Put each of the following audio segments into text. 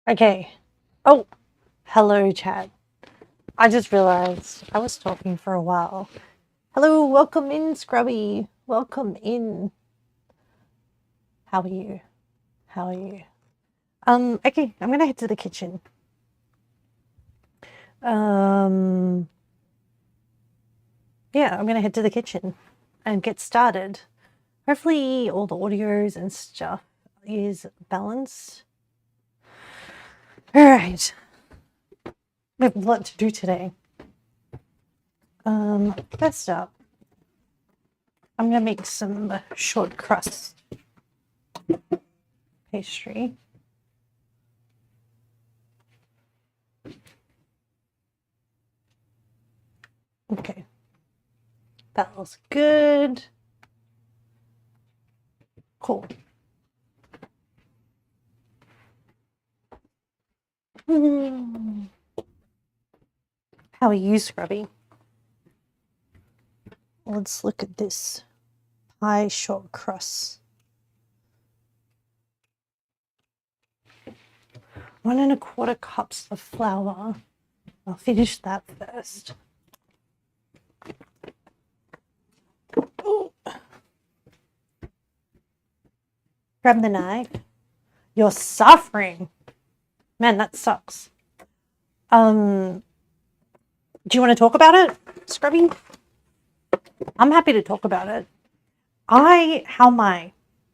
Okay. Oh, hello, chat. I just realized I was talking for a while. Hello, welcome in, Scrubby. Welcome in. How are you? How are you? Okay, I'm gonna head to the kitchen. Yeah, I'm gonna head to the kitchen and get started. Hopefully all the audios and stuff is balanced. All right. We have a lot to do today. First up, I'm gonna make some short crust pastry. Okay, that looks good. Cool. How are you, Scrubby? Let's look at this pie short crust. 1¼ cups of flour. I'll finish that first. Ooh. Grab the knife. You're suffering. Man, that sucks. Do you want to talk about it, Scrubby? I'm happy to talk about it. How am I?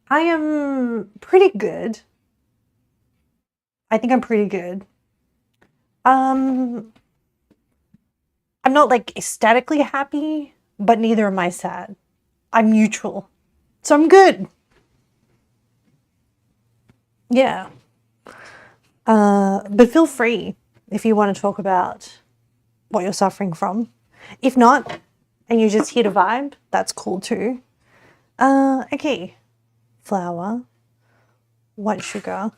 I am pretty good. I think I'm pretty good. I'm not like ecstatically happy, but neither am I sad. I'm neutral. So I'm good. Yeah. But feel free if you want to talk about what you're suffering from. If not, and you're just here to vibe, that's cool too. Okay. Flour, white sugar.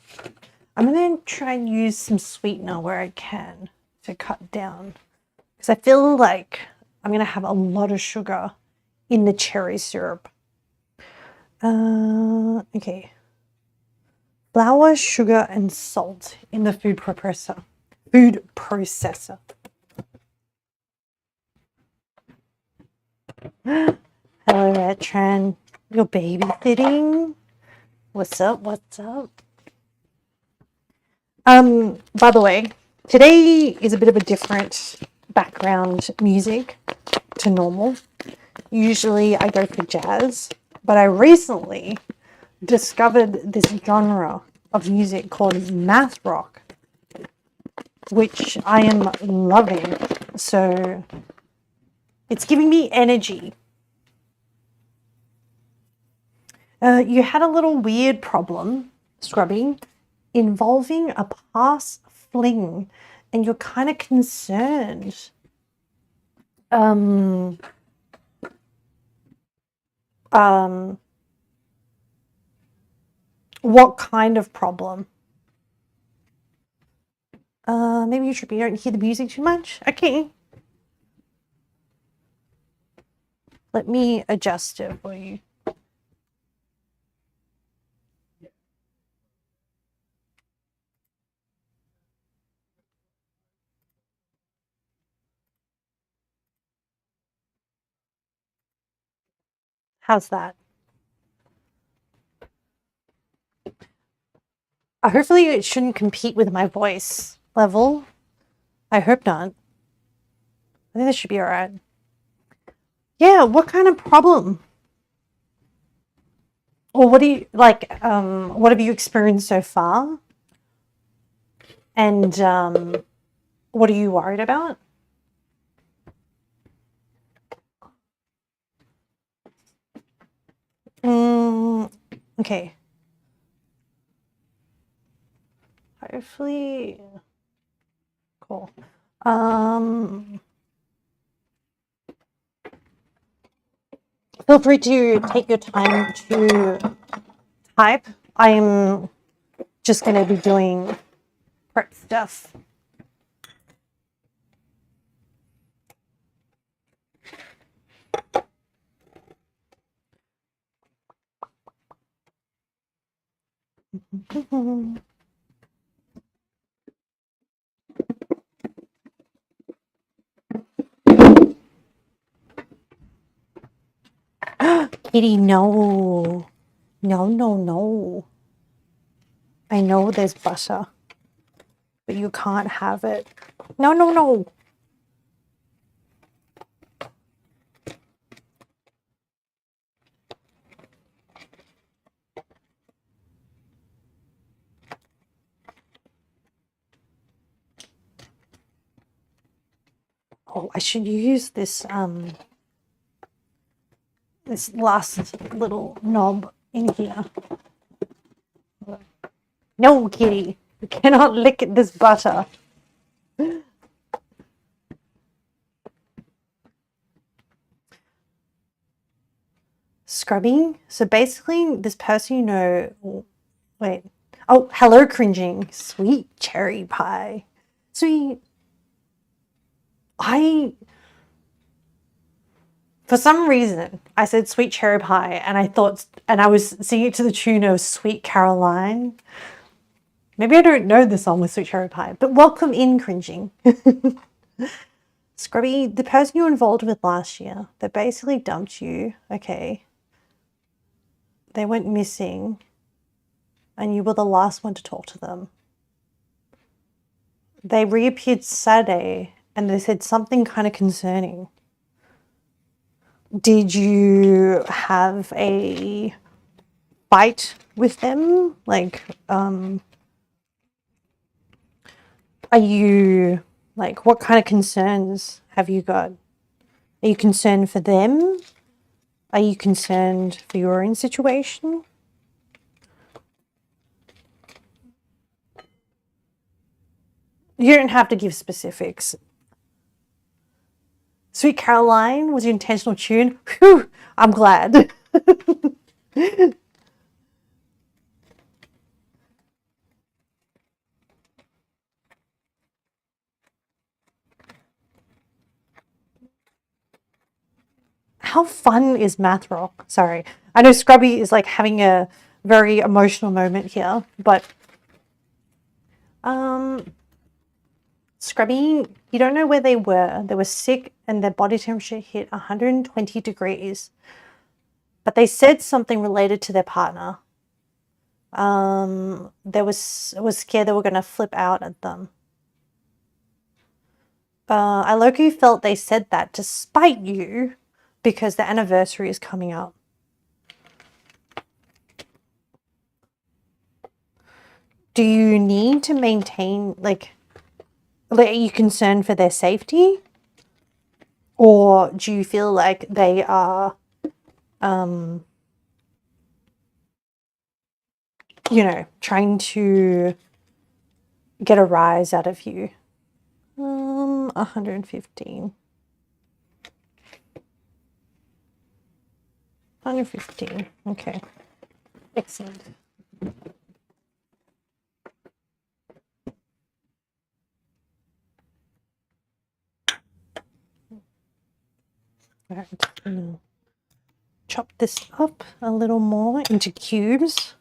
I'm going to try and use some sweetener where I can to cut down. Because I feel like I'm going to have a lot of sugar in the cherry syrup. Okay. Flour, sugar, and salt in the food processor. Hello, Retran. You're babysitting. What's up? What's up? By the way, today is a bit of a different background music to normal. Usually I go for jazz, but I recently discovered this genre of music called math rock, which I am loving. So it's giving me energy. You had a little weird problem, Scrubby, involving a past fling, and you're kind of concerned. What kind of problem? Maybe you don't hear the music too much. Okay. Let me adjust it for you. How's that? Hopefully it shouldn't compete with my voice level. I hope not. I think this should be all right. Yeah, what kind of problem? Or what do you like? What have you experienced so far? And what are you worried about? Okay. Hopefully, cool. Feel free to take your time to type. I'm just going to be doing prep stuff. Kitty, no. No, no, no. I know there's butter, but you can't have it. No, no, no. Oh, I should use this this last little knob in here. No, Kitty, you cannot lick at this butter. Scrubbing. So basically, this person you know. Wait. Oh, hello, cringing. Sweet cherry pie. Sweet. For some reason, I said sweet cherry pie, and I was singing it to the tune of Sweet Caroline. Maybe I don't know the song with sweet cherry pie, but welcome in, cringing. Scrubby, the person you were involved with last year, they basically dumped you, okay. They went missing, and you were the last one to talk to them. They reappeared Saturday, and they said something kind of concerning. Did you have a fight with them? Like, are you, like, what kind of concerns have you got? Are you concerned for them? Are you concerned for your own situation? You don't have to give specifics. Sweet Caroline was your intentional tune. Whew, I'm glad. How fun is math rock? Sorry. I know Scrubby is like having a very emotional moment here, but Scrubby, you don't know where they were. They were sick and their body temperature hit 120 degrees. But they said something related to their partner. They was scared they were gonna flip out at them. I low-key felt they said that to spite you because the anniversary is coming up. Do you need to maintain, like, are you concerned for their safety? Or do you feel like they are, you know, trying to get a rise out of you? 115. 115. Okay. Excellent. All right. Chop this up a little more into cubes.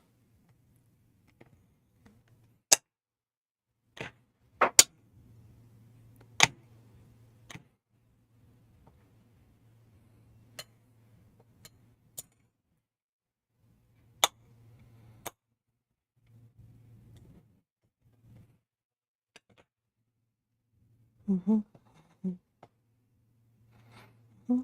Mm-hmm. Mm-hmm.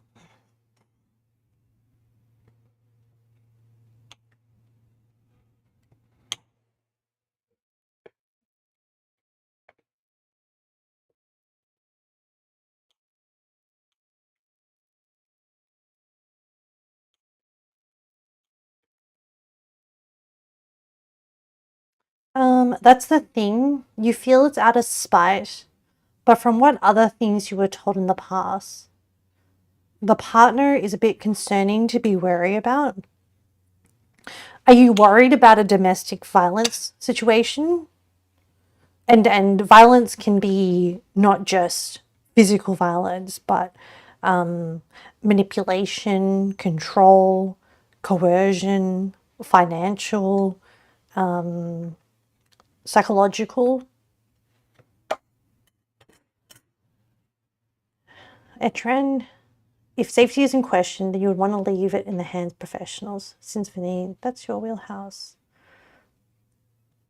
That's the thing. You feel it's out of spite, but from what other things you were told in the past, the partner is a bit concerning to be wary about. Are you worried about a domestic violence situation? And violence can be not just physical violence, but manipulation, control, coercion, financial, psychological. Etran, If safety is in question, then you would want to leave it in the hands of professionals. Since Vinny, that's your wheelhouse.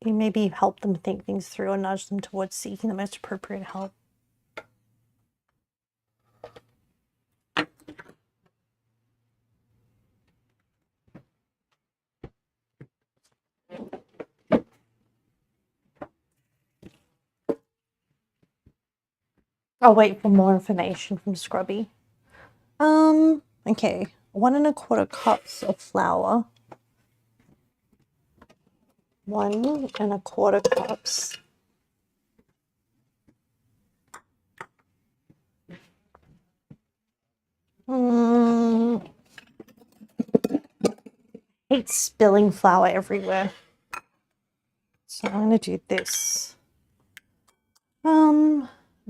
You maybe help them think things through or nudge them towards seeking the most appropriate help. I'll wait for more information from Scrubby. Okay. 1 1/4 cups of flour. 1 1/4 cups. Hate spilling flour everywhere. So I'm going to do this.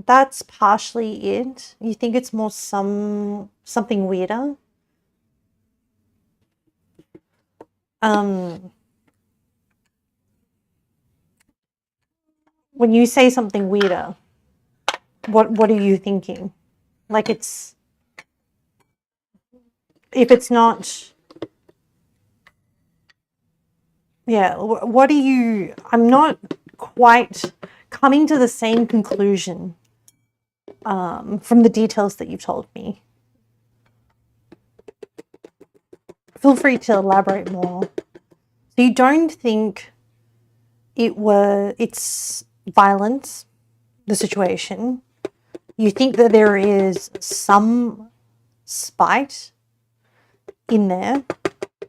That's partially it. You think it's more something weirder? When you say something weirder, what are you thinking? Like if it's not, yeah, what are you, I'm not quite coming to the same conclusion from the details that you've told me. Feel free to elaborate more. So you don't think it's violence, the situation. You think that there is some spite in there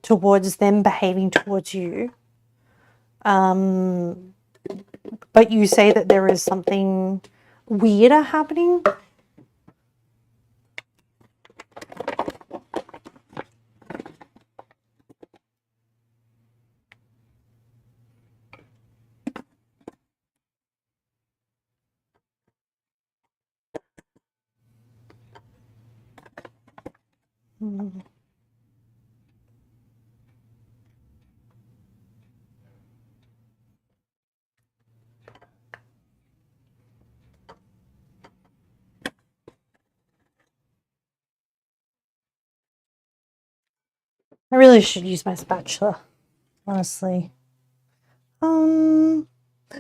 towards them behaving towards you. But you say that there is something weirder happening. I really should use my spatula, honestly. No,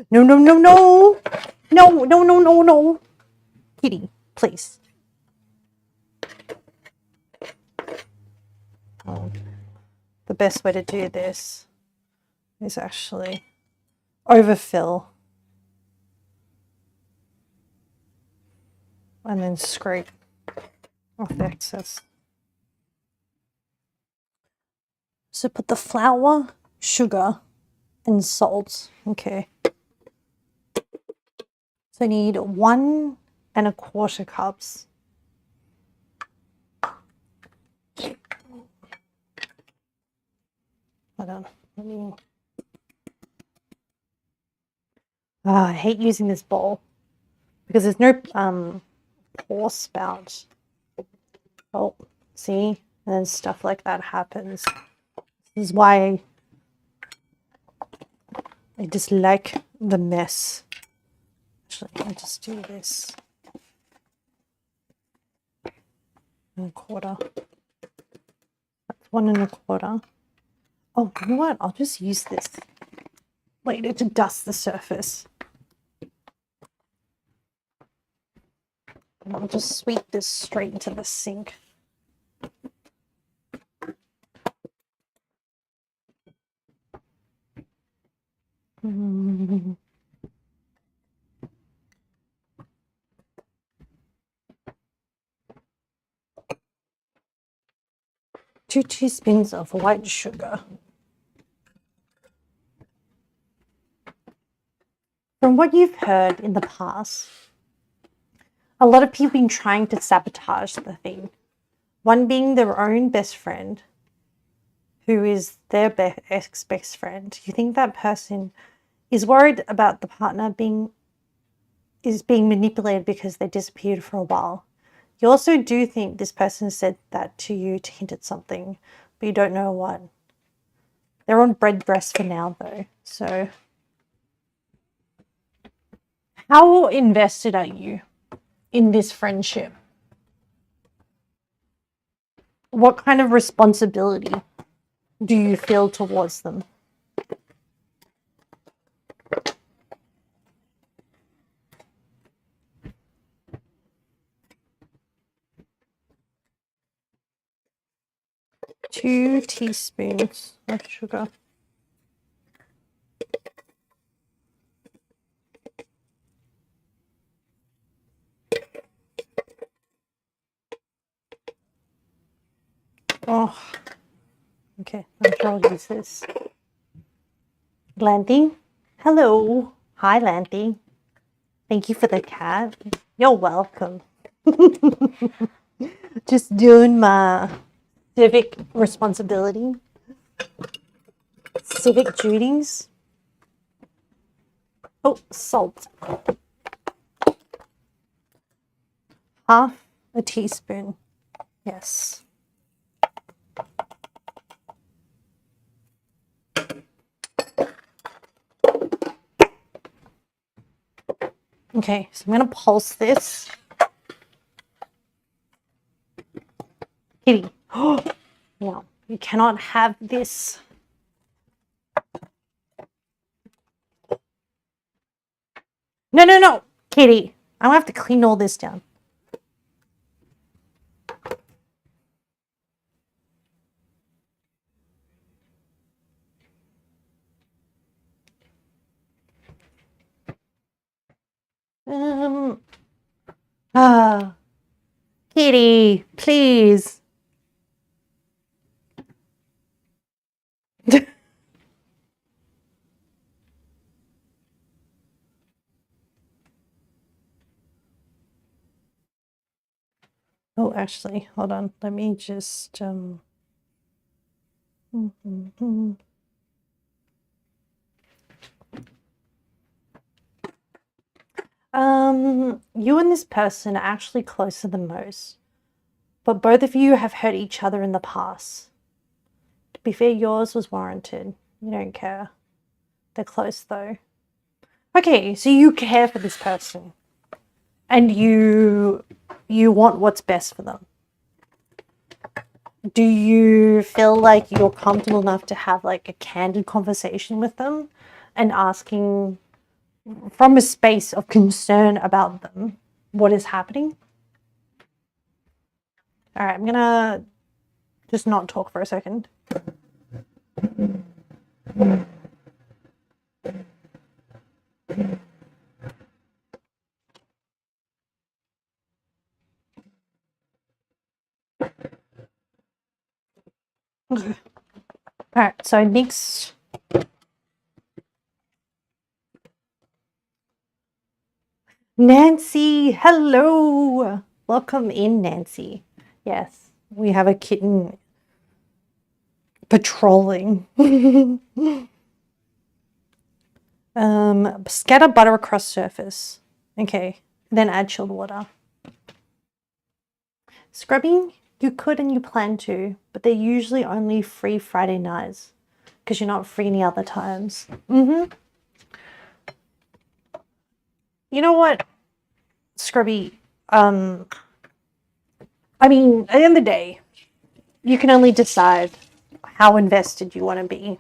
no, no, no. No, no, no, no, no. Kitty, please. The best way to do this is actually overfill and then scrape off the excess. So put the flour, sugar, and salt. Okay. So I need 1 1/4 cups. Hold on. Let me. I hate using this bowl because there's no pour spout. Oh, see? And then stuff like that happens. This is why I dislike the mess. Actually, I'll just do this. 1 1/4. That's 1 1/4. Oh, you know what? I'll just use this later to dust the surface. And I'll just sweep this straight into the sink. Mm. 2 teaspoons of white sugar. From what you've heard in the past, a lot of people have been trying to sabotage the thing. One being their own best friend, who is their ex-best friend. You think that person is worried about the partner being manipulated because they disappeared for a while. You also do think this person said that to you to hint at something, but you don't know what. They're on bread rest for now, though. So, how invested are you in this friendship? What kind of responsibility do you feel towards them? Two teaspoons of sugar. Oh, okay. I'm sure I'll use this. Lanty? Hello. Hi, Lanty. Thank you for the cat. You're welcome. Just doing my civic responsibility. Civic duties. Oh, salt. Half a teaspoon. Yes. Okay, so I'm going to pulse this. Kitty. Oh, no, you cannot have this. No, no, no, Kitty. I'm going to have to clean all this down. Kitty, please. Oh, actually, hold on. Let me just you and this person are actually closer than most, but both of you have hurt each other in the past. To be fair, yours was warranted. You don't care. They're close though. Okay, so you care for this person, and you want what's best for them. Do you feel like you're comfortable enough to have like a candid conversation with them and asking from a space of concern about them what is happening? All right, I'm gonna just not talk for a second. Okay. All right, so next. Nancy, hello. Welcome in, Nancy. Yes, we have a kitten patrolling. Scatter butter across surface. Okay, then add chilled water. Scrubbing, you could and you plan to, but they're usually only free Friday nights because you're not free any other times. You know what, Scrubby? I mean, at the end of the day, you can only decide how invested you want to be.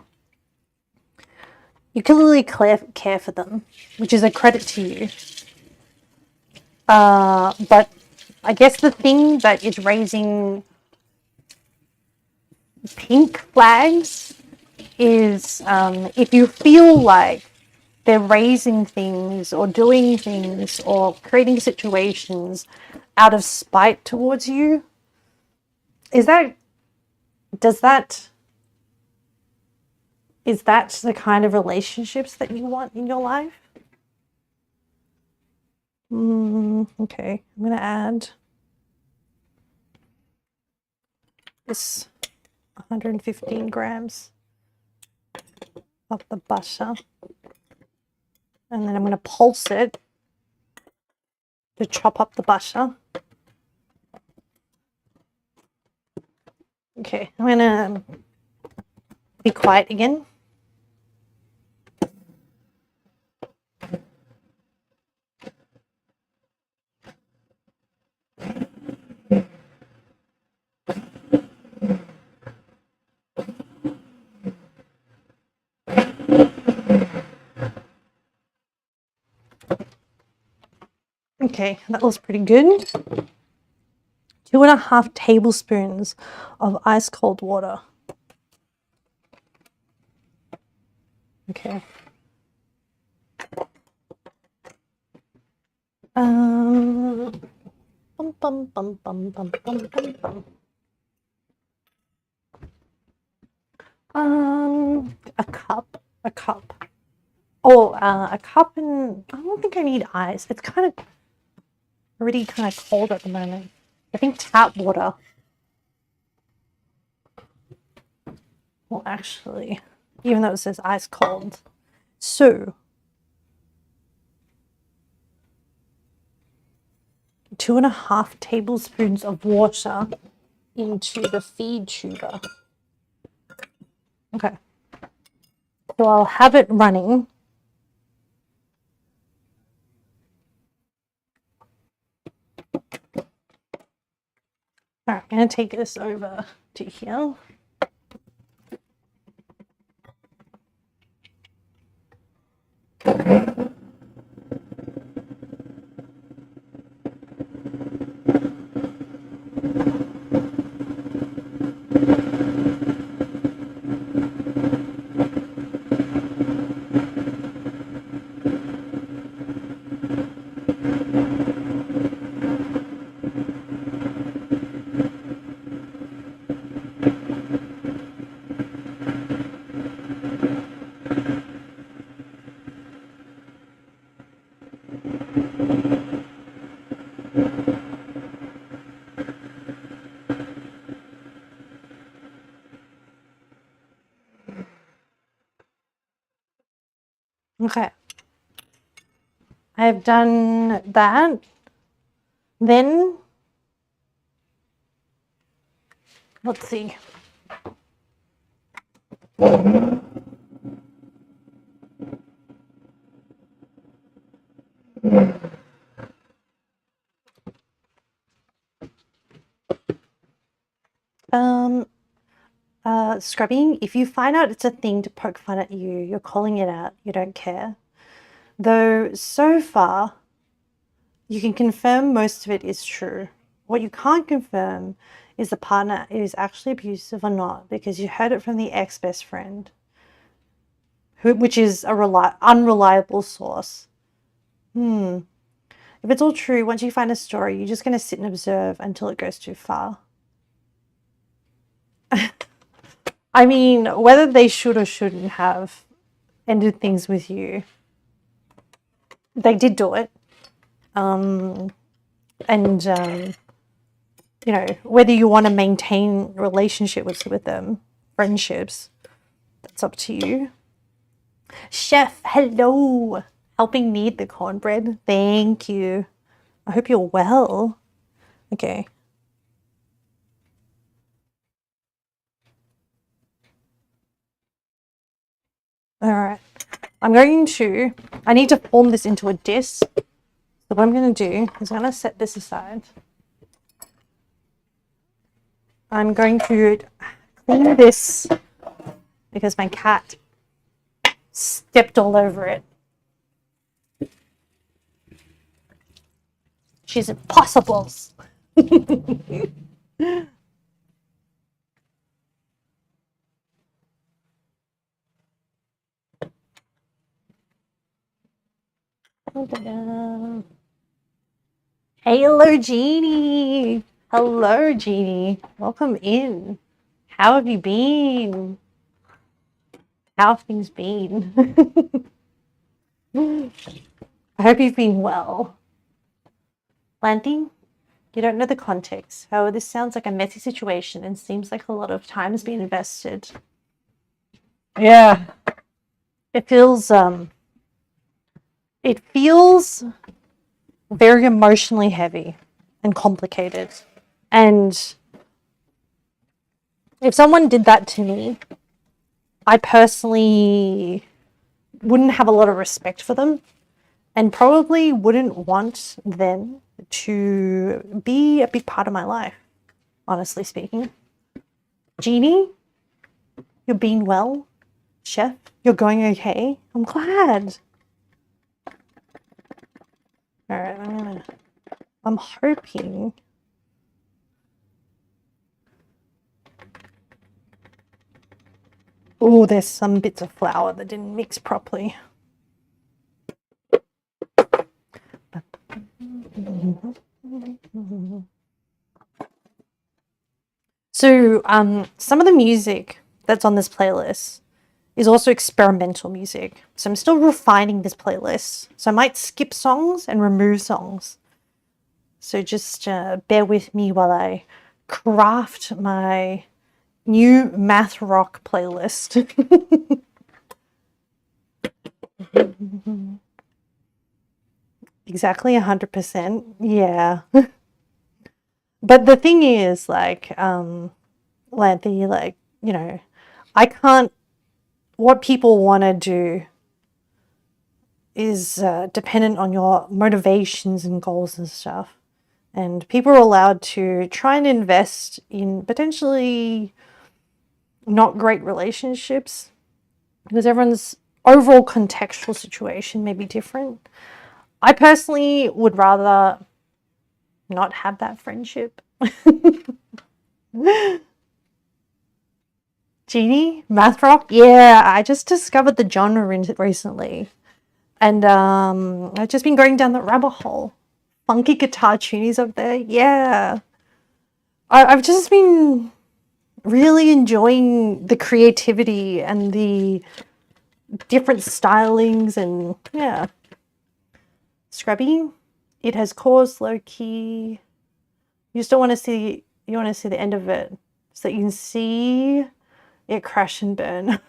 You can really care for them, which is a credit to you. But I guess the thing that is raising pink flags is if you feel like they're raising things or doing things or creating situations out of spite towards you, is that the kind of relationships that you want in your life? Okay, I'm gonna add this 115 grams of the butter, and then I'm gonna pulse it to chop up the butter. Okay, I'm gonna be quiet again. Okay, that looks pretty good. 2.5 tablespoons of ice cold water. Okay. Bum, bum, bum, bum, bum, bum, bum, bum. A cup. Oh, a cup, and I don't think I need ice. It's already kind of cold at the moment. I think tap water. Well, actually, even though it says ice cold. So, 2.5 tablespoons of water into the feed tuber. Okay. So I'll have it running. All right, I'm going to take this over to here. Okay. I've done that. Then, let's see. Scrubbing, if you find out it's a thing to poke fun at you, you're calling it out, you don't care. Though, so far, you can confirm most of it is true. What you can't confirm is the partner is actually abusive or not, because you heard it from the ex-best friend, which is a unreliable source. If it's all true, once you find a story, you're just going to sit and observe until it goes too far. I mean, whether they should or shouldn't have ended things with you, they did do it. You know, whether you want to maintain relationships with them, friendships, that's up to you. Chef, hello. Helping knead the cornbread. Thank you. I hope you're well. Okay. All right. I need to form this into a disc. So what I'm going to do is I'm going to set this aside. I'm going to clean this because my cat stepped all over it. She's impossible. Hello, Jeannie. Hello, Jeannie. Welcome in. How have you been? How have things been? I hope you've been well. Planting? You don't know the context. However, this sounds like a messy situation and seems like a lot of time has been invested. Yeah. It feels very emotionally heavy and complicated. And if someone did that to me, I personally wouldn't have a lot of respect for them and probably wouldn't want them to be a big part of my life, honestly speaking. Jeannie, you're being well. Chef, you're going okay. I'm glad. All right, I'm gonna I'm hoping. Oh, there's some bits of flour that didn't mix properly. So, some of the music that's on this playlist is also experimental music. So I'm still refining this playlist. So I might skip songs and remove songs. So just bear with me while I craft my new math rock playlist. Exactly 100%. Yeah. But the thing is, like, Lanthy, like, you know, I can't, what people want to do is dependent on your motivations and goals and stuff. And people are allowed to try and invest in potentially not great relationships because everyone's overall contextual situation may be different. I personally would rather not have that friendship. Genie? Math rock? Yeah, I just discovered the genre recently. And I've just been going down that rabbit hole. Funky guitar tunies up there. Yeah. I've just been really enjoying the creativity and the different stylings and yeah. Scrubby. It has caused low key. You just don't want to see, you want to see the end of it so that you can see it crash and burn.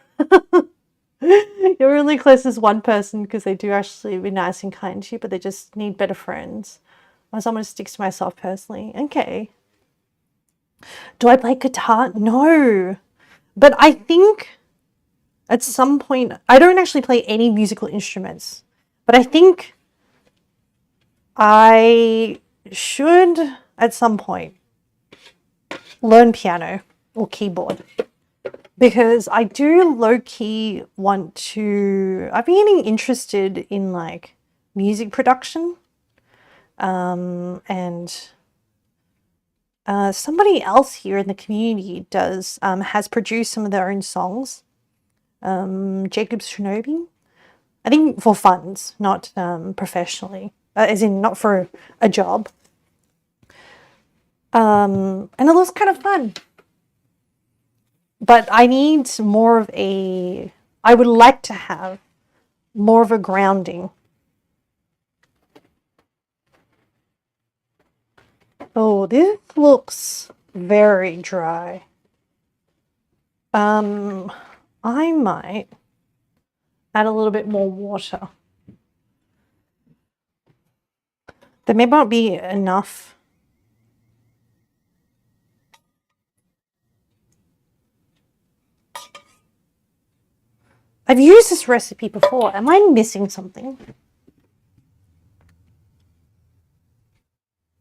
You're really close as one person because they do actually be nice and kind to you, but they just need better friends. Or someone sticks to myself personally. Okay. Do I play guitar? No. But I think at some point, I don't actually play any musical instruments, but I think I should at some point learn piano or keyboard because I do low-key want to, I've been getting interested in like music production and somebody else here in the community does has produced some of their own songs. Jacob Shinobi, I think for funds, not professionally, as in not for a job. And it looks kind of fun. But I need more of a, I would like to have more of a grounding. Oh, this looks very dry. I might add a little bit more water. There may not be enough. I've used this recipe before. Am I missing something?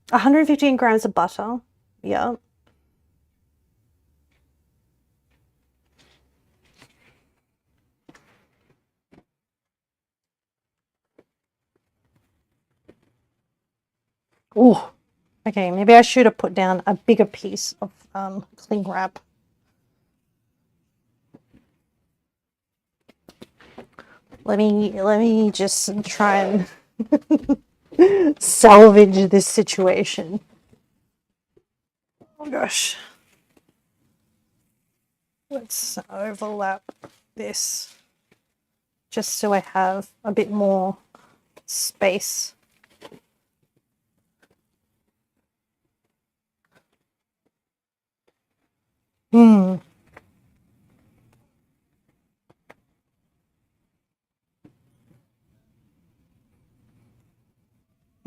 115 grams of butter. Yeah. Oh, okay. Maybe I should have put down a bigger piece of cling wrap. Let me just try and salvage this situation. Oh gosh. Let's overlap this just so I have a bit more space.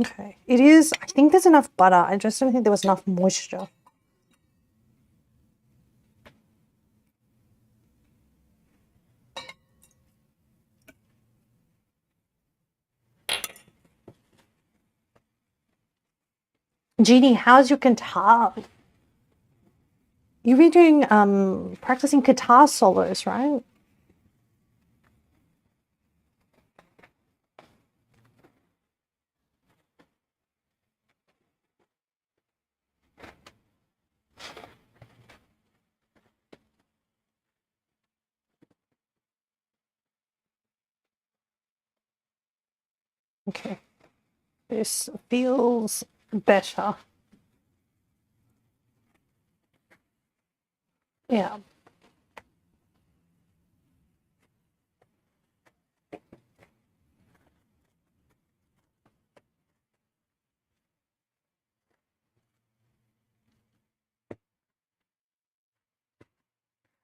Okay. It is, I think there's enough butter. I just don't think there was enough moisture. Jeannie, how's your guitar? You've been doing practicing guitar solos, right? Okay. This feels better. Yeah.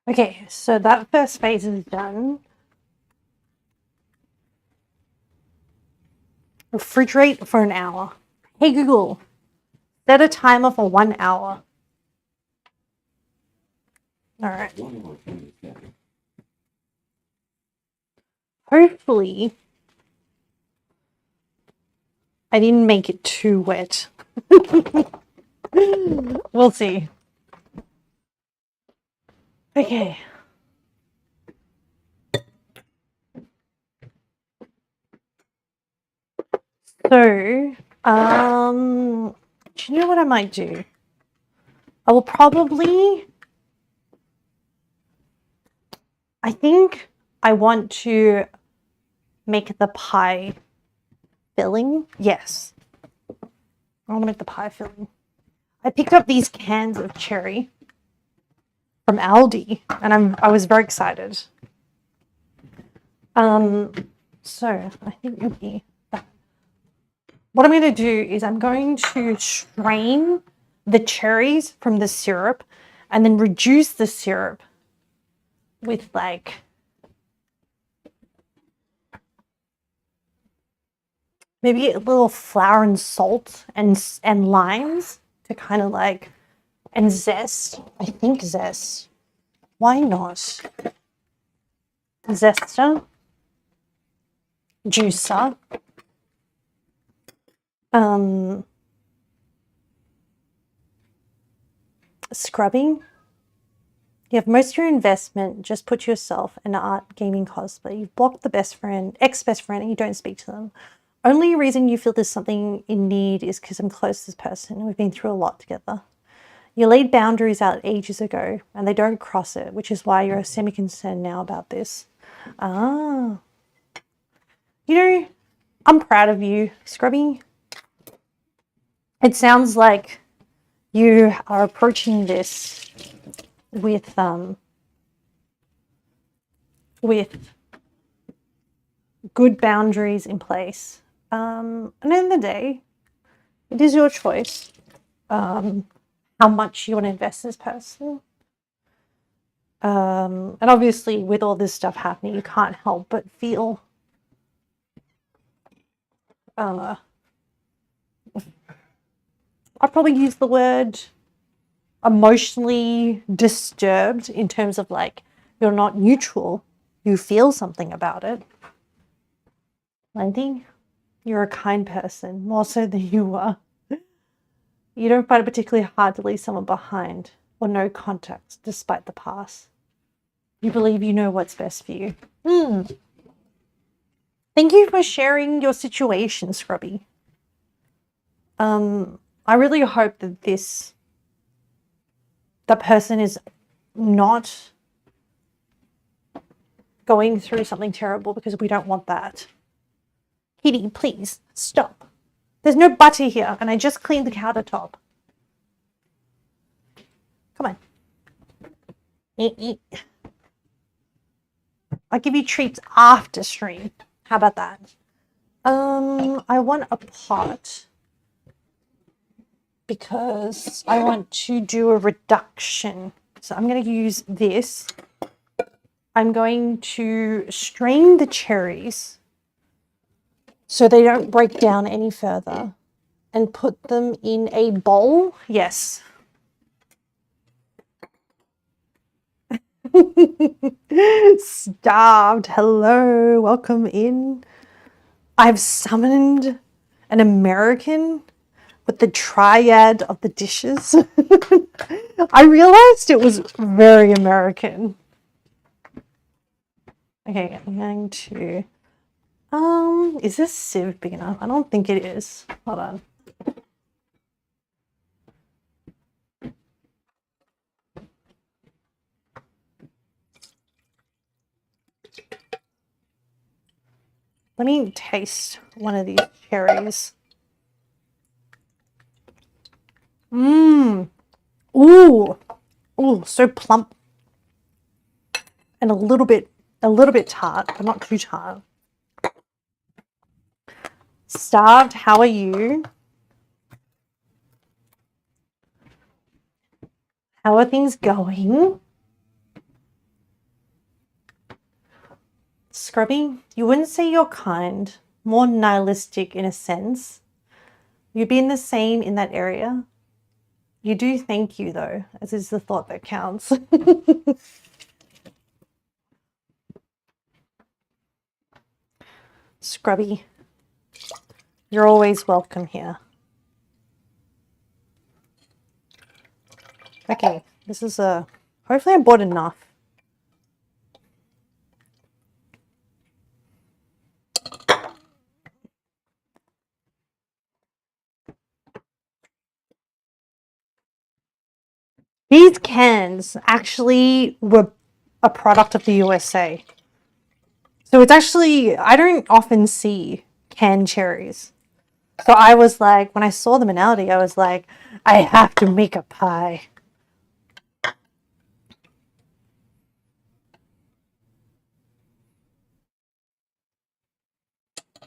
Okay, so that first phase is done. Refrigerate for an hour. Hey Google, set a timer for 1 hour. All right. Hopefully, I didn't make it too wet. We'll see. Okay. So, do you know what I might do? I will probably, I think I want to make the pie filling. Yes. I want to make the pie filling. I picked up these cans of cherry from Aldi, and I was very excited. So I think it'll be that. What I'm going to do is I'm going to strain the cherries from the syrup and then reduce the syrup with like maybe a little flour and salt and limes to kind of like, and zest. I think zest. Why not? Zester. Juicer. Scrubbing. You have most of your investment just put to yourself and art gaming cosplay. You've blocked the best friend, ex-best friend, and you don't speak to them. Only reason you feel there's something in need is because I'm close to this person and we've been through a lot together. You laid boundaries out ages ago and they don't cross it, which is why you're semi-concerned now about this. Ah. You know, I'm proud of you, Scrubby. It sounds like you are approaching this with good boundaries in place. And at the end of the day, it is your choice how much you want to invest in this person. And obviously, with all this stuff happening, you can't help but feel I'll probably use the word emotionally disturbed in terms of like you're not neutral, you feel something about it. Lindy, you're a kind person, more so than you are. You don't find it particularly hard to leave someone behind or no context despite the past. You believe you know what's best for you. Thank you for sharing your situation, Scrubby. I really hope that the person is not going through something terrible because we don't want that. Kitty, please stop. There's no butter here and I just cleaned the countertop. Come on. Eat. I'll give you treats after stream. How about that? I want a pot because I want to do a reduction. So I'm going to use this. I'm going to strain the cherries so they don't break down any further and put them in a bowl. Yes. Starved. Hello. Welcome in. I've summoned an American with the triad of the dishes. I realized it was very American. Okay, I'm going to... is this sieve big enough? I don't think it is. Hold on. Let me taste one of these cherries. Mmm. Ooh. Ooh, so plump. And a little bit tart, but not too tart. Starved, how are you? How are things going? Scrubby, you wouldn't say you're kind, more nihilistic in a sense. You've been the same in that area. You do thank you though, as is the thought that counts. Scrubby, you're always welcome here. Okay, this is hopefully I bought enough. These cans actually were a product of the USA. So it's actually, I don't often see canned cherries. So I was like, when I saw them in Aldi, I was like, I have to make a pie.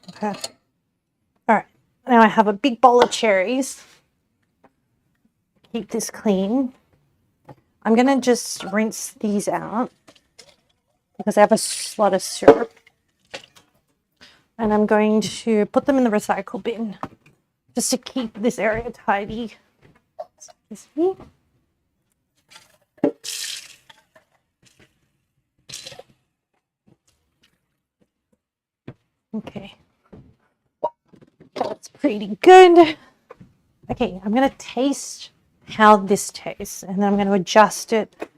Okay. All right. Now I have a big bowl of cherries. Keep this clean. I'm going to just rinse these out because I have a lot of syrup. And I'm going to put them in the recycle bin just to keep this area tidy. Excuse me. Okay. That's pretty good. Okay, I'm going to taste how this tastes, and then I'm going to adjust it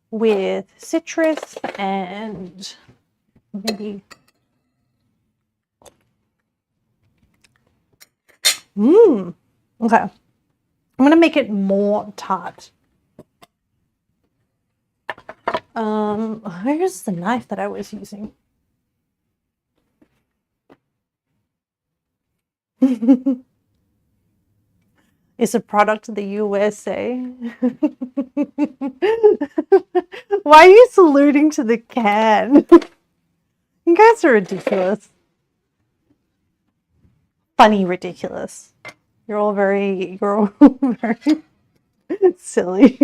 with citrus and maybe... Okay. I'm going to make it more tart. Where's the knife that I was using? It's a product of the USA. Why are you saluting to the can? You guys are ridiculous. Funny ridiculous. You're all very silly.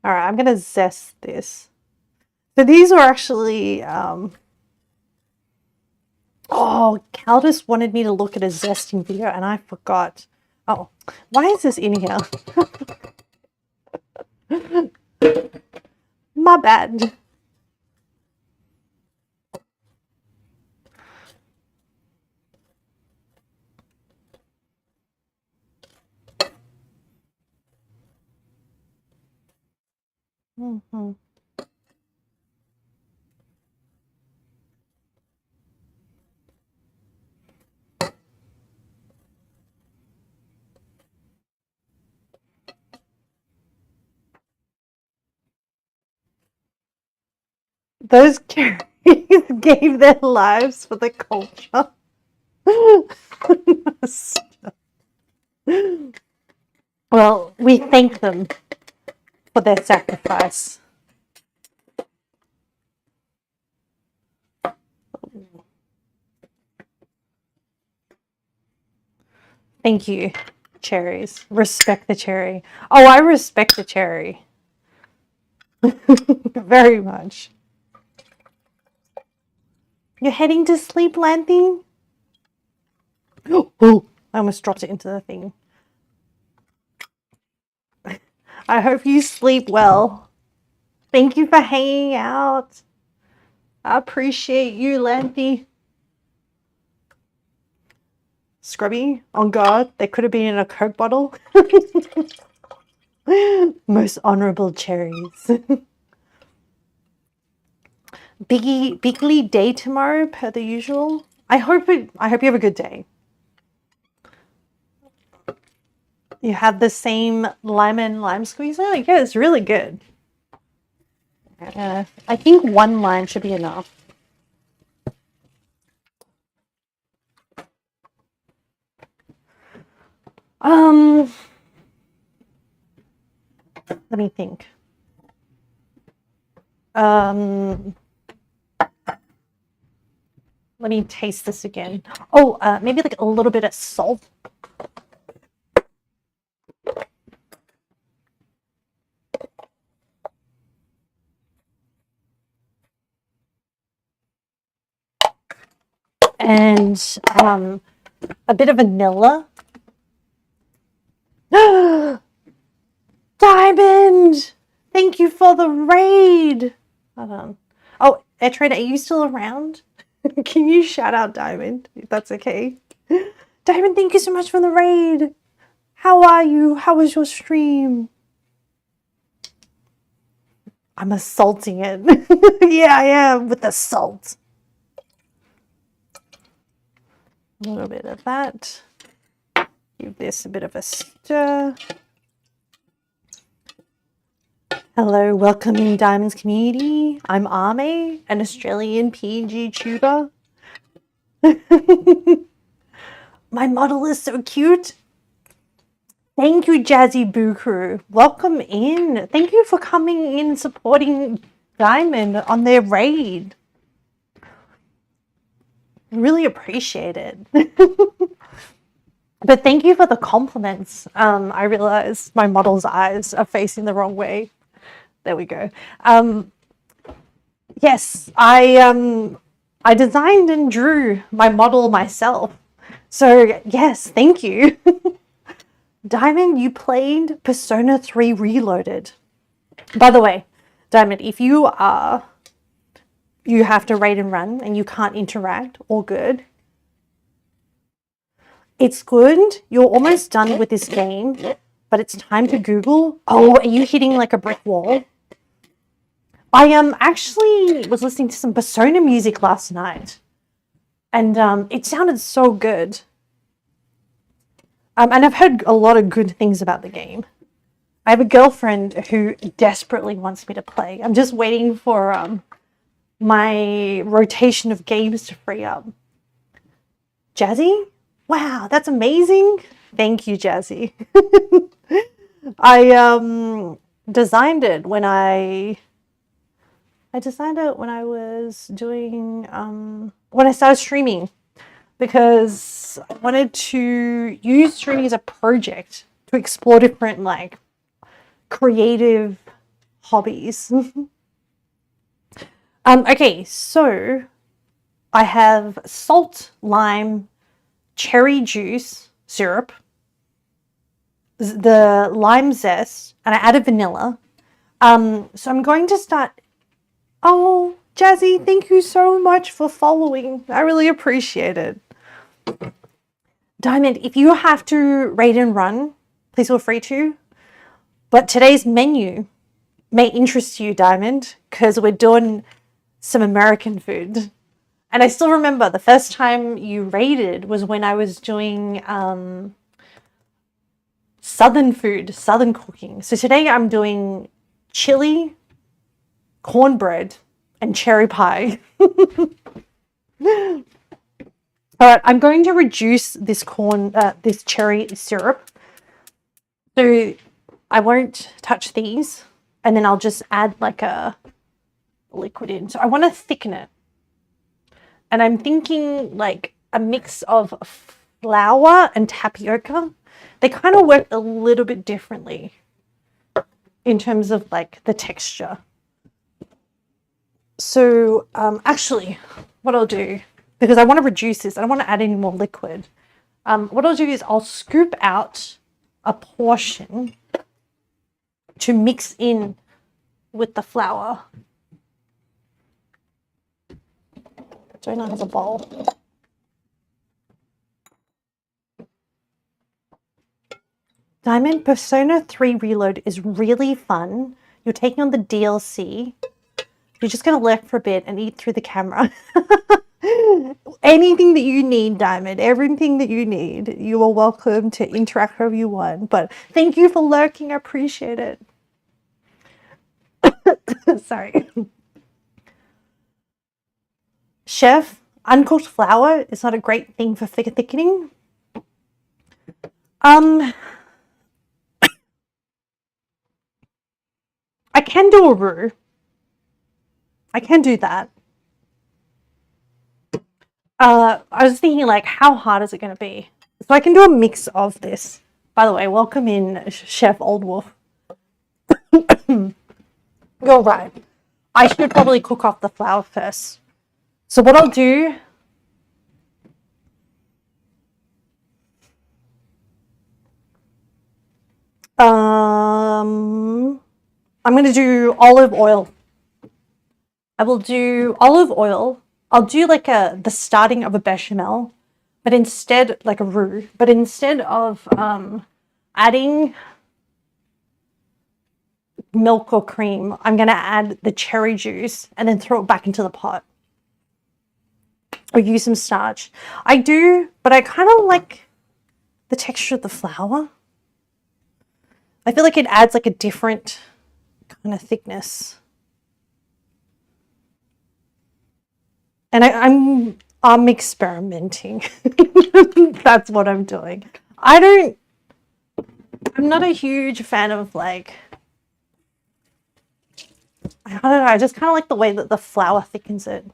All right, I'm gonna zest this. So these are actually, oh, Caldus wanted me to look at a zesting video and I forgot. Oh, why is this in here? My bad. Those cherries gave their lives for the culture. Well, we thank them for their sacrifice. Thank you, cherries. Respect the cherry. Oh, I respect the cherry. Very much. You're heading to sleep, Lanthy? Oh, I almost dropped it into the thing. I hope you sleep well. Thank you for hanging out. I appreciate you, Lanthy. Scrubby, on guard. They could have been in a Coke bottle. Most honorable cherries. Bigly day tomorrow, per the usual. I hope you have a good day. You have the same lime squeezer? Yeah, it's really good. I think 1 lime should be enough. Let me think. Let me taste this again. Oh, maybe like a little bit of salt. And a bit of vanilla. Diamond! Thank you for the raid. Hold on. Oh, Airtrader, are you still around? Can you shout out Diamond, if that's okay? Diamond, thank you so much for the raid. How are you? How was your stream? I'm assaulting it. Yeah, I am with the salt. A little bit of that. Give this a bit of a stir. Hello, welcome in Diamonds community. I'm Ame, an Australian PNG tuber. My model is so cute. Thank you, Jazzy Buku. Welcome in. Thank you for coming in supporting Diamond on their raid. Really appreciate it. But thank you for the compliments. I realize my model's eyes are facing the wrong way. There we go. Yes, I designed and drew my model myself. So yes, thank you. Diamond, you played Persona 3 Reloaded. By the way, Diamond, if you have to raid and run and you can't interact, all good. It's good. You're almost done with this game, but it's time to Google. Oh, are you hitting like a brick wall? I actually was listening to some Persona music last night, and it sounded so good. And I've heard a lot of good things about the game. I have a girlfriend who desperately wants me to play. I'm just waiting for my rotation of games to free up. Jazzy? Wow, that's amazing. Thank you, Jazzy. I designed it when I was doing when I started streaming, because I wanted to use streaming as a project to explore different like creative hobbies. Okay, so I have salt, lime, cherry juice syrup, the lime zest, and I added vanilla. So I'm going to start. Oh, Jazzy, thank you so much for following. I really appreciate it. Diamond, if you have to raid and run, please feel free to. But today's menu may interest you, Diamond, because we're doing some American food. And I still remember the first time you raided was when I was doing Southern food, Southern cooking. So today I'm doing chili, cornbread, and cherry pie. All right, I'm going to reduce this this cherry syrup. So I won't touch these, and then I'll just add like a liquid in. So I want to thicken it. And I'm thinking like a mix of flour and tapioca. They kind of work a little bit differently in terms of like the texture. So actually, what I'll do, because I want to reduce this, I don't want to add any more liquid. What I'll do is I'll scoop out a portion to mix in with the flour. Jonah has a bowl. Diamond, Persona 3 Reload is really fun. You're taking on the DLC. You're just going to lurk for a bit and eat through the camera. Anything that you need, Diamond, everything that you need, you are welcome to interact however you want. But thank you for lurking. I appreciate it. Sorry. Chef, uncooked flour is not a great thing for figure thickening. I can do a roux. I can do that. I was thinking, like, how hard is it going to be? So I can do a mix of this. By the way, welcome in, Chef Old Wolf. You're right. I should probably cook off the flour first. So what I'll do... I'm going to do olive oil. I will do olive oil. I'll do like the starting of a bechamel, but instead, like a roux, but instead of adding milk or cream, I'm going to add the cherry juice and then throw it back into the pot. Or use some starch. I do, but I kind of like the texture of the flour. I feel like it adds like a different kind of thickness. And I'm experimenting. That's what I'm doing. I'm not a huge fan of like, I don't know, I just kind of like the way that the flour thickens it.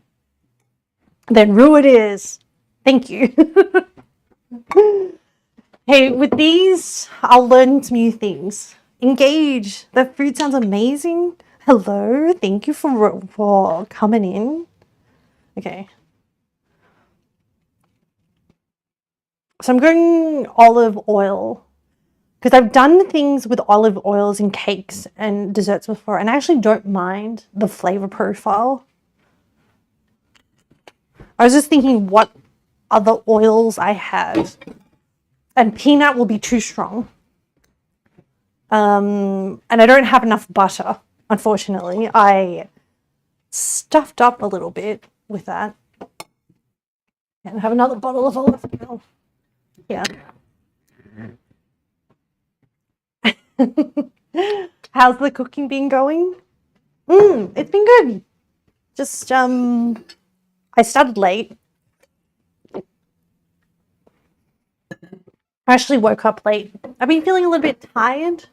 Then roux it is. Thank you. Hey, with these, I'll learn some new things. Engage. The food sounds amazing. Hello. Thank you for coming in. Okay. So I'm going olive oil because I've done things with olive oils in cakes and desserts before, and I actually don't mind the flavor profile. I was just thinking what other oils I had, and peanut will be too strong. And I don't have enough butter, unfortunately. I stuffed up a little bit with that. And have another bottle of olive oil. Yeah. How's the cooking been going? It's been good. Just I started late. I actually woke up late. I've been feeling a little bit tired.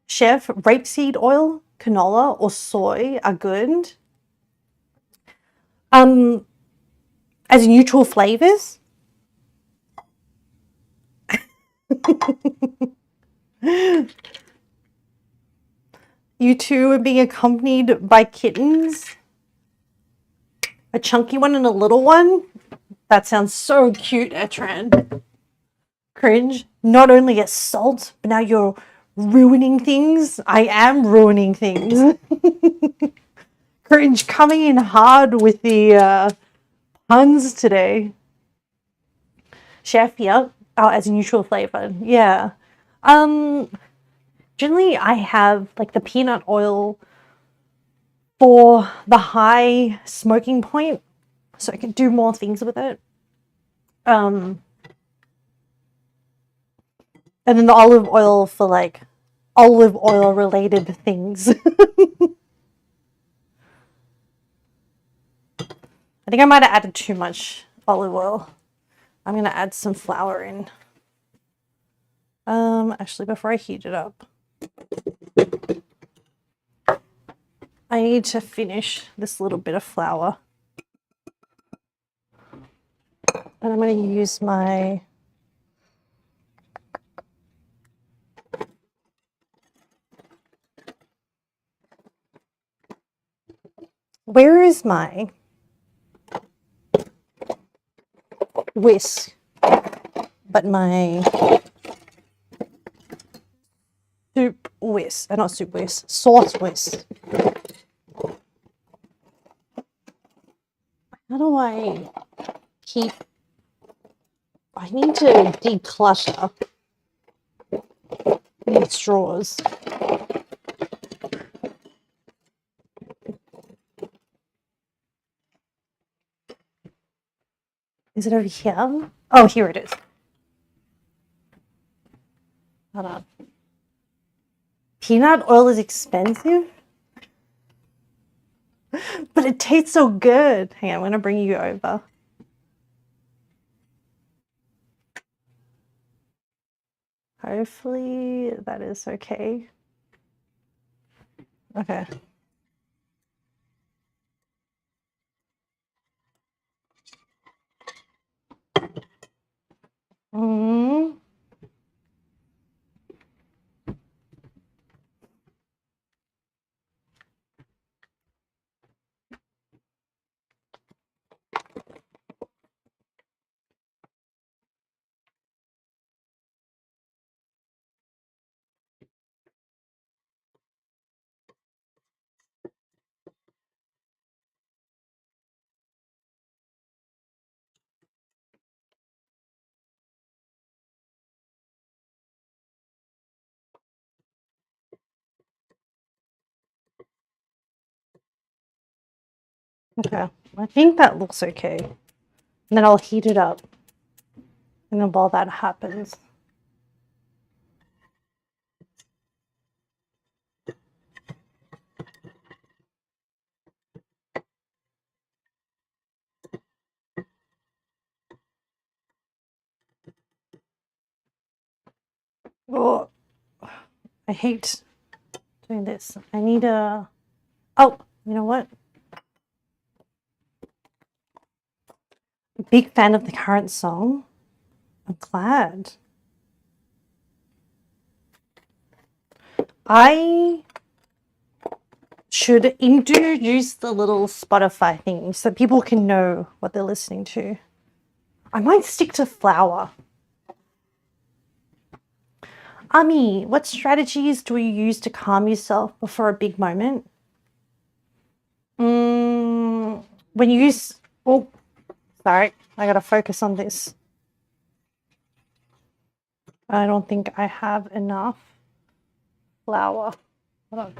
Chef, rapeseed oil, canola, or soy are good. As neutral flavors. You two are being accompanied by kittens. A chunky one and a little one. That sounds so cute, Etran. Cringe. Not only assault, but now you're ruining things. I am ruining things. Cringe coming in hard with the puns today. Chef, yeah. Oh, as a neutral flavor. Yeah. Generally I have like the peanut oil for the high smoking point, so I can do more things with it. And then the olive oil for like olive oil related things. I think I might have added too much olive oil. I'm going to add some flour in. Actually, before I heat it up, I need to finish this little bit of flour. And I'm going to use my where is my whisk? But my soup whisk, not soup whisk, sauce whisk. How do I keep... I need to declutter these drawers. Is it over here? Oh, here it is. Hold on. Peanut oil is expensive, but it tastes so good. Hang on, I'm going to bring you over. Hopefully that is okay. Okay. Mm. Okay, I think that looks okay. And then I'll heat it up. And then while that happens. Oh, I hate doing this. I need a... Oh, you know what? Big fan of the current song. I'm glad. I should introduce the little Spotify thing so people can know what they're listening to. I might stick to flour. Ami, what strategies do you use to calm yourself before a big moment? When you use... Oh, sorry. I gotta focus on this. I don't think I have enough flour. Hold on.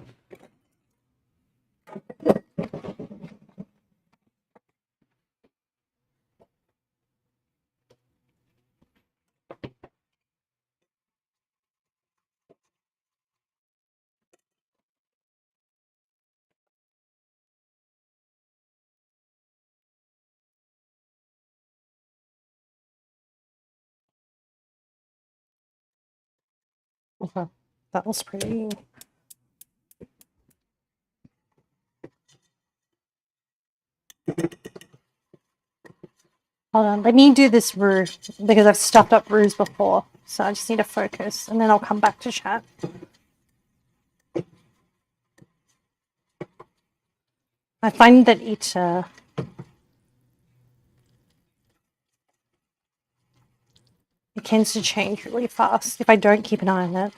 Okay, that was pretty... Hold on, let me do this roux because I've stuffed up roux before. So I just need to focus and then I'll come back to chat. I find that it tends to change really fast if I don't keep an eye on it.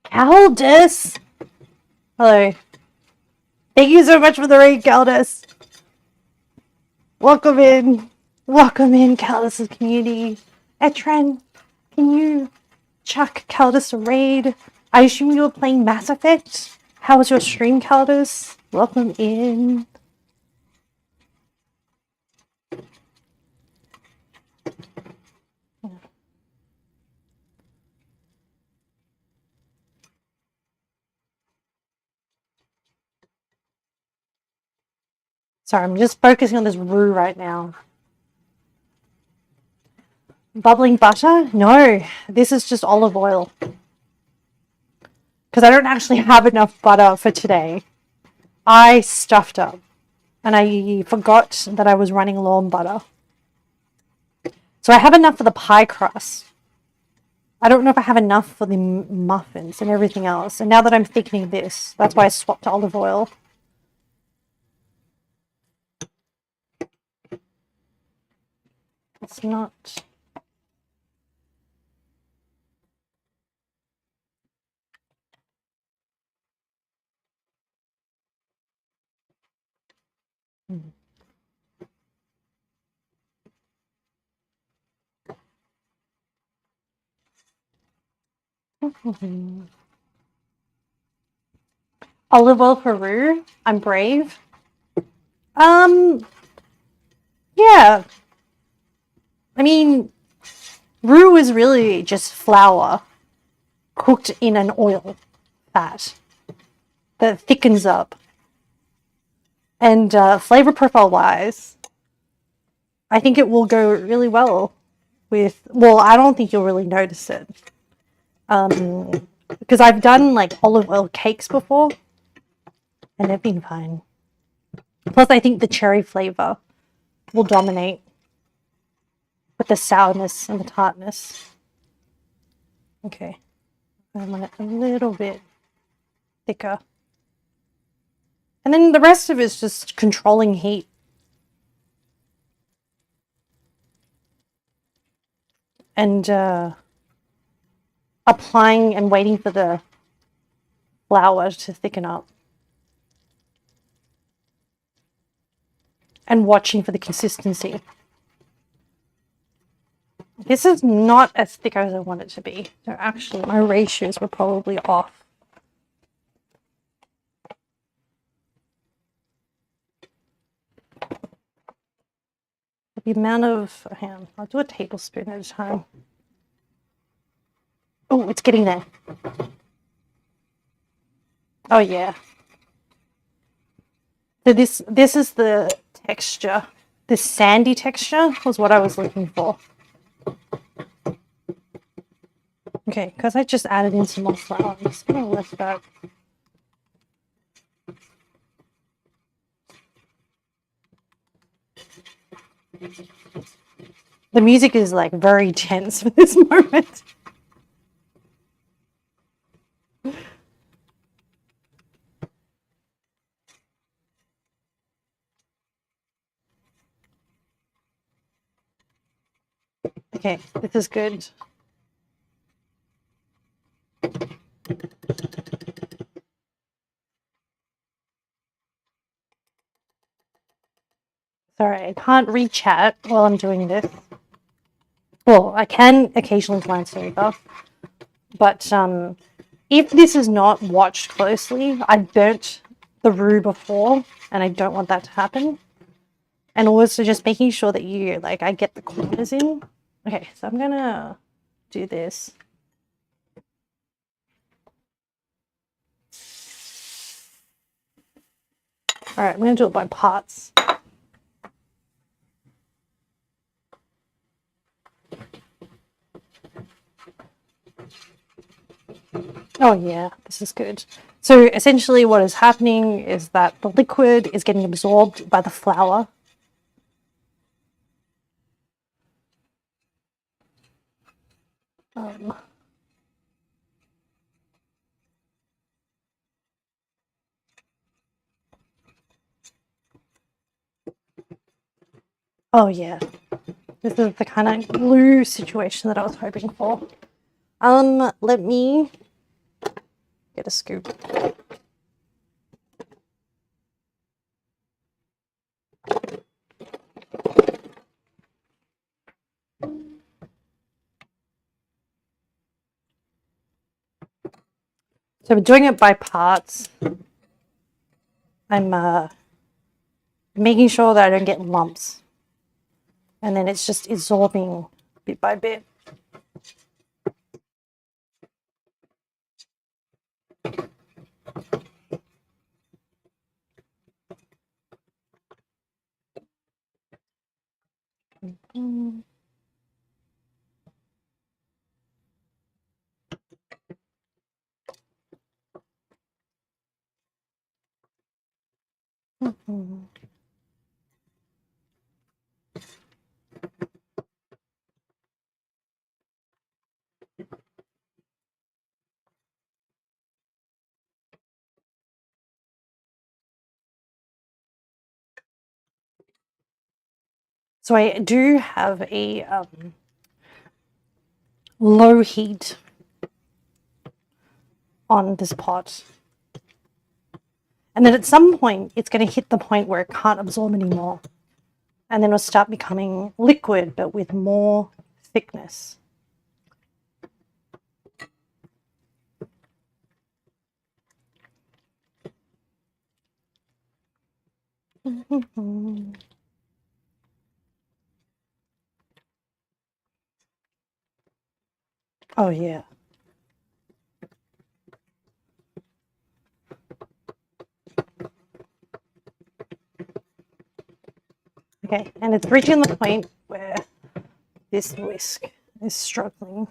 Caldus! Hello. Thank you so much for the raid, Caldus. Welcome in. Welcome in, Caldus's community. Etran, can you chuck Caldus a raid? I assume you were playing Mass Effect? How was your stream, Caldus? Welcome in. Sorry, I'm just focusing on this roux right now. Bubbling butter? No, this is just olive oil. Because I don't actually have enough butter for today. I stuffed up. And I forgot that I was running low on butter. So I have enough for the pie crust. I don't know if I have enough for the muffins and everything else. And now that I'm thickening this, that's why I swapped to olive oil. It's not... Olive oil for roux. I'm brave. Yeah. I mean, roux is really just flour cooked in an oil fat that thickens up. And flavor profile wise, I think it will go really well with, well, I don't think you'll really notice it. Because I've done like olive oil cakes before and they've been fine. Plus, I think the cherry flavor will dominate with the sourness and the tartness. Okay, I want it a little bit thicker. And then the rest of it is just controlling heat. And applying and waiting for the flour to thicken up. And watching for the consistency. This is not as thick as I want it to be. So actually, my ratios were probably off. The amount of, I'll do a tablespoon at a time. Oh, it's getting there. Oh yeah. So this is the texture. This sandy texture was what I was looking for. Okay, because I just added in some more flour, I'm just going to lift that. The music is like very tense for this moment. Okay, this is good. Sorry, I can't read chat while I'm doing this. Well, I can occasionally glance over, but if this is not watched closely, I burnt the roux before, and I don't want that to happen. And also just making sure that I get the corners in. Okay, so I'm gonna do this. All right, I'm gonna do it by parts. Oh yeah, this is good. So essentially what is happening is that the liquid is getting absorbed by the flour. Oh yeah, this is the kind of glue situation that I was hoping for. Let me get a scoop. So we're doing it by parts. I'm making sure that I don't get lumps. And then it's just absorbing bit by bit. So I do have a low heat on this pot. And then at some point, it's going to hit the point where it can't absorb anymore. And then it'll start becoming liquid, but with more thickness. Oh, yeah. Okay, and it's reaching the point where this whisk is struggling.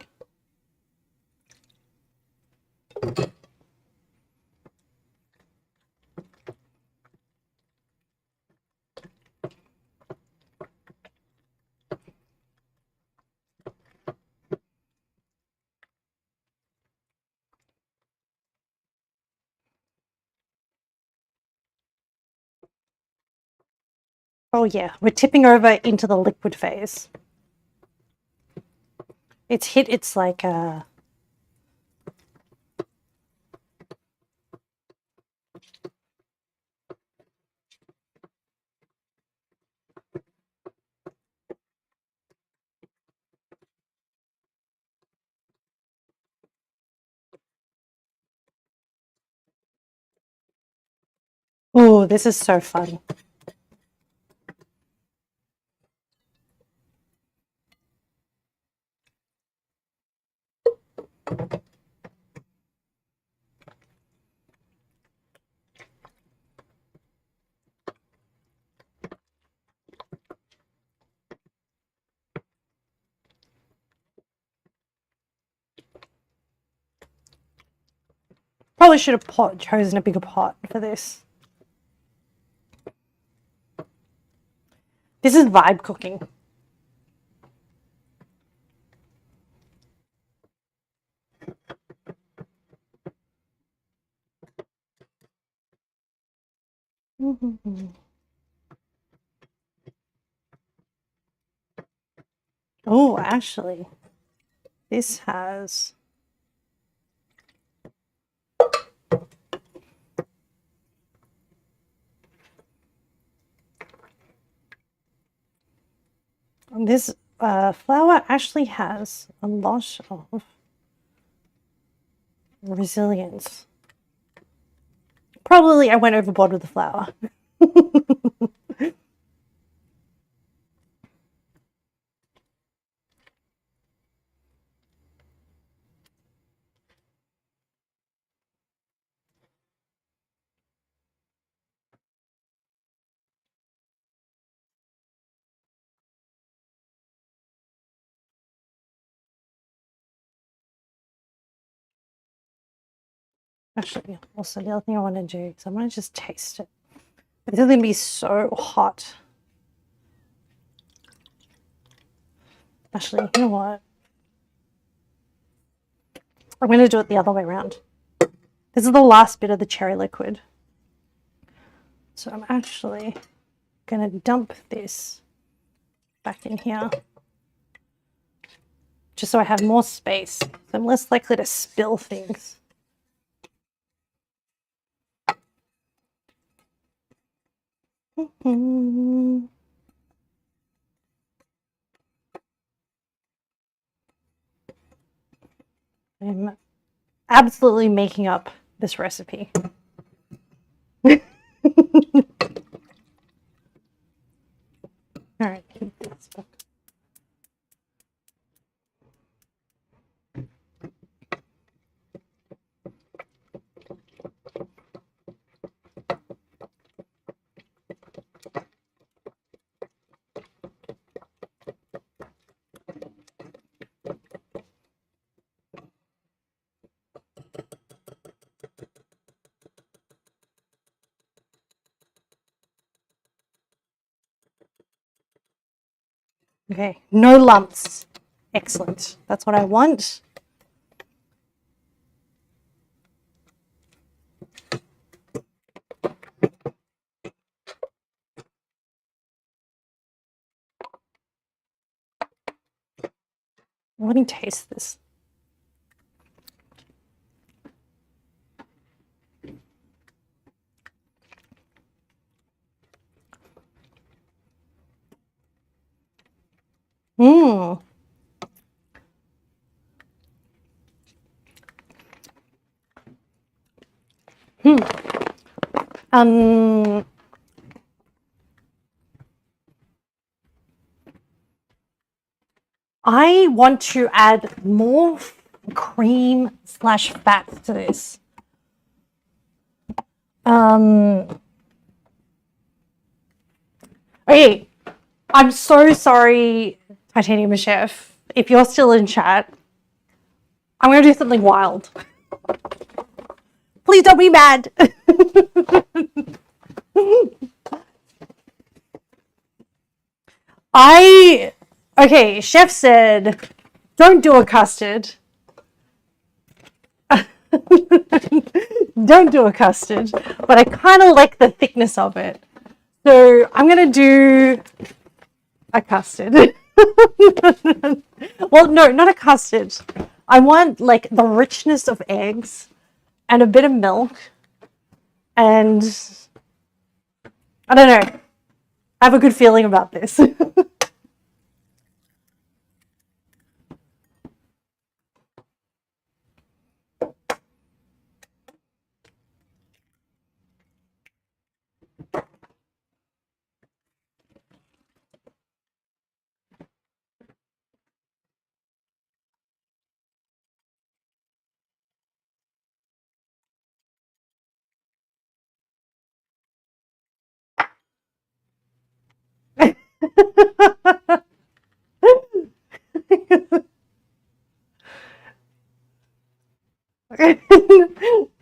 Oh yeah, we're tipping over into the liquid phase. It's hit its like oh, this is so fun. Probably should have chosen a bigger pot for this. This is vibe cooking. Oh, actually, this has this flour actually has a lot of resilience. Probably I went overboard with the flour. Actually, also the other thing I want to do is I want to just taste it. This is going to be so hot. Actually, you know what? I'm going to do it the other way around. This is the last bit of the cherry liquid. So I'm actually going to dump this back in here. Just so I have more space. So I'm less likely to spill things. I'm absolutely making up this recipe. All right, keep this back. Okay, no lumps. Excellent. That's what I want. Let me taste this. Mmm. I want to add more cream slash fat to this. Okay, I'm so sorry, Titanium Chef. If you're still in chat, I'm going to do something wild. Please don't be mad. Okay, Chef said, don't do a custard. Don't do a custard, but I kind of like the thickness of it. So I'm going to do a custard. Well, no, not a custard. I want like the richness of eggs and a bit of milk. And I don't know. I have a good feeling about this.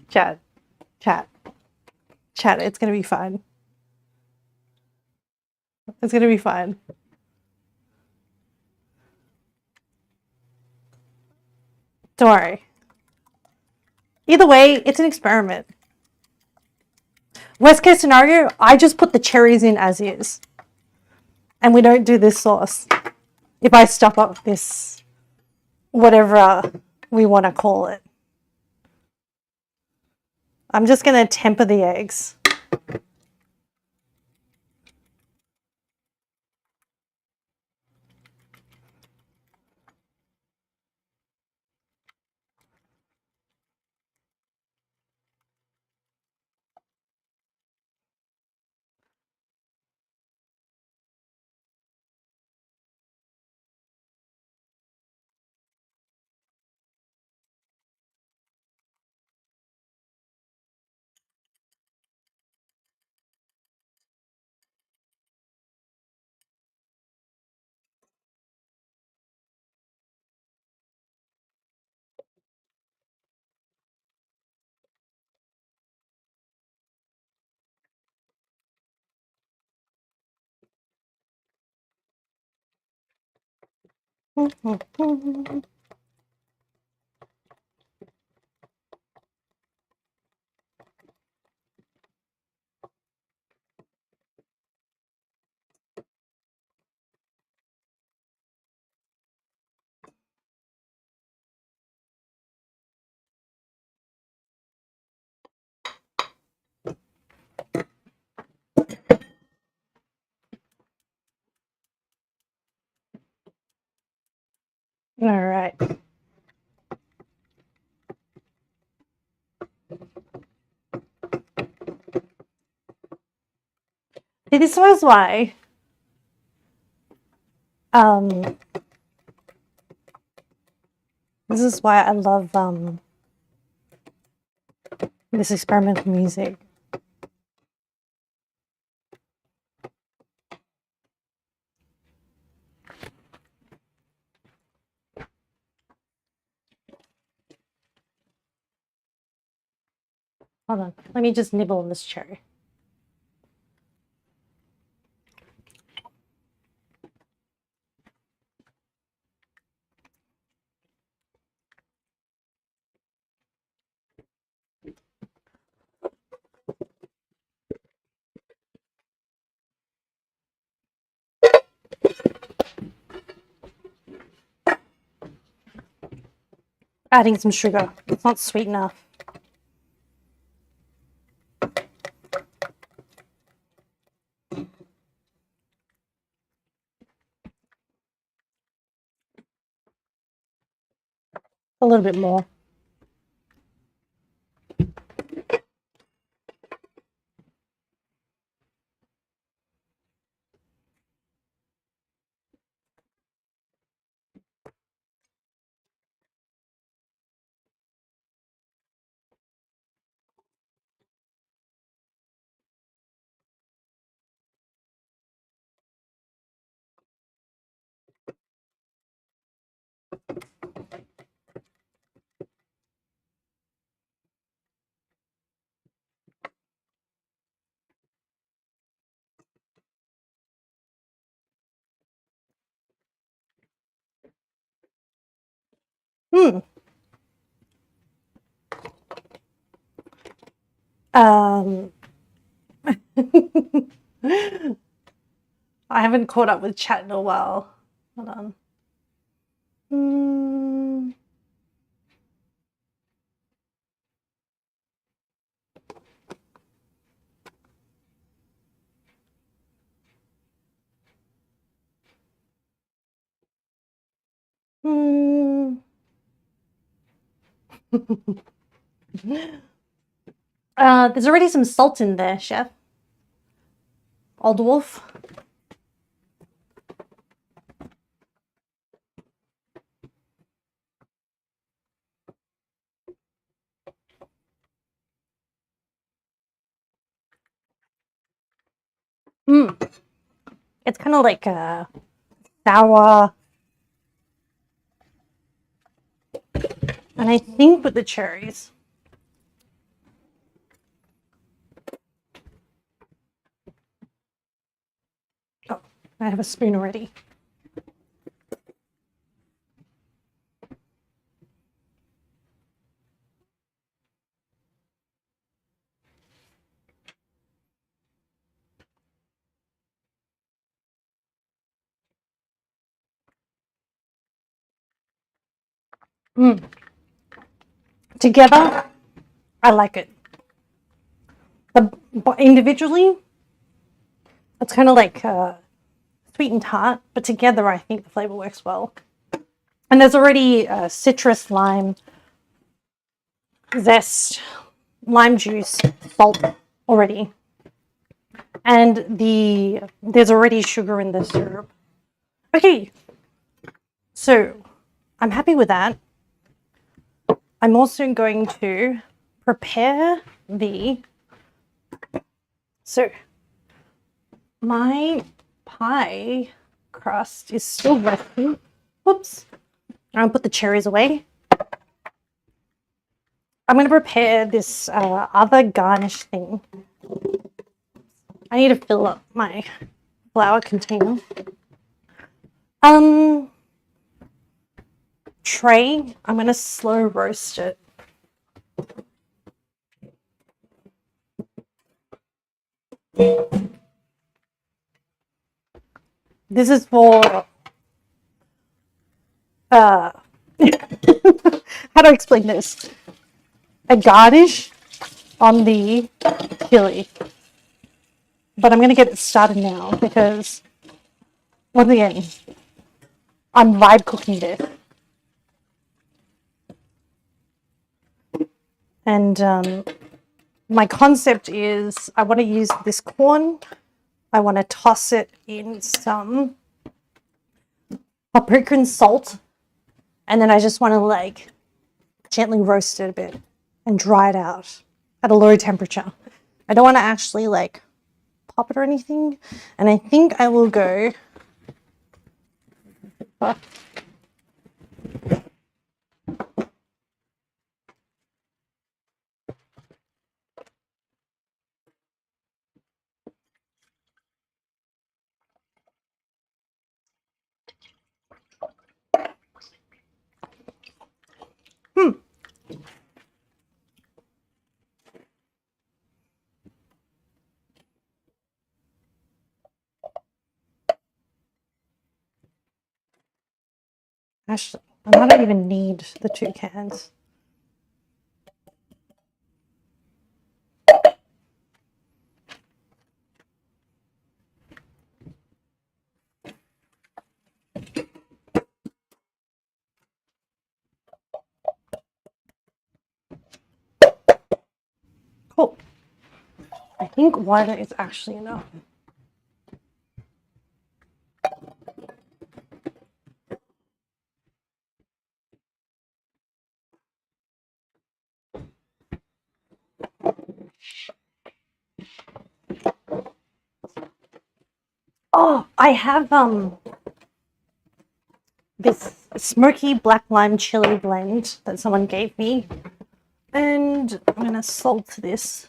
Chat, chat, chat. It's going to be fine. It's going to be fine. Don't worry. Either way, it's an experiment. Worst case scenario, I just put the cherries in as is. And we don't do this sauce. If I stuff up this, whatever we want to call it. I'm just going to temper the eggs. All right. See, this was why this is why I love this experimental music. Hold on, let me just nibble on this cherry. Adding some sugar. It's not sweet enough. A little bit more. Hmm. Um, I haven't caught up with chat in a while. Hold on. Hmm. Hmm. There's already some salt in there, Chef. Old Wolf. Hmm. It's kind of like sour. And I think with the cherries. Oh, I have a spoon already. Mm. Together, I like it. But individually, it's kind of like sweet and tart, but together I think the flavor works well. And there's already citrus, lime, zest, lime juice, salt already. And there's already sugar in the syrup. Okay, so I'm happy with that. I'm also going to prepare so my pie crust is still resting. Whoops. I'll put the cherries away. I'm going to prepare this other garnish thing. I need to fill up my flour container. Tray, I'm going to slow roast it. This is for how do I explain this? A garnish on the chili. But I'm going to get it started now because, once again, I'm vibe cooking this. And my concept is I want to use this corn. I want to toss it in some paprika and salt. And then I just want to like gently roast it a bit and dry it out at a low temperature. I don't want to actually like pop it or anything. And I think I will go. Actually, I might not even need the 2 cans. Cool. I think 1 is actually enough. Oh, I have this smoky black lime chili blend that someone gave me. And I'm going to salt this.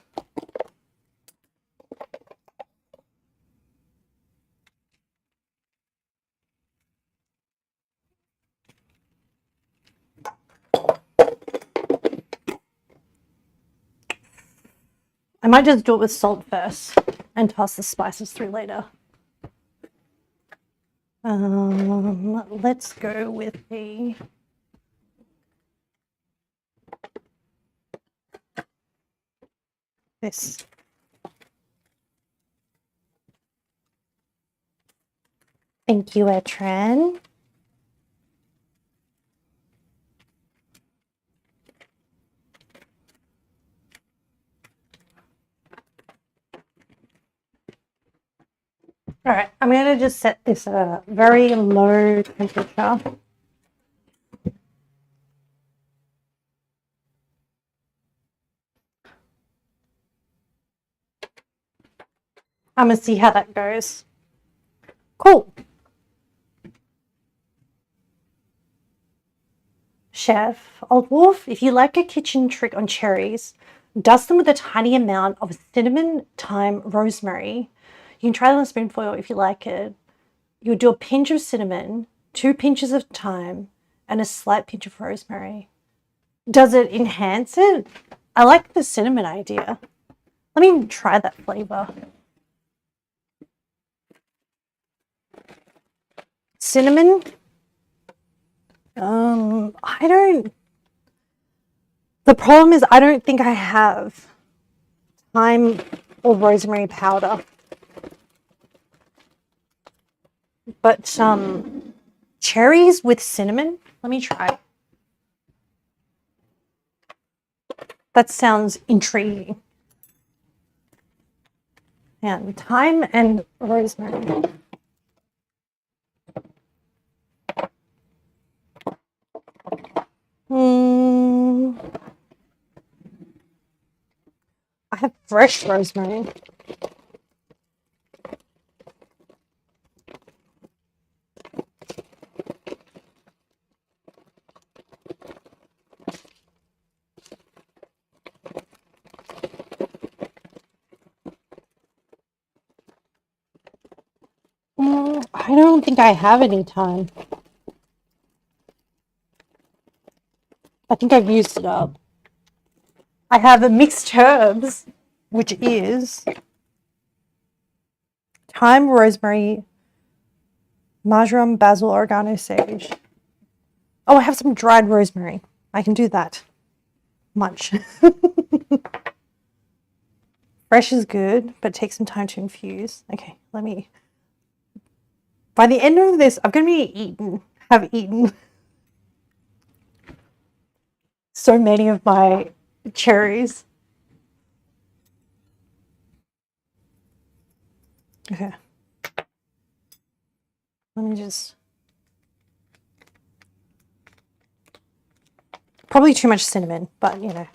I might just do it with salt first and toss the spices through later. Let's go with this. Thank you, Etran. All right, I'm going to just set this at a very low temperature. I'm going to see how that goes. Cool. Chef Old Wolf, if you like a kitchen trick on cherries, dust them with a tiny amount of cinnamon, thyme, rosemary. You can try them on a spoonful if you like it. You'll do a pinch of cinnamon, 2 pinches of thyme, and a slight pinch of rosemary. Does it enhance it? I like the cinnamon idea. Let me try that flavor. Cinnamon? The problem is I don't think I have thyme or rosemary powder. But cherries with cinnamon? Let me try. That sounds intriguing. And thyme and rosemary. I have fresh rosemary. I don't think I have any thyme. I think I've used it up. I have a mixed herbs, which is thyme, rosemary, marjoram, basil, oregano, sage. Oh, I have some dried rosemary. I can do that. Much. Fresh is good, but take some time to infuse. Okay, let me. By the end of this, I'm going to have eaten so many of my cherries. Okay. Let me just. Probably too much cinnamon, but you know.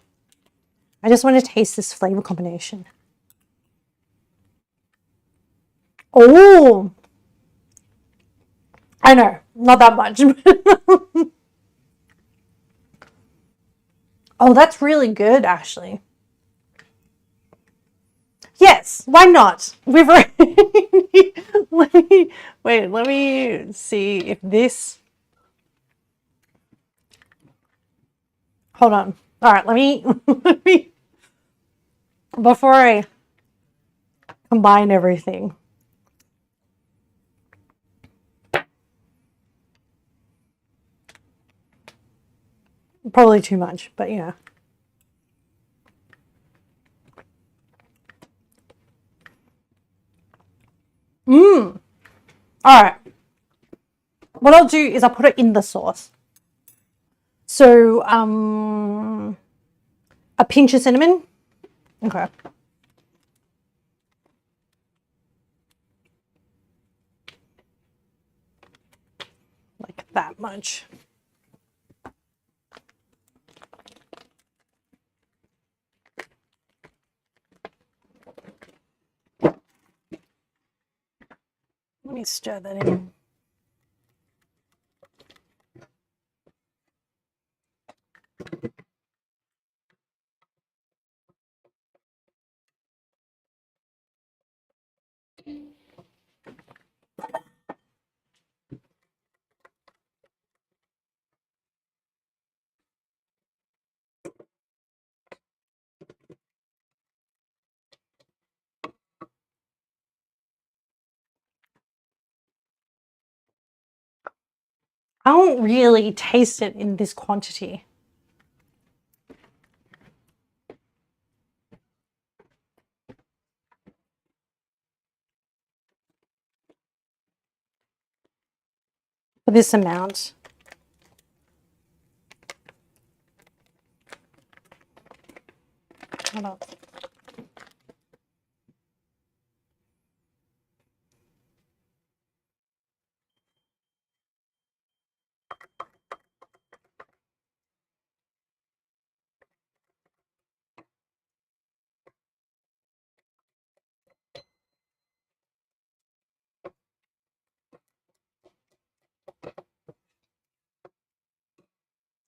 I just want to taste this flavor combination. Oh! I know, not that much. Oh, that's really good, Ashley. Yes, why not? We've already... let me see if this... Hold on. All right, let me... Before I combine everything. Probably too much, but yeah. All right. What I'll do is I'll put it in the sauce. So, a pinch of cinnamon. Okay. Like that much. Let me stir that in. I don't really taste it in this quantity. For this amount. Hold on.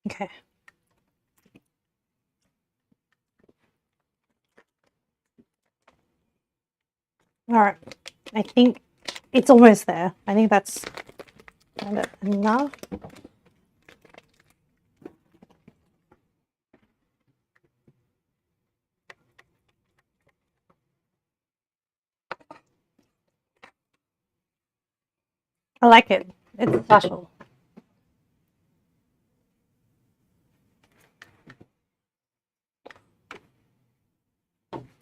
Okay. All right. I think it's almost there. I think that's kind of enough. I like it. It's subtle.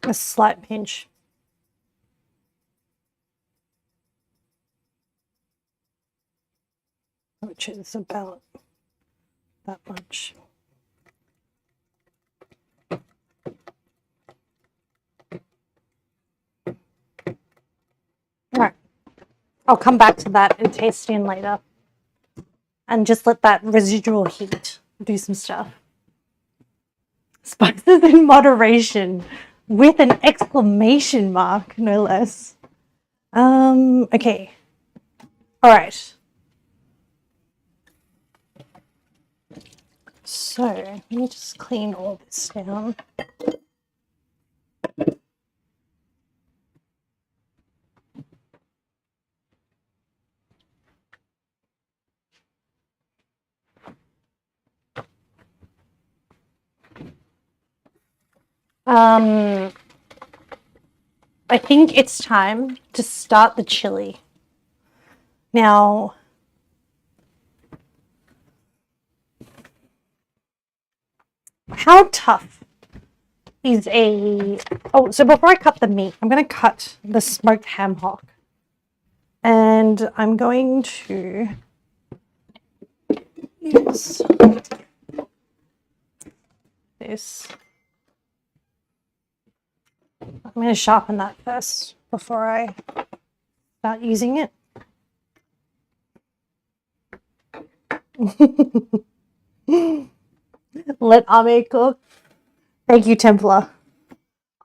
A slight pinch. Which is about that much. All right. I'll come back to that and taste in later. And just let that residual heat do some stuff. Spices in moderation with an exclamation mark, no less. Okay. All right. So let me just clean all this down. I think it's time to start the chili. Now, how tough is a... Oh, so before I cut the meat, I'm going to cut the smoked ham hock. And I'm going to use this. I'm going to sharpen that first before I start using it. Let Ame cook. Thank you, Templar.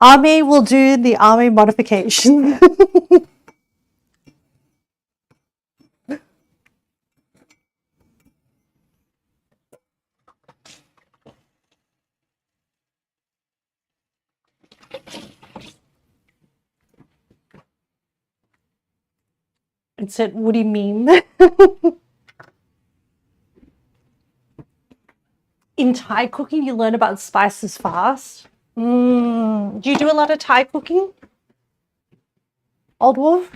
Ame will do the Ame modification. It's a Woody meme. In Thai cooking, you learn about spices fast. Do you do a lot of Thai cooking, Old Wolf?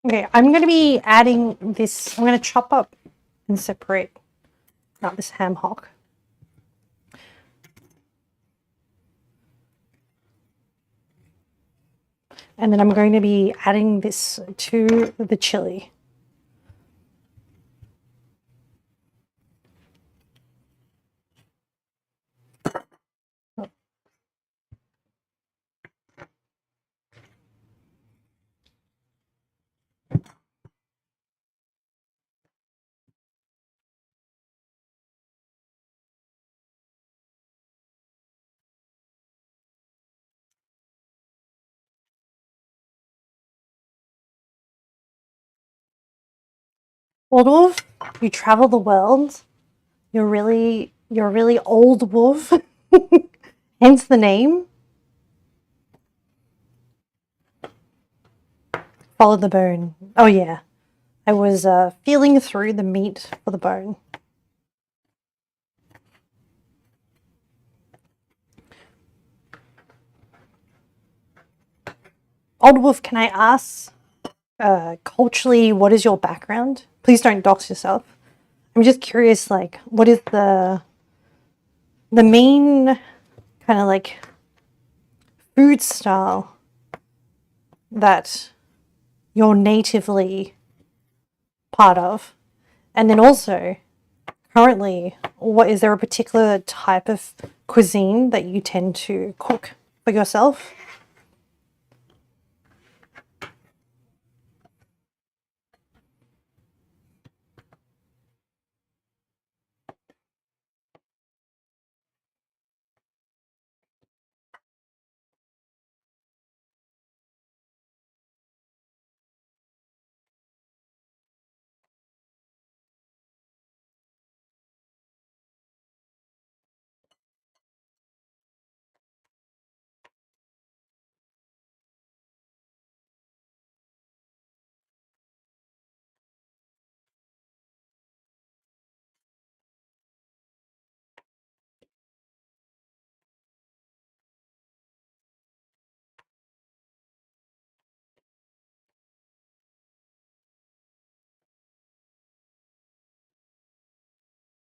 Okay, I'm going to be adding this. I'm going to chop up and separate out this ham hock. And then I'm going to be adding this to the chili. Old Wolf, you travel the world. You're really old wolf. Hence the name. Follow the bone. Oh yeah. I was feeling through the meat for the bone. Old Wolf, can I ask, culturally, what is your background? Please don't dox yourself. I'm just curious, like, what is the main kind of like food style that you're natively part of? And then also, currently, what is there a particular type of cuisine that you tend to cook for yourself?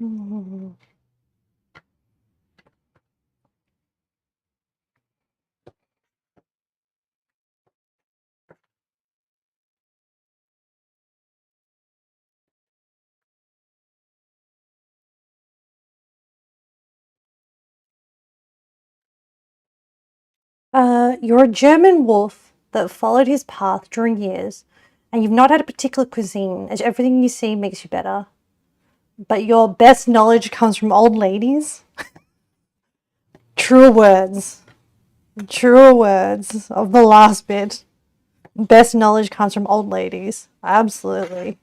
Mm. You're a German wolf that followed his path during years, and you've not had a particular cuisine, as everything you see makes you better. But your best knowledge comes from old ladies. Truer words. Truer words of the last bit. Best knowledge comes from old ladies. Absolutely.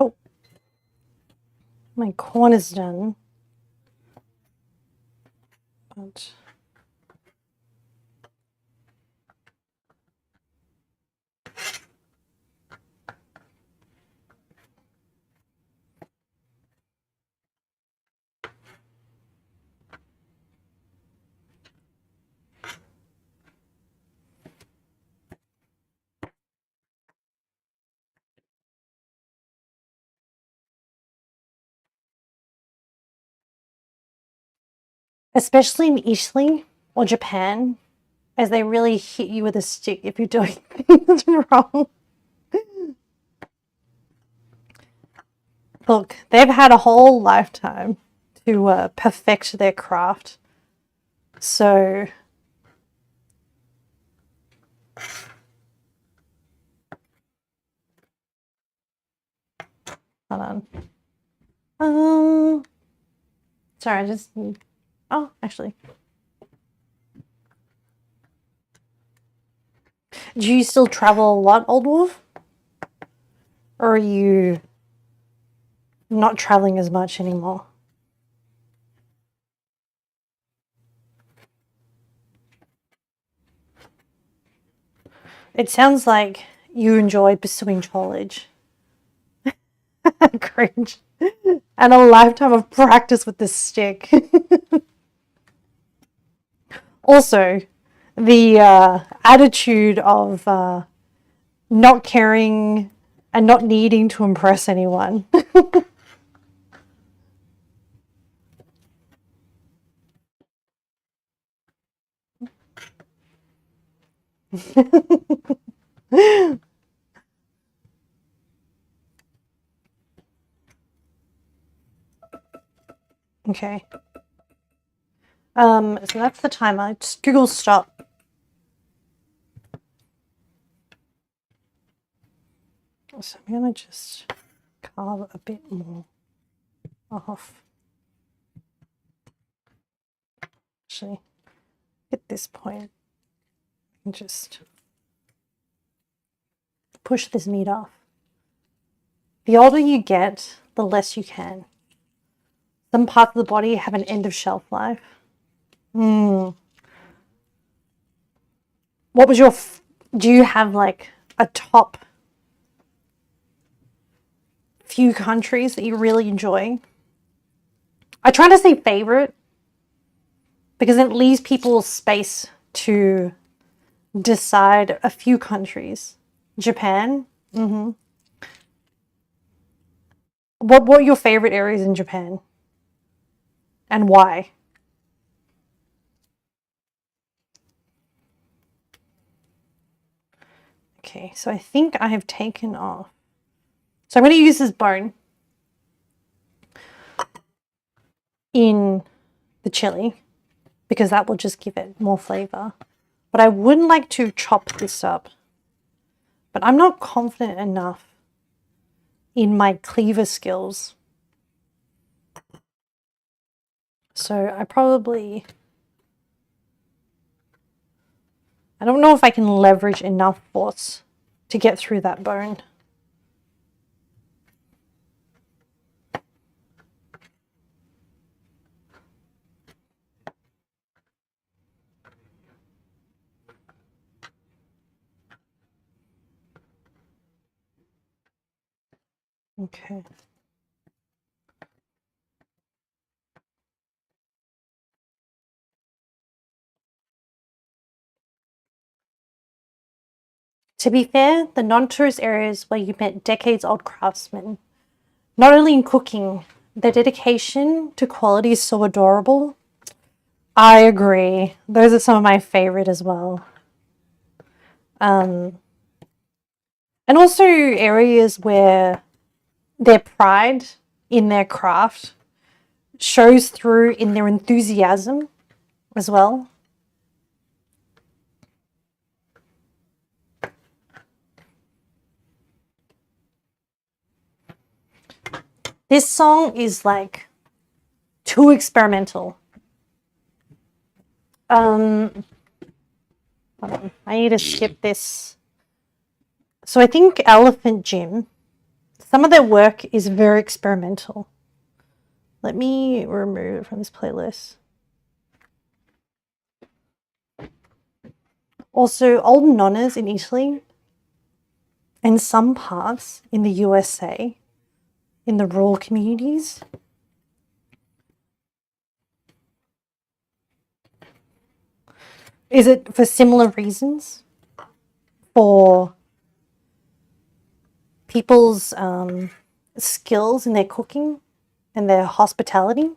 Oh, my corn is done. But especially in Italy or Japan, as they really hit you with a stick if you're doing things wrong. Look, they've had a whole lifetime to perfect their craft. So, hold on. Sorry, I just. Oh, actually. Do you still travel a lot, Old Wolf? Or are you not traveling as much anymore? It sounds like you enjoy pursuing knowledge. Cringe. And a lifetime of practice with this stick. Also, the attitude of not caring and not needing to impress anyone. Okay. So that's the timer. Just Google stop. So I'm gonna just carve a bit more off. Actually, at this point and just push this meat off. The older you get, the less you can. Some parts of the body have an end of shelf life. What was your... do you have like a top few countries that you really enjoy? I try to say favorite because it leaves people space to decide a few countries. Japan. What were your favorite areas in Japan? And why? Okay, so I think I have taken off. So I'm going to use this bone in the chili because that will just give it more flavor. But I would like to chop this up. But I'm not confident enough in my cleaver skills. So I don't know if I can leverage enough force to get through that bone. Okay. To be fair, the non-tourist areas where you met decades-old craftsmen, not only in cooking, their dedication to quality is so adorable. I agree. Those are some of my favorite as well. And also areas where their pride in their craft shows through in their enthusiasm as well. This song is like too experimental. Hold on. I need to skip this. So I think Elephant Gym, some of their work is very experimental. Let me remove it from this playlist. Also, old nonnas in Italy and some parts in the USA, in the rural communities. Is it for similar reasons? For people's skills in their cooking and their hospitality?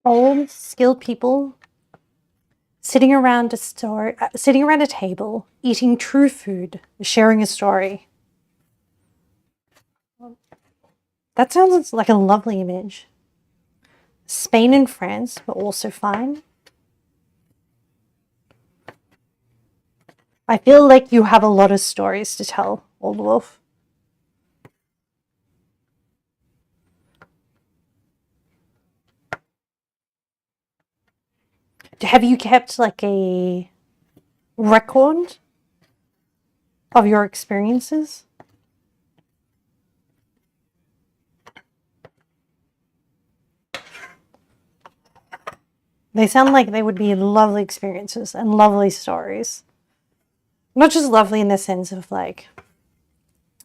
Old, skilled people sitting around a table, eating true food, sharing a story. That sounds like a lovely image. Spain and France were also fine. I feel like you have a lot of stories to tell, Old Wolf. Have you kept like a record of your experiences? They sound like they would be lovely experiences and lovely stories. Not just lovely in the sense of like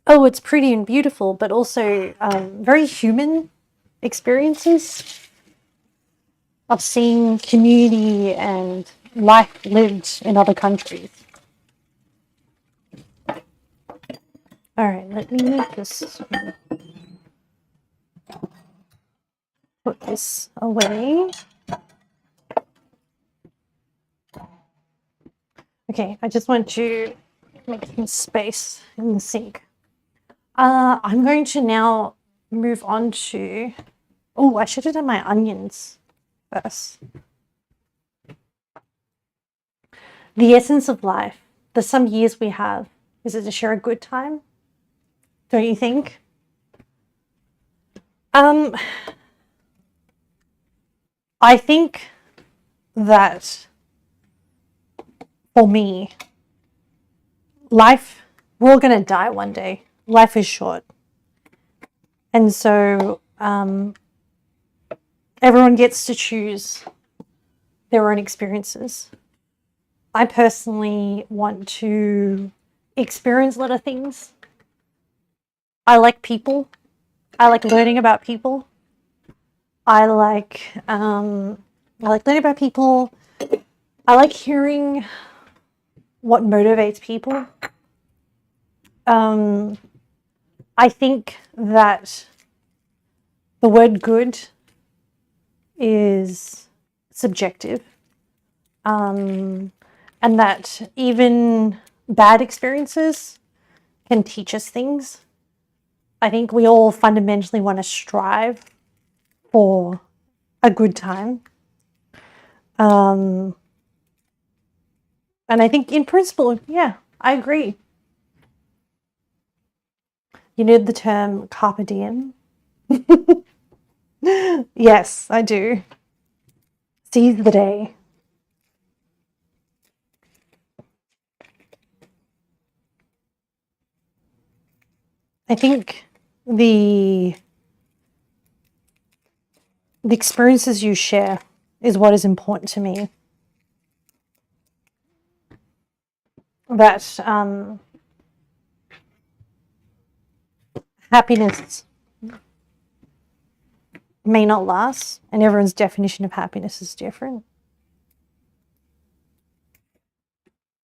Oh, it's pretty and beautiful, but also very human experiences of seeing community and life lived in other countries. All right, let me just put this away. Okay, I just want to make some space in the sink. I'm going to now move on to... Oh, I should have done my onions first. The essence of life, the some years we have, is it to share a good time? Don't you think? I think that for me, life, we're all going to die one day. Life is short. And so everyone gets to choose their own experiences. I personally want to experience a lot of things. I like people. I like learning about people. I like learning about people. I like hearing what motivates people. I think that the word good is subjective. And that even bad experiences can teach us things. I think we all fundamentally want to strive for a good time. And I think in principle, yeah, I agree. You know the term carpe diem? Yes, I do. Seize the day. I think the experiences you share is what is important to me. That happiness may not last, and everyone's definition of happiness is different.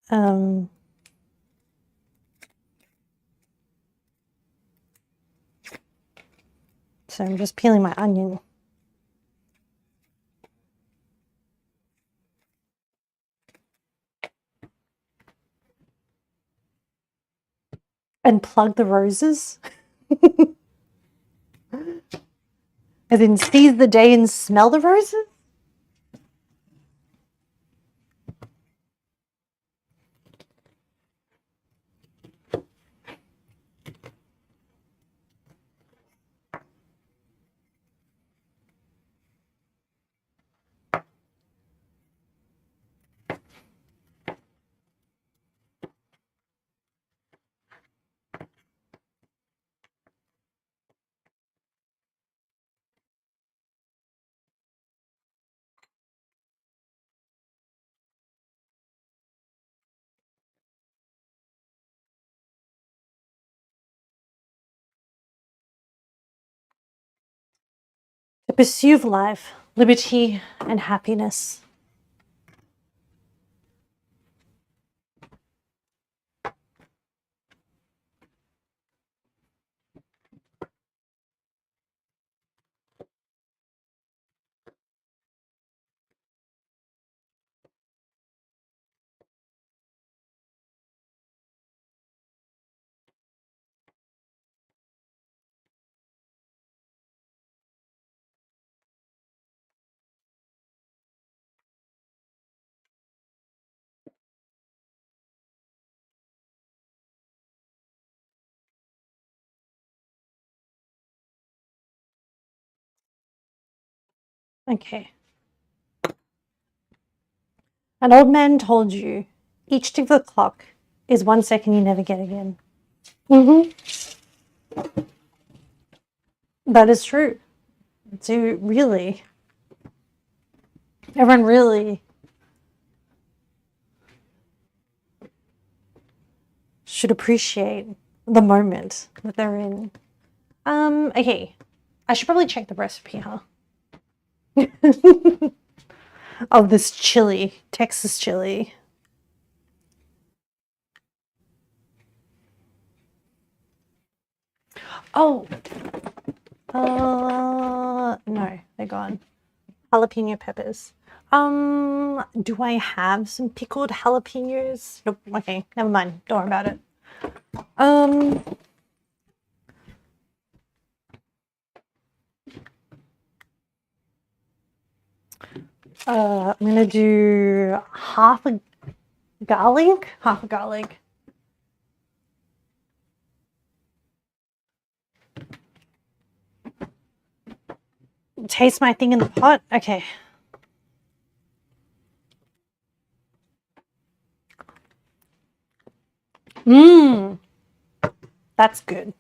So I'm just peeling my onion. And plug the roses. As in seize the day and smell the roses? The pursuit of life, liberty, and happiness. Okay. An old man told you each tick of the clock is 1 second you never get again. That is true. So really, everyone really should appreciate the moment that they're in. Okay. I should probably check the recipe, huh? Of this chili, Texas chili. Oh, no, they're gone. Jalapeno peppers. Do I have some pickled jalapenos? Nope. Okay, never mind. Don't worry about it. I'm gonna do half a garlic. Taste my thing in the pot. Okay. Mmm. That's good.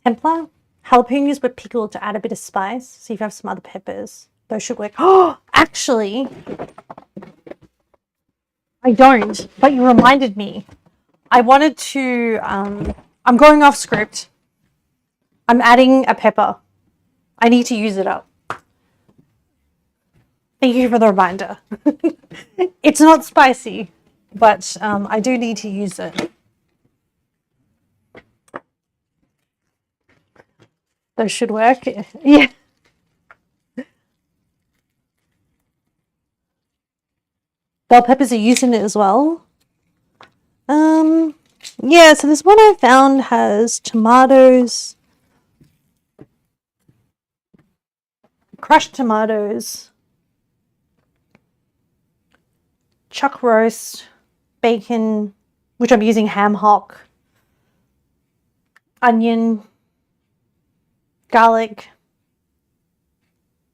Templar. Jalapenos but pickled to add a bit of spice. See if you have some other peppers. Those should work. Oh, actually, I don't. But you reminded me. I wanted to. I'm going off script. I'm adding a pepper. I need to use it up. Thank you for the reminder. It's not spicy, but I do need to use it. Those should work. Yeah. Bell peppers are used in it as well. Yeah, so this one I found has tomatoes, crushed tomatoes, chuck roast, bacon, which I'm using ham hock, onion, garlic,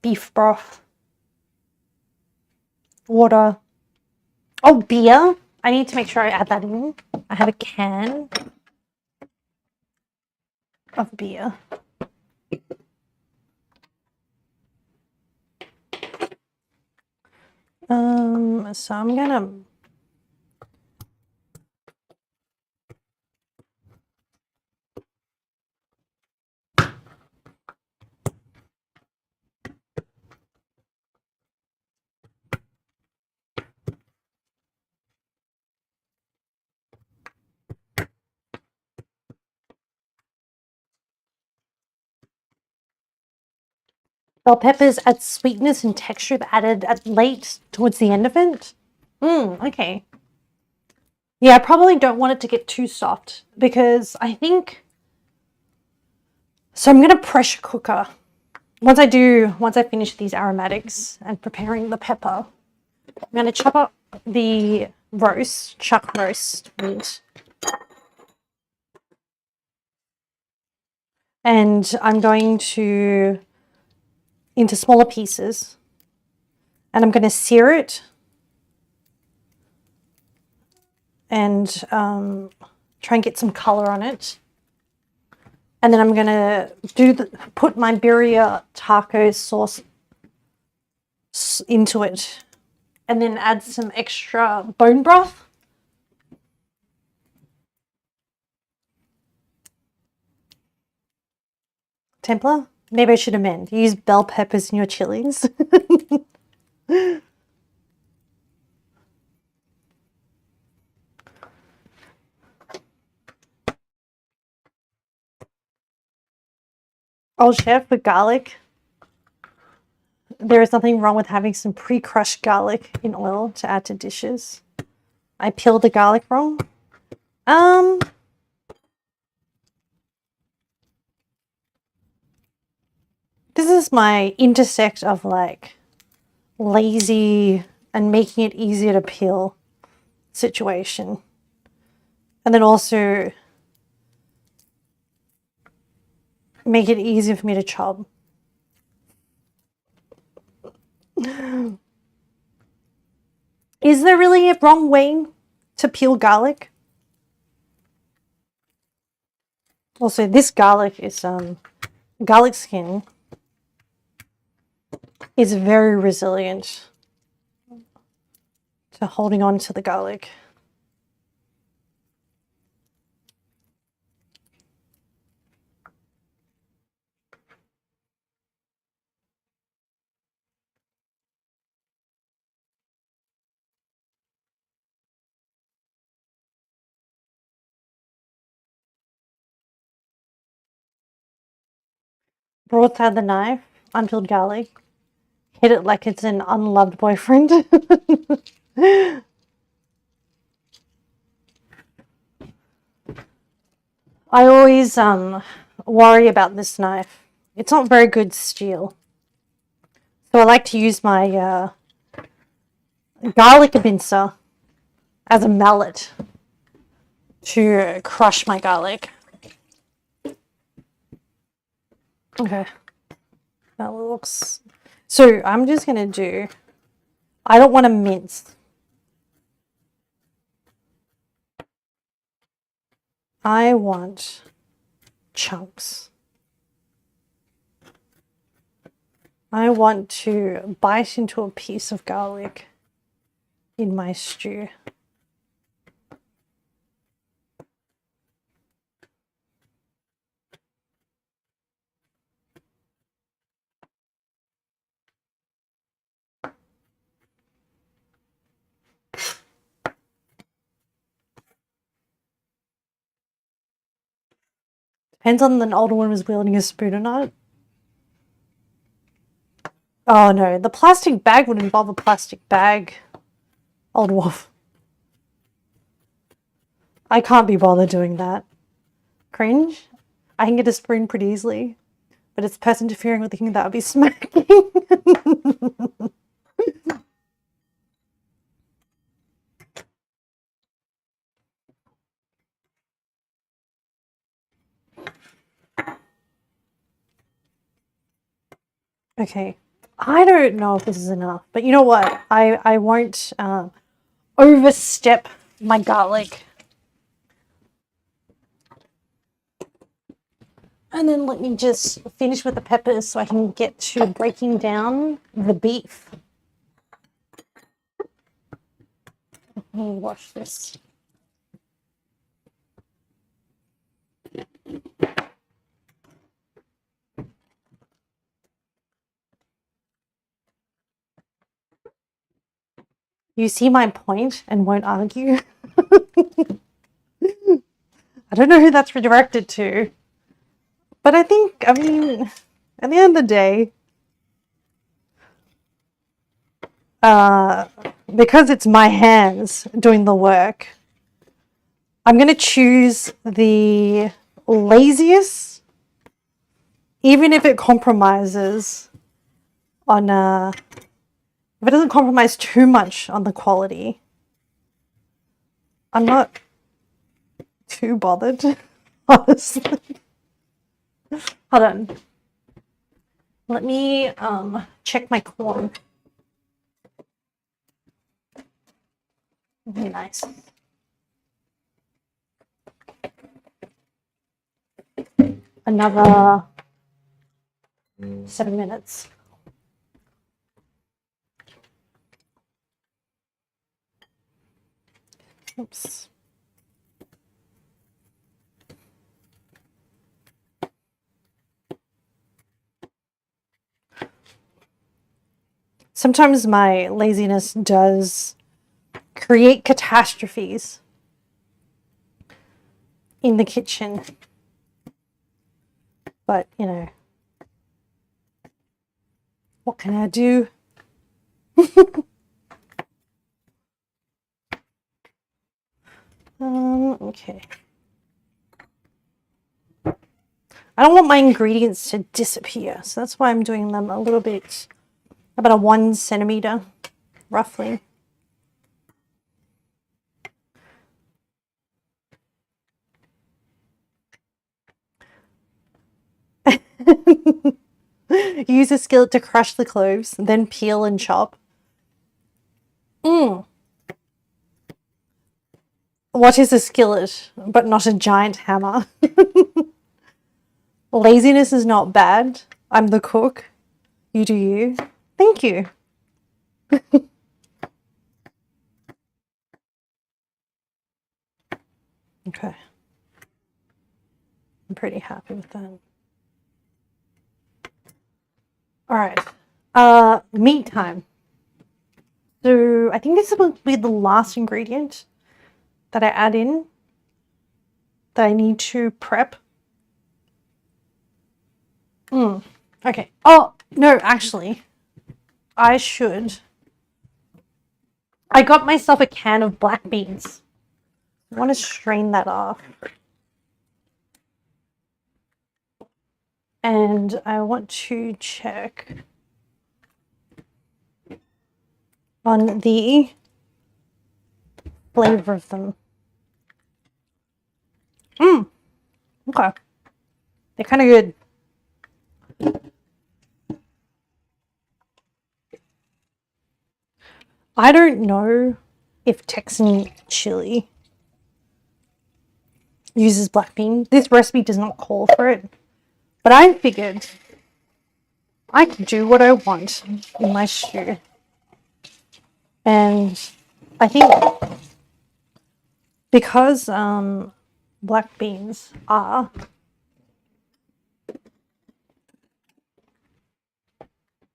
beef broth, water. Oh, beer. I need to make sure I add that in. I have a can of beer. So I'm gonna bell peppers add sweetness and texture added at late towards the end of it. Okay. Yeah, I probably don't want it to get too soft because I think. So I'm gonna pressure cooker. Once I finish these aromatics and preparing the pepper, I'm gonna chop up the chuck roast meat. And I'm going to into smaller pieces and I'm going to sear it and try and get some color on it. And then I'm going to put my birria taco sauce into it and then add some extra bone broth. Templar? Maybe I should amend. Use bell peppers in your chilies. Oh, chef, with garlic. There is nothing wrong with having some pre-crushed garlic in oil to add to dishes. I peeled the garlic wrong. This is my intersect of like lazy and making it easier to peel situation. And then also make it easier for me to chop. Is there really a wrong way to peel garlic? Also, this garlic is garlic skin is very resilient to holding on to the garlic. Broadside the knife, unpeeled garlic. Hit it like it's an unloved boyfriend. I always worry about this knife. It's not very good steel. So I like to use my garlic mincer as a mallet to crush my garlic. Okay. That looks... So I'm just going to do... I don't want to mince. I want chunks. I want to bite into a piece of garlic in my stew. Depends on the older one was wielding a spoon or not. Oh no, the plastic bag would involve a plastic bag. Old wolf. I can't be bothered doing that. Cringe. I can get a spoon pretty easily. But it's the person interfering with the thing that would be smacking. Okay. I don't know if this is enough, but you know what? I won't overstep my garlic. And then let me just finish with the peppers so I can get to breaking down the beef. Let me wash this. You see my point and won't argue? I don't know who that's redirected to. But I think, I mean, at the end of the day, because it's my hands doing the work, I'm going to choose the laziest, even if it compromises on, if it doesn't compromise too much on the quality. I'm not too bothered, honestly. Hold on. Let me check my corn. Very nice. Another 7 minutes. Oops. Sometimes my laziness does create catastrophes in the kitchen. But, you know, what can I do? Okay. I don't want my ingredients to disappear, so that's why I'm doing them a little bit, about a 1 centimeter, roughly. Use a skillet to crush the cloves, then peel and chop. What is a skillet, but not a giant hammer? Laziness is not bad. I'm the cook. You do you. Thank you. Okay. I'm pretty happy with that. All right. Meat time. So I think this will be the last ingredient that I add in that I need to prep. Okay. Oh, no, actually, I should. I got myself a can of black beans. I want to strain that off. And I want to check on the flavor of them. Okay. They're kind of good. I don't know if Texan chili uses black bean. This recipe does not call for it, but I figured I can do what I want in my stew. And I think because black beans are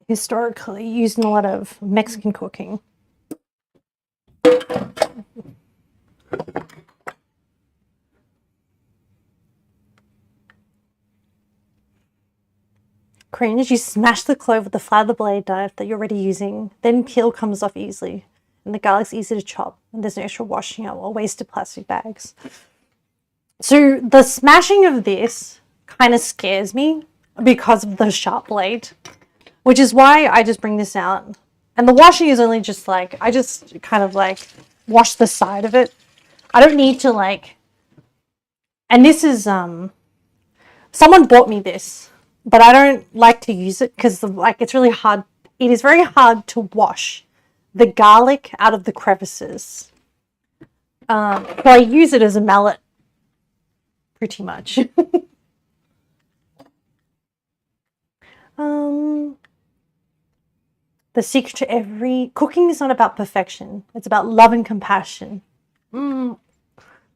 historically used in a lot of Mexican cooking, cringe, you smash the clove with the flat of the blade knife that you're already using, then peel comes off easily, and the garlic's easy to chop, and there's no extra washing out or wasted plastic bags. So the smashing of this kind of scares me because of the sharp blade, which is why I just bring this out. And the washing is only just like, I just kind of like wash the side of it. I don't need to like, and this is, someone bought me this, but I don't like to use it because like it's really hard. It is very hard to wash the garlic out of the crevices. So I use it as a mallet pretty much. The secret to every cooking is not about perfection. It's about love and compassion. The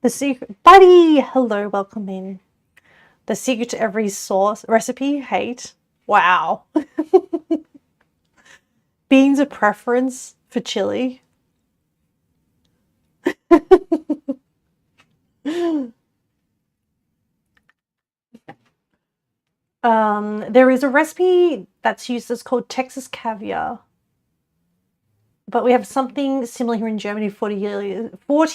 secret, buddy. Hello, welcome in. The secret to every sauce recipe. Hate. Wow. Beans a preference for chili. There is a recipe that's used that's called Texas caviar. But we have something similar here in Germany 40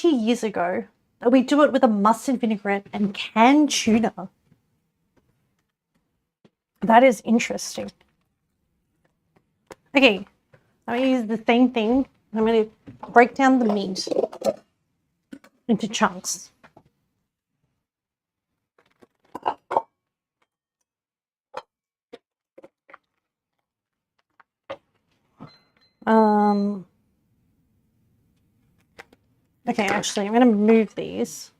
years ago. We do it with a mustard vinaigrette and canned tuna. That is interesting. Okay, I'm going to use the same thing. I'm going to break down the meat into chunks. Okay, actually, I'm going to move these.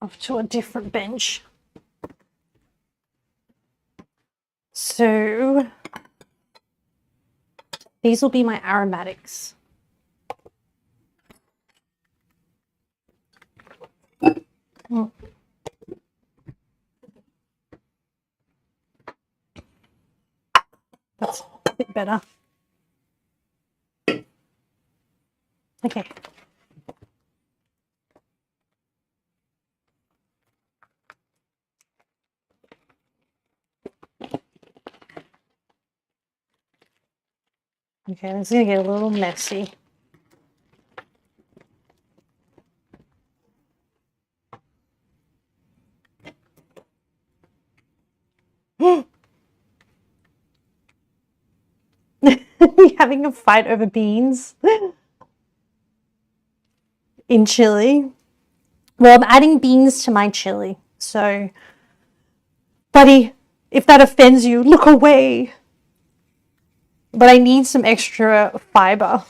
Off to a different bench. So these will be my aromatics. That's a bit better. Okay. Okay, this is going to get a little messy. Having a fight over beans in chili. Well, I'm adding beans to my chili. So, buddy, if that offends you, look away. But I need some extra fiber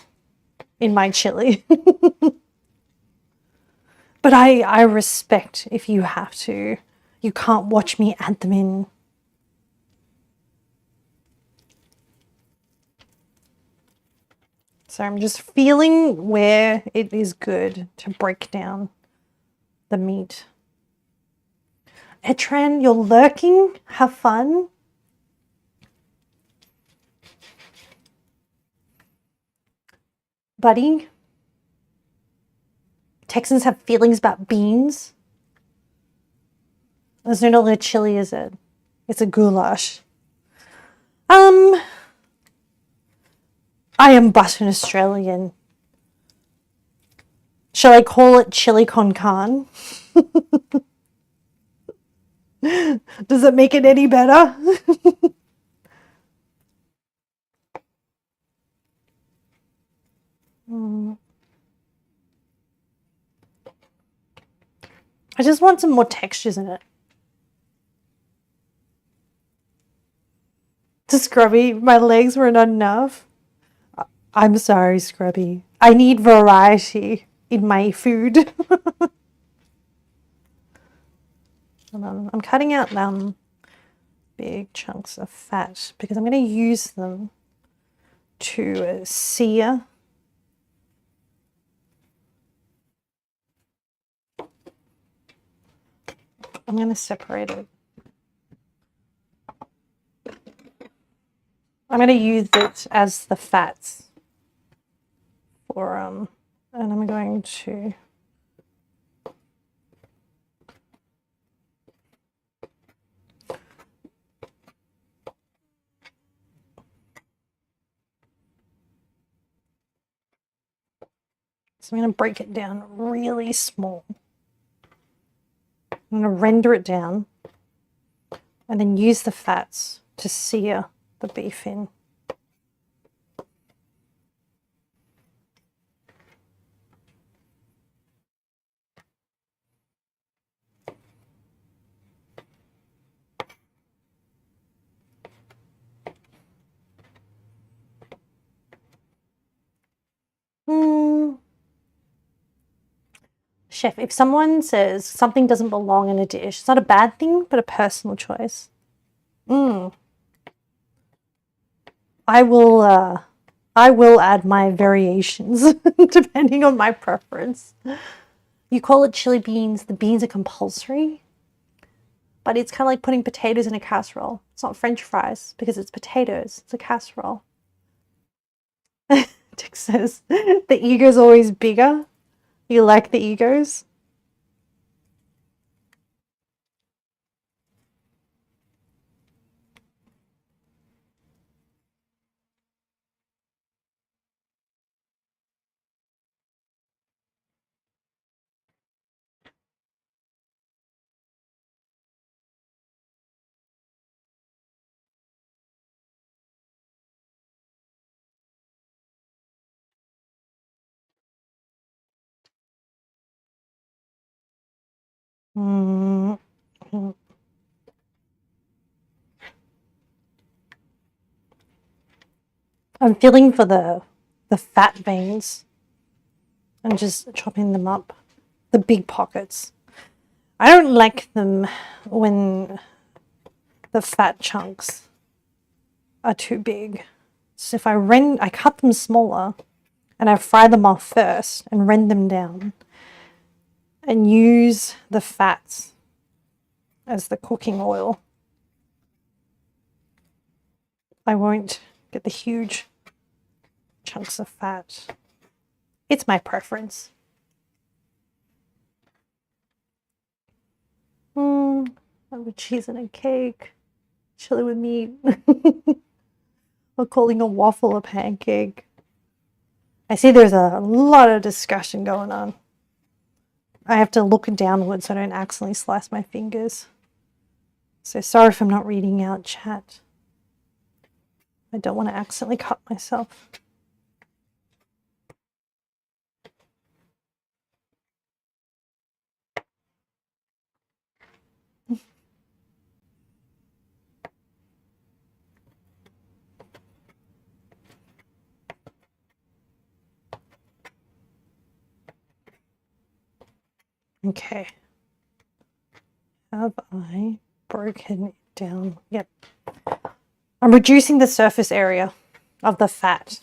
in my chili. But I respect if you have to. You can't watch me add them in. So I'm just feeling where it is good to break down the meat. Etran, you're lurking? Have fun. Buddy, Texans have feelings about beans. It's no longer chili, is it? It's a goulash. I am but an Australian. Shall I call it chili con carne? Does it make it any better? I just want some more textures in it. To Scrubby, my legs were not enough. I'm sorry, Scrubby. I need variety in my food. I'm cutting out big chunks of fat because I'm going to use them to sear. I'm going to separate it. I'm going to use it as the fats for and I'm going to I'm going to break it down really small. I'm going to render it down and then use the fats to sear the beef in. Chef, if someone says something doesn't belong in a dish, it's not a bad thing, but a personal choice. I will add my variations depending on my preference. You call it chili beans. The beans are compulsory, but it's kind of like putting potatoes in a casserole. It's not French fries because it's potatoes. It's a casserole. Dick says the ego's always bigger. You like the egos? I'm feeling for the fat veins and just chopping them up, the big pockets. I don't like them when the fat chunks are too big. So if I cut them smaller and I fry them off first and rend them down and use the fats as the cooking oil, I won't get the huge chunks of fat. It's my preference. With cheese and a cake, chili with meat. We're calling a waffle a pancake. I see there's a lot of discussion going on. I have to look downwards so I don't accidentally slice my fingers. So sorry if I'm not reading out chat. I don't want to accidentally cut myself. Okay. Have I broken it down? Yep. I'm reducing the surface area of the fat.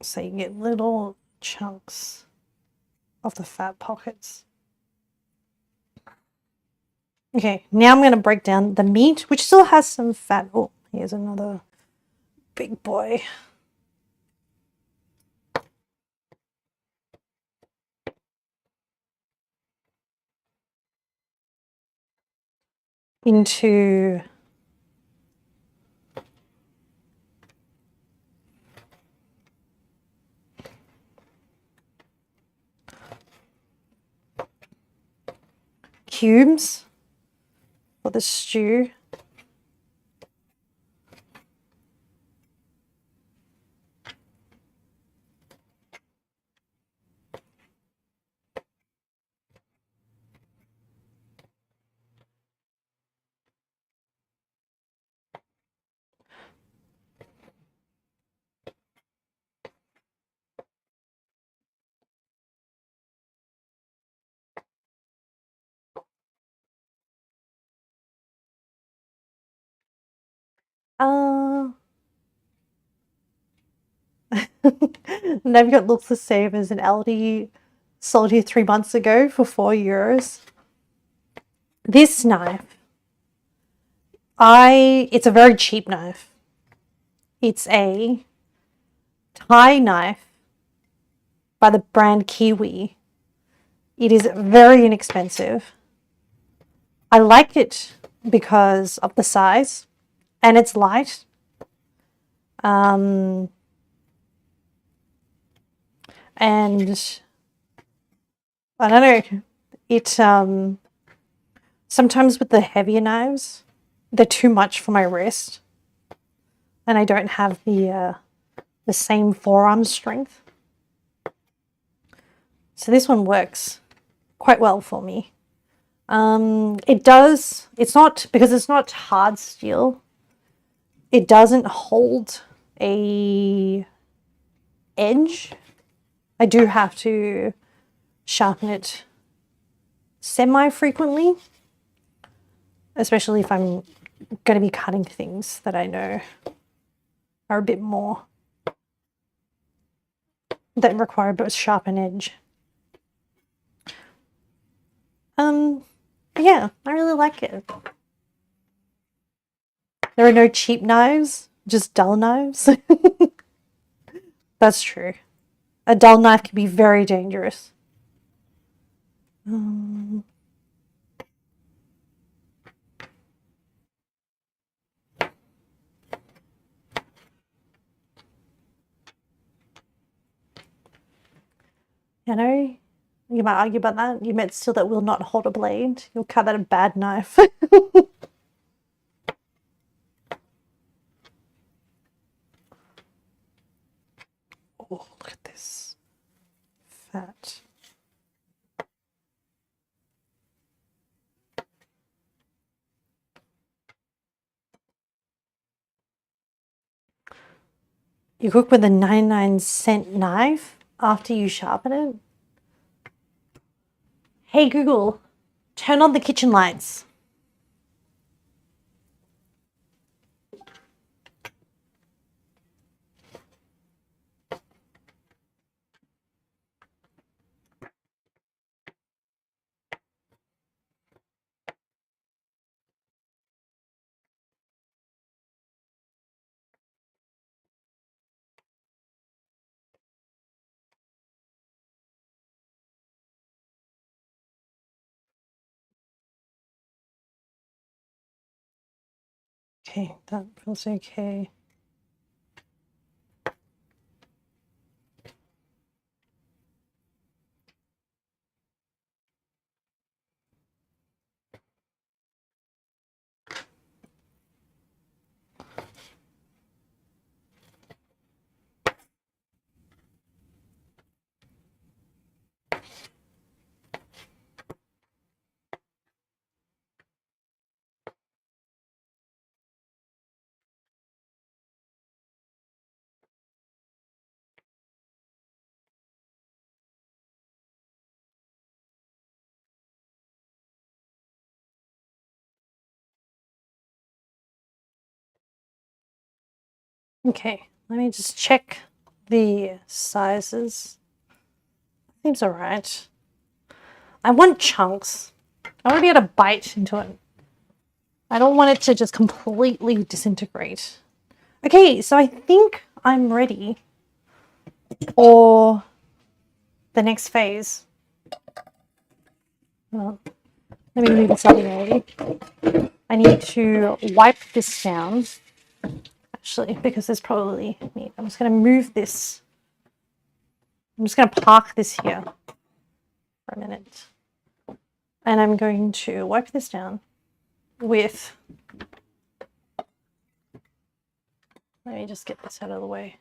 So you get little chunks of the fat pockets. Okay, now I'm going to break down the meat, which still has some fat. Oh, here's another big boy. into cubes for the stew. Never got looks the same as an Aldi sold here 3 months ago for €4. This knife, it's a very cheap knife. It's a Thai knife by the brand Kiwi. It is very inexpensive. I like it because of the size and it's light. And I don't know, it sometimes with the heavier knives, they're too much for my wrist, and I don't have the same forearm strength. So this one works quite well for me. It's not, because it's not hard steel, it doesn't hold a edge. I do have to sharpen it semi-frequently, especially if I'm going to be cutting things that I know are a bit more, that require a bit of sharpen edge. Yeah, I really like it. There are no cheap knives, just dull knives. That's true. A dull knife can be very dangerous. You know, you might argue about that. You meant still that will not hold a blade. You'll cut that a bad knife. Oh, look at this fat. You cook with a 99-cent knife after you sharpen it? Hey Google, turn on the kitchen lights. Okay, that feels okay. Okay, let me just check the sizes. Seems all right. I want chunks. I want to be able to bite into it. I don't want it to just completely disintegrate. Okay, so I think I'm ready for the next phase. Well, let me move this out of the way. I need to wipe this down, actually, because there's probably meat. I'm just going to move this. I'm just going to park this here for a minute. And I'm going to wipe this down with, let me just get this out of the way.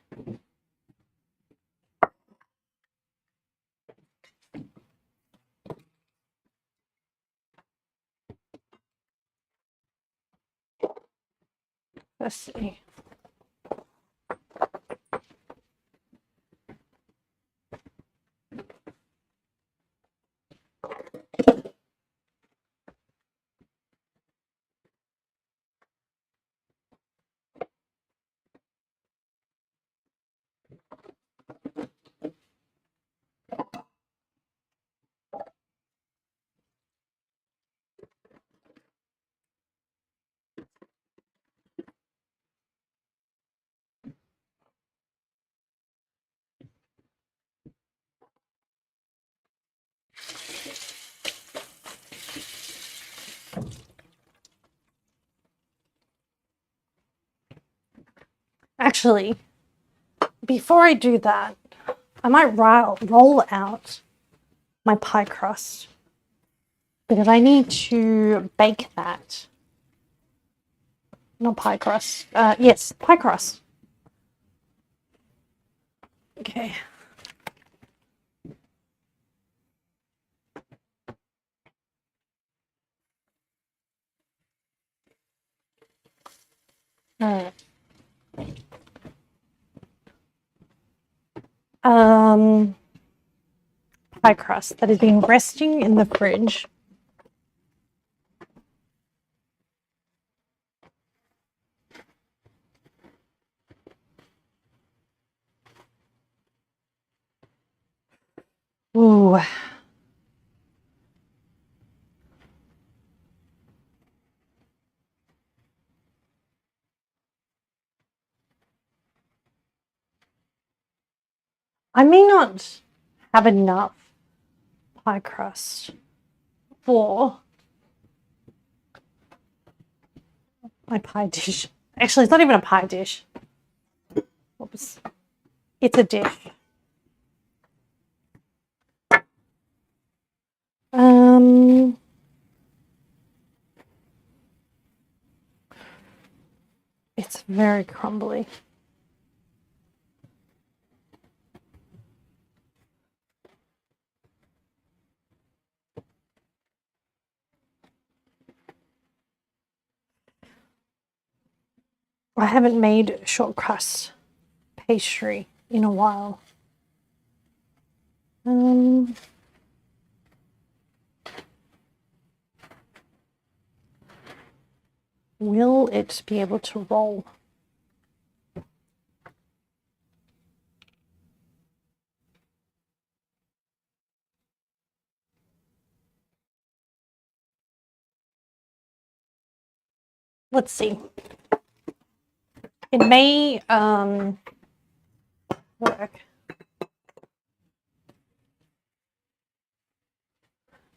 Let's see. Actually, before I do that, I might roll out my pie crust because I need to bake that. Not pie crust. Yes, pie crust. Okay. Alright. Pie crust that has been resting in the fridge. Ooh. I may not have enough pie crust for my pie dish. Actually, it's not even a pie dish. Oops. It's a dish. It's very crumbly. I haven't made short crust pastry in a while. Will it be able to roll? Let's see. It may work.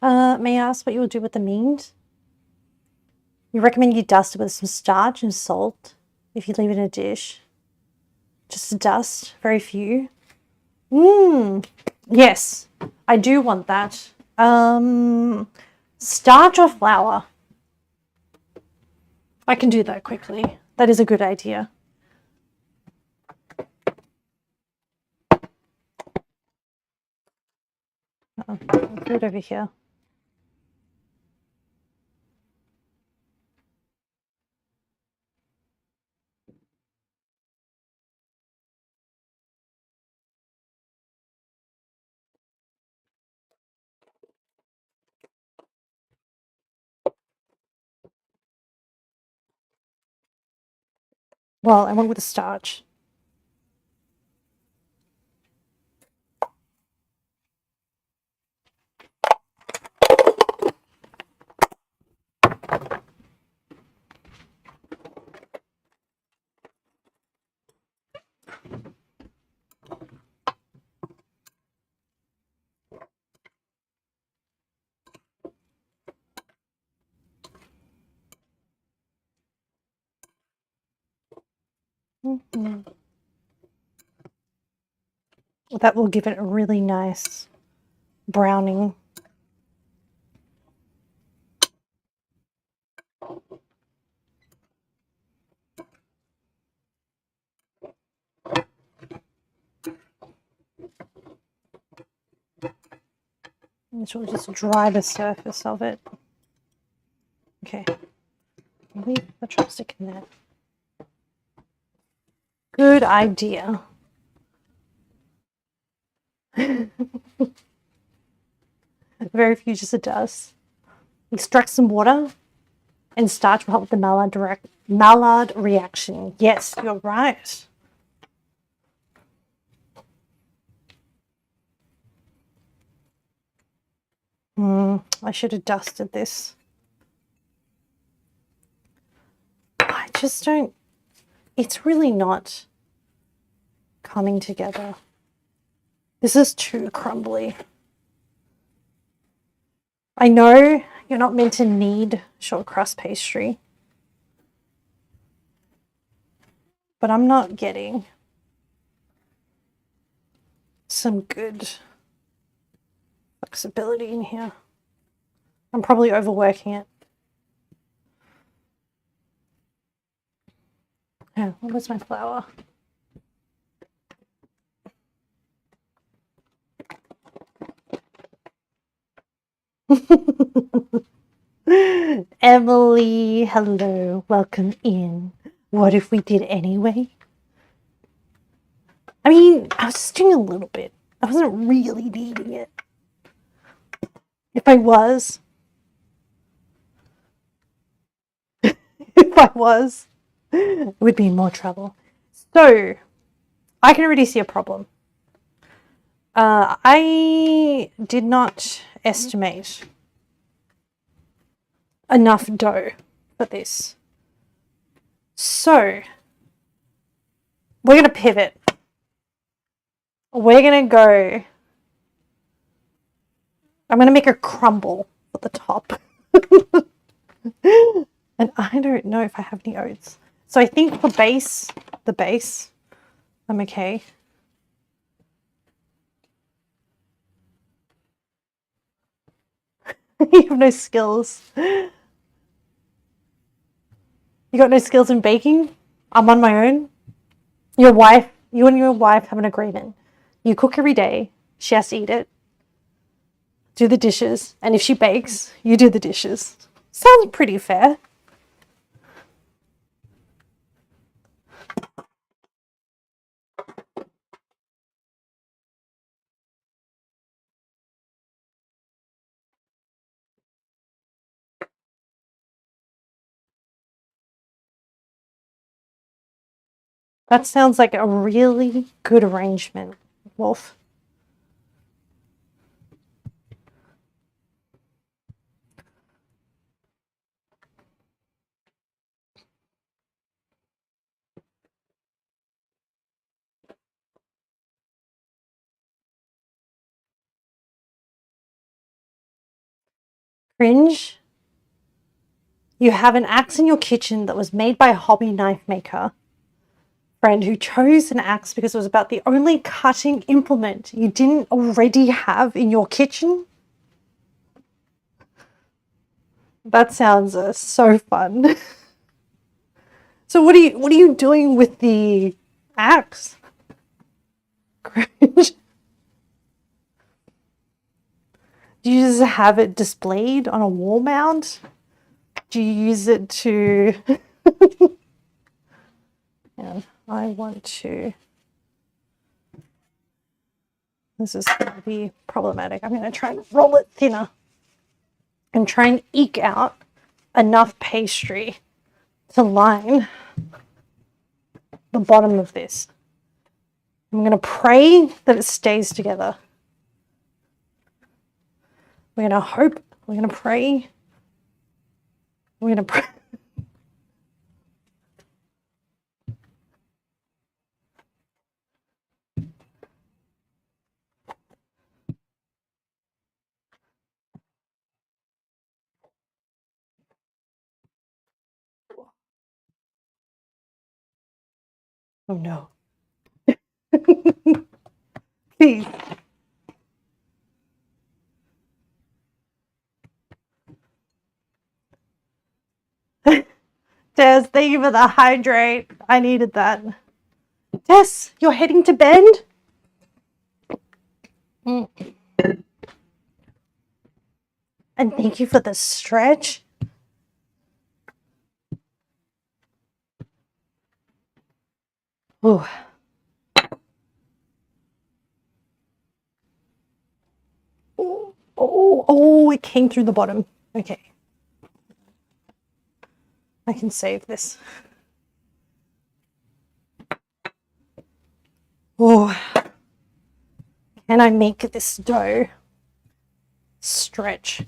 May I ask what you will do with the meat? You recommend you dust it with some starch and salt if you leave it in a dish. Just a dust, very few. Yes, I do want that. Starch or flour? I can do that quickly. That is a good idea. I'll put it over here. Well, I went with the starch. Mhm. That will give it a really nice browning. This will just dry the surface of it. Okay, leave the chopstick in there. Good idea. Very few just it does. Extract some water and starch will help with the Maillard reaction. Yes, you're right. I should have dusted this. I just don't, it's really not coming together. This is too crumbly. I know you're not meant to knead short crust pastry, but I'm not getting some good flexibility in here. I'm probably overworking it. Yeah, where's my flour? Emily, hello, welcome in. What if we did anyway? I mean, I was just doing a little bit. I wasn't really needing it. If I was, we'd be in more trouble. So, I can already see a problem. I did not estimate enough dough for this. So, we're going to pivot. We're going to go, I'm going to make a crumble at the top. And I don't know if I have any oats. So I think the base, I'm okay. You have no skills. You got no skills in baking? I'm on my own. You and your wife have an agreement. You cook every day. She has to eat it. Do the dishes. And if she bakes, you do the dishes. Sounds pretty fair. That sounds like a really good arrangement, Wolf. Cringe. You have an axe in your kitchen that was made by a hobby knife maker friend who chose an axe because it was about the only cutting implement you didn't already have in your kitchen. That sounds so fun. So what are you doing with the axe? Cringe. Do you just have it displayed on a wall mount? Do you use it to and I want to, this is going to be problematic. I'm going to try and roll it thinner and try and eke out enough pastry to line the bottom of this. I'm going to pray that it stays together. We're going to hope, we're going to pray, we're going to pray. Oh no. Please. Des, thank you for the hydrate. I needed that. Des, you're heading to bed? And thank you for the stretch. Ooh. Oh, it came through the bottom. Okay. I can save this. Oh, can I make this dough stretch?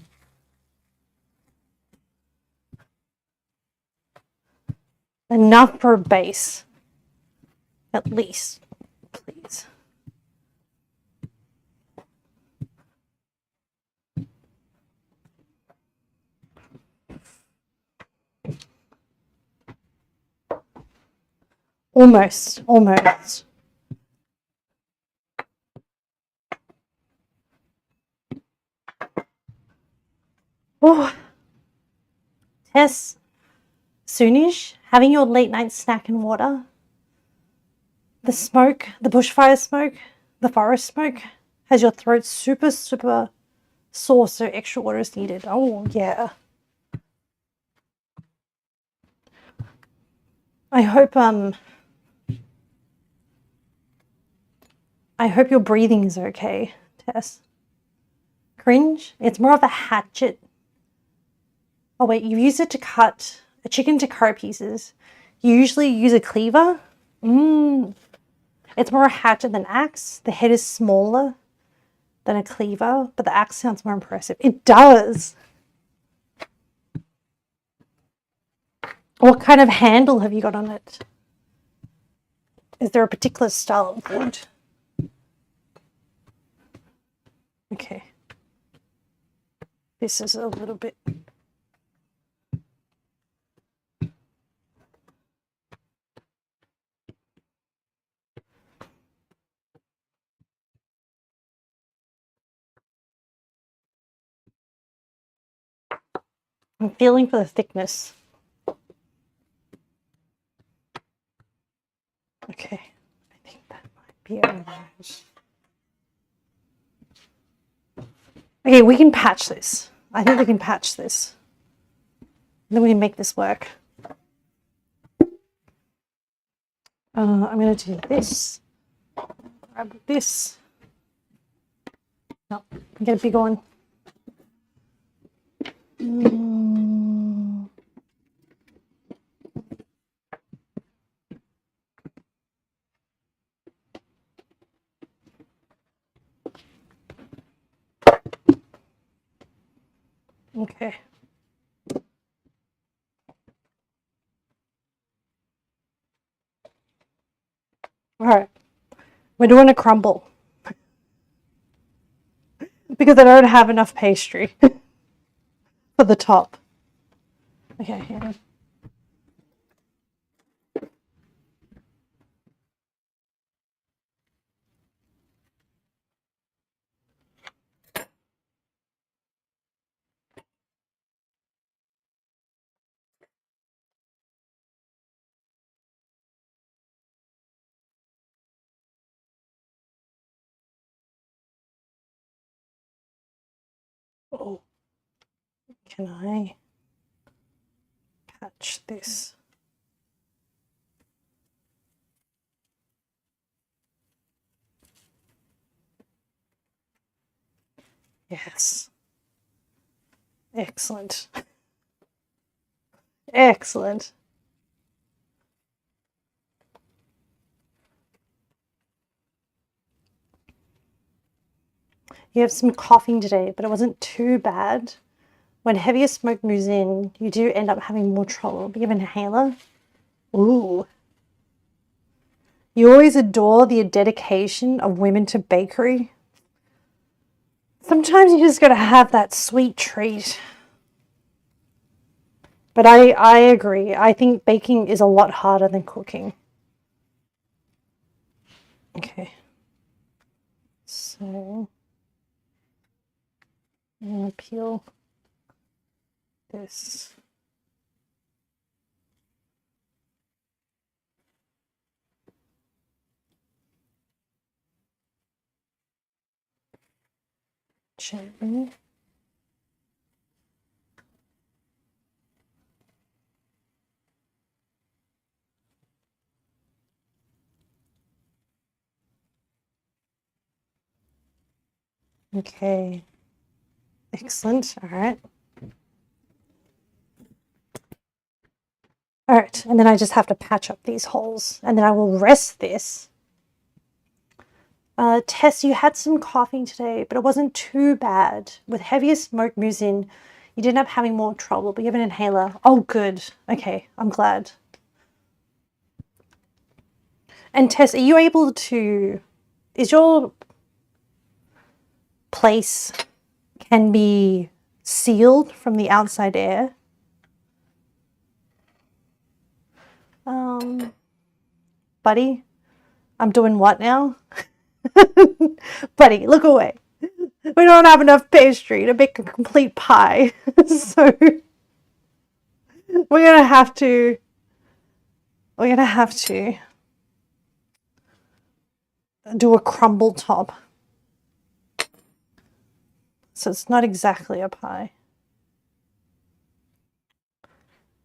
Enough for a base, at least, please. Almost. Oh, Tess, soonish, having your late night snack and water. The smoke, the bushfire smoke, the forest smoke has your throat super sore, so extra water is needed. Oh, yeah. I hope your breathing is okay, Tess. Cringe? It's more of a hatchet. Oh wait, you use it to cut a chicken to carrot pieces. You usually use a cleaver. It's more a hatchet than axe. The head is smaller than a cleaver, but the axe sounds more impressive. It does. What kind of handle have you got on it? Is there a particular style of wood? Okay. This is a little bit... I'm feeling for the thickness. Okay. I think that might be alright. Okay, we can patch this. I think we can patch this. Then we can make this work. I'm going to do this. Grab this. No, get a big one. Okay. All right. We're doing a crumble because I don't have enough pastry for the top. Okay. Yeah. Oh, can I patch this? Yes. Excellent. Excellent. You have some coughing today, but it wasn't too bad. When heavier smoke moves in, you do end up having more trouble. Do you have an inhaler? Ooh. You always adore the dedication of women to bakery. Sometimes you just got to have that sweet treat. But I agree. I think baking is a lot harder than cooking. Okay. So I'm going to peel this. Gently. Okay. Excellent. All right. All right. And then I just have to patch up these holes. And then I will rest this. Tess, you had some coughing today, but it wasn't too bad. With heavier smoke moves in, you did end up having more trouble, but you have an inhaler. Oh, good. Okay. I'm glad. And Tess, are you able to... Is your place can be sealed from the outside air? Buddy, I'm doing what now? Buddy, look away. We don't have enough pastry to make a complete pie. So we're gonna have to do a crumble top. So it's not exactly a pie.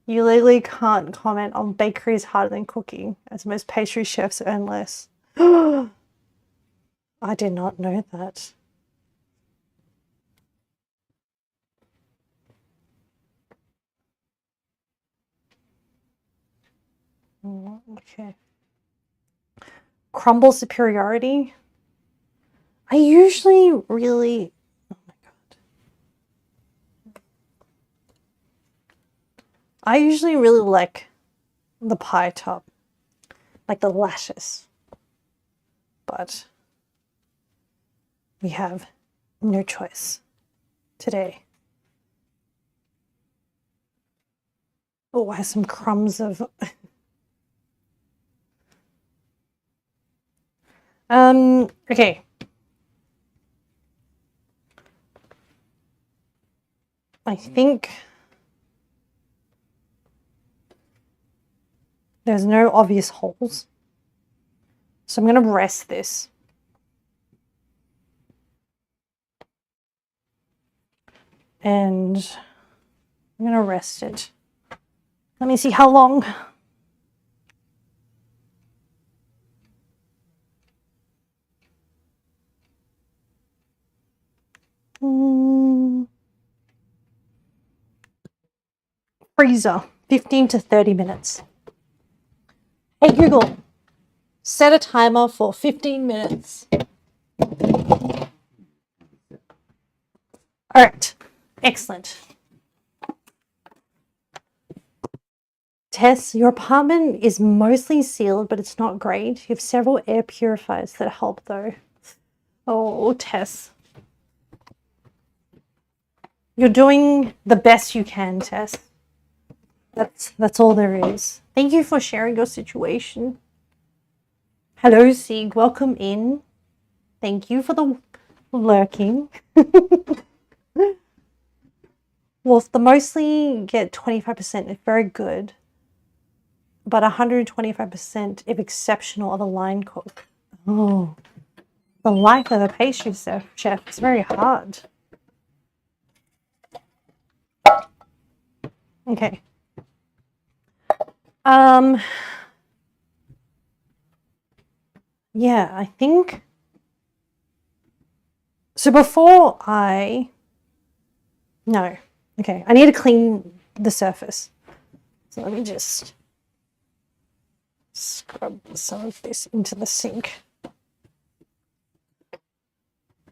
You legally can't comment on bakeries harder than cooking, as most pastry chefs earn less. I did not know that. Okay. Crumble superiority. I usually really... Oh my god. I usually really like the pie top. Like the lattice. But we have no choice today. Oh, I have some crumbs of... Okay. I think there's no obvious holes. So I'm going to rest this. And I'm going to rest it. Let me see how long. Freezer, 15 to 30 minutes. Hey Google, set a timer for 15 minutes. All right, excellent. Tess, your apartment is mostly sealed, but it's not great. You have several air purifiers that help though. Oh, Tess. You're doing the best you can, Tess. That's all there is. Thank you for sharing your situation. Hello, Sieg. Welcome in. Thank you for the lurking. Well, the mostly get 25% if very good, but 125% if exceptional of a line cook. Oh, the life of a pastry chef is very hard. Okay. Yeah, I think... So before No. Okay, I need to clean the surface. So let me just scrub some of this into the sink.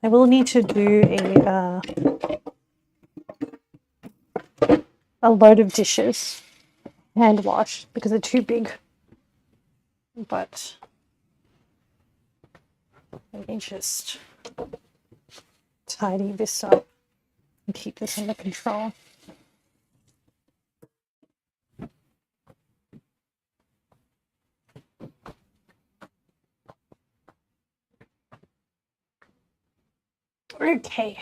I will need to do a load of dishes, hand wash, because they're too big. But let me just tidy this up and keep this under control. Okay.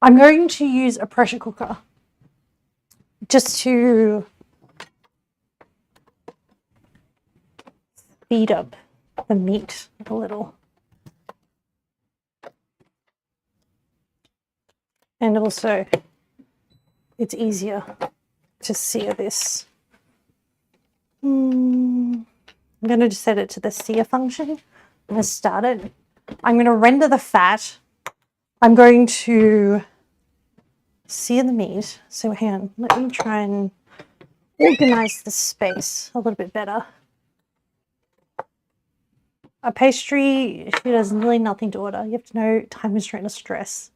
I'm going to use a pressure cooker just to speed up the meat a little. And also, it's easier to sear this. I'm going to just set it to the sear function. I'm going to start it. I'm going to render the fat. I'm going to sear the meat. So hang on, let me try and organize the space a little bit better. A pastry, she does really nothing to order. You have to know time constraint or stress.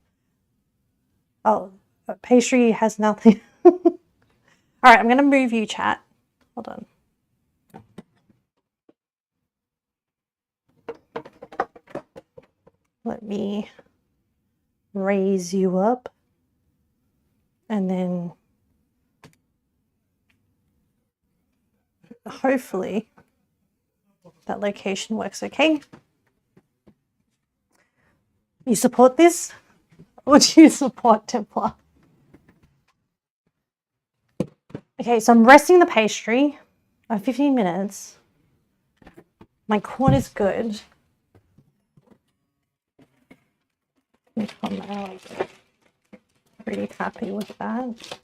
Oh, a pastry has nothing. All right, I'm going to move you, chat. Hold on. Let me raise you up. And then hopefully that location works okay. You support this? Or do you support Templar? Okay, so I'm resting the pastry. 15 minutes. My corn is good. I'm like pretty happy with that.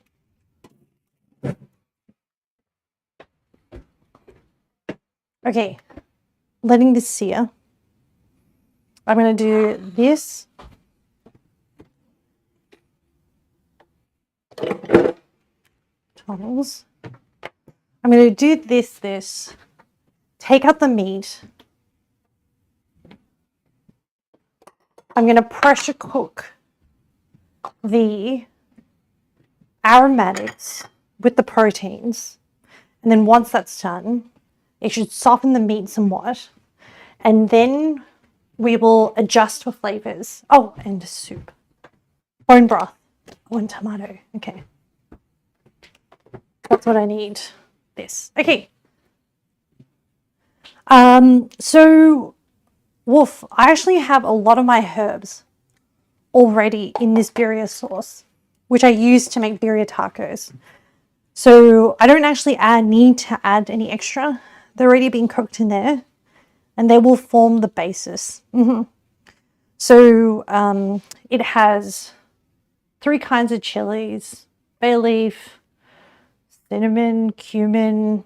Okay, letting this sear. I'm going to do this. Tongs. I'm going to do this. Take out the meat. I'm going to pressure cook the aromatics with the proteins. And then once that's done, it should soften the meat somewhat. And then we will adjust for flavors. Oh, and soup. Bone broth. One tomato. Okay. That's what I need. This. Okay. So, Wolf, I actually have a lot of my herbs already in this birria sauce, which I use to make birria tacos. So I don't actually need to add any extra. They're already being cooked in there, and they will form the basis. So it has 3 kinds of chilies, bay leaf, cinnamon, cumin,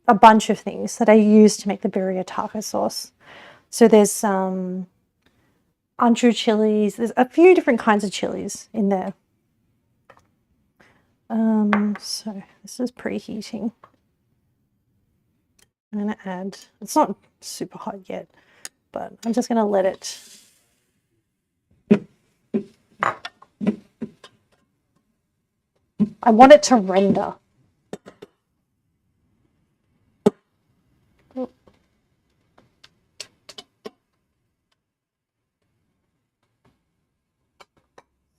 a bunch of things that I use to make the birria taco sauce. So there's some ancho chilies. There's a few different kinds of chilies in there. So this is preheating. I'm going to add, it's not super hot yet, but I'm just going to let it. I want it to render.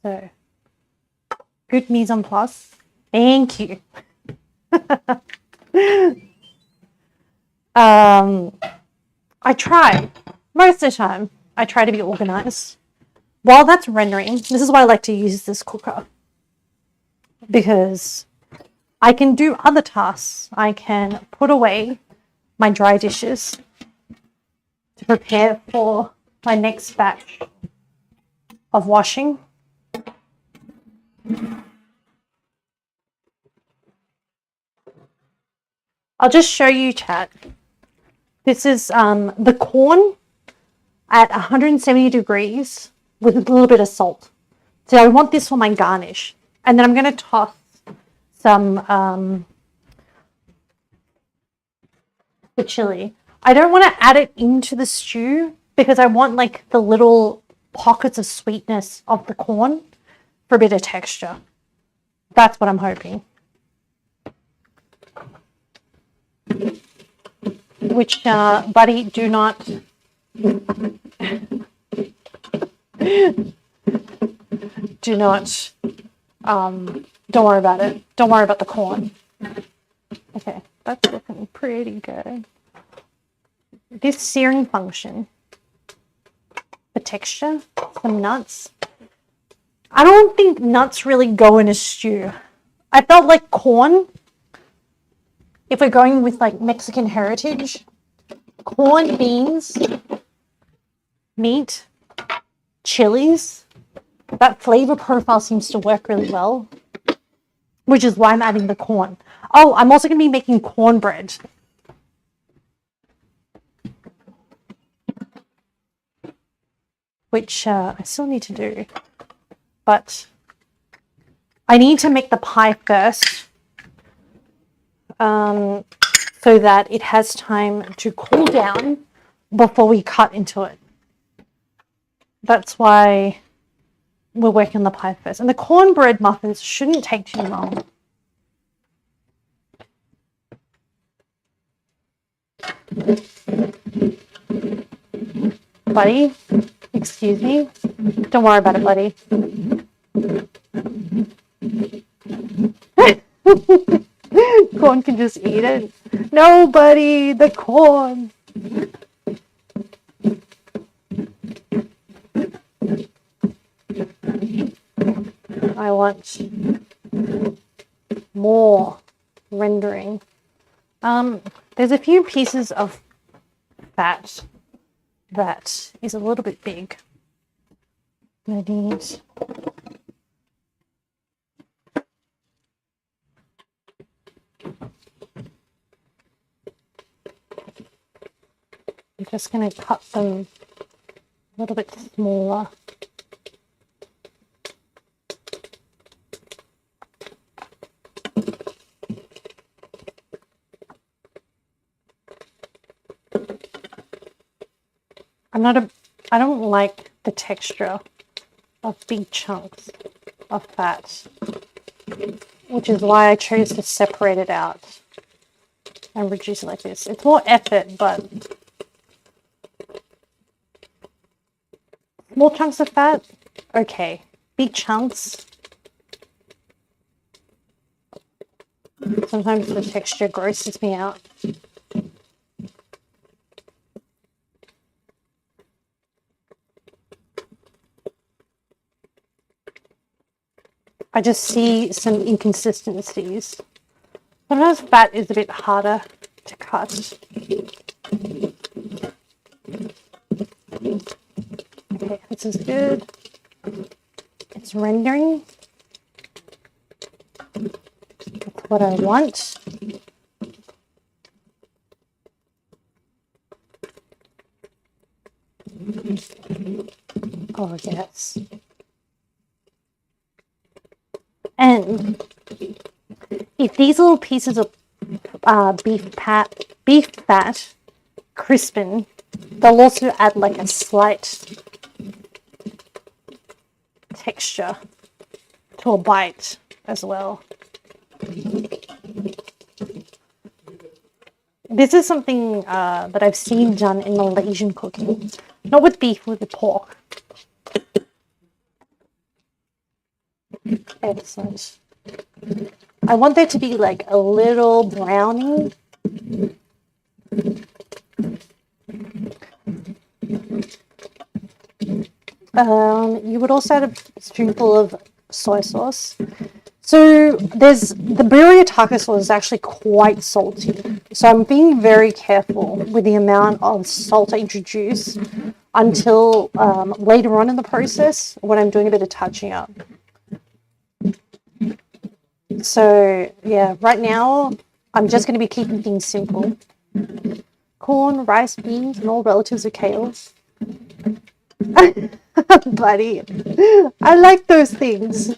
So, good mise en place. Thank you. I try, most of the time, I try to be organized. While that's rendering, this is why I like to use this cooker. Because I can do other tasks. I can put away my dry dishes to prepare for my next batch of washing. I'll just show you, chat. This is the corn at 170 degrees with a little bit of salt. So I want this for my garnish. And then I'm going to toss some the chili. I don't want to add it into the stew because I want like the little pockets of sweetness of the corn for a bit of texture. That's what I'm hoping. Which, buddy, do not... do not... don't worry about it. Don't worry about the corn. Okay, that's looking pretty good. This searing function for texture. Some nuts. I don't think nuts really go in a stew. I felt like corn, if we're going with like Mexican heritage, corn, beans, meat, chilies, that flavor profile seems to work really well, which is why I'm adding the corn. Oh, I'm also going to be making cornbread. Which I still need to do. But I need to make the pie first so that it has time to cool down before we cut into it. That's why we're working on the pie first. And the cornbread muffins shouldn't take too long. Buddy, excuse me. Don't worry about it, buddy. Corn can just eat it. No, buddy, the corn. I want more rendering. There's a few pieces of fat that is a little bit big. I need I'm just going to cut them a little bit smaller. I don't like the texture of big chunks of fat, which is why I chose to separate it out and reduce it like this. It's more effort, but small chunks of fat, okay. Big chunks, sometimes the texture grosses me out. I just see some inconsistencies. Sometimes fat is a bit harder to cut. Okay, this is good. It's rendering. That's what I want. Oh, yes. And if these little pieces of beef fat crispen, they'll also add like a slight texture to a bite as well. This is something that I've seen done in Malaysian cooking, not with beef, with the pork. Excellent. I want there to be like a little brownie. You would also add a spoonful of soy sauce. So there's the Birria taco sauce is actually quite salty. So I'm being very careful with the amount of salt I introduce until later on in the process when I'm doing a bit of touching up. So yeah, right now I'm just going to be keeping things simple. Corn, rice, beans, and all relatives of kale. Buddy, I like those things.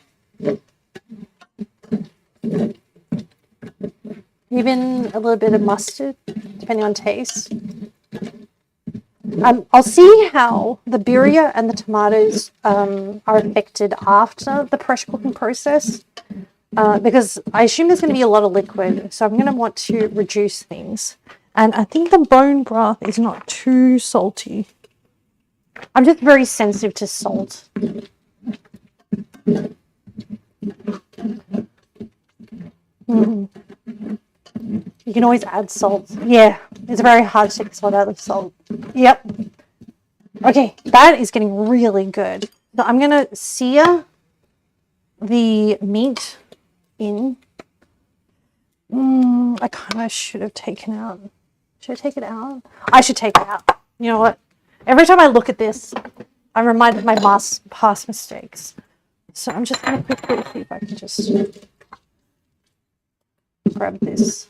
Even a little bit of mustard, depending on taste. I'll see how the birria and the tomatoes are affected after the pressure cooking process. Because I assume there's going to be a lot of liquid, so I'm going to want to reduce things. And I think the bone broth is not too salty. I'm just very sensitive to salt. You can always add salt. Yeah, it's very hard to take salt out of salt. Yep. Okay, that is getting really good. So I'm going to sear the meat in. I kind of should have taken out. Should I take it out? I should take it out. You know what? Every time I look at this, I'm reminded of my past mistakes. So I'm just going to quickly see if I can just grab this.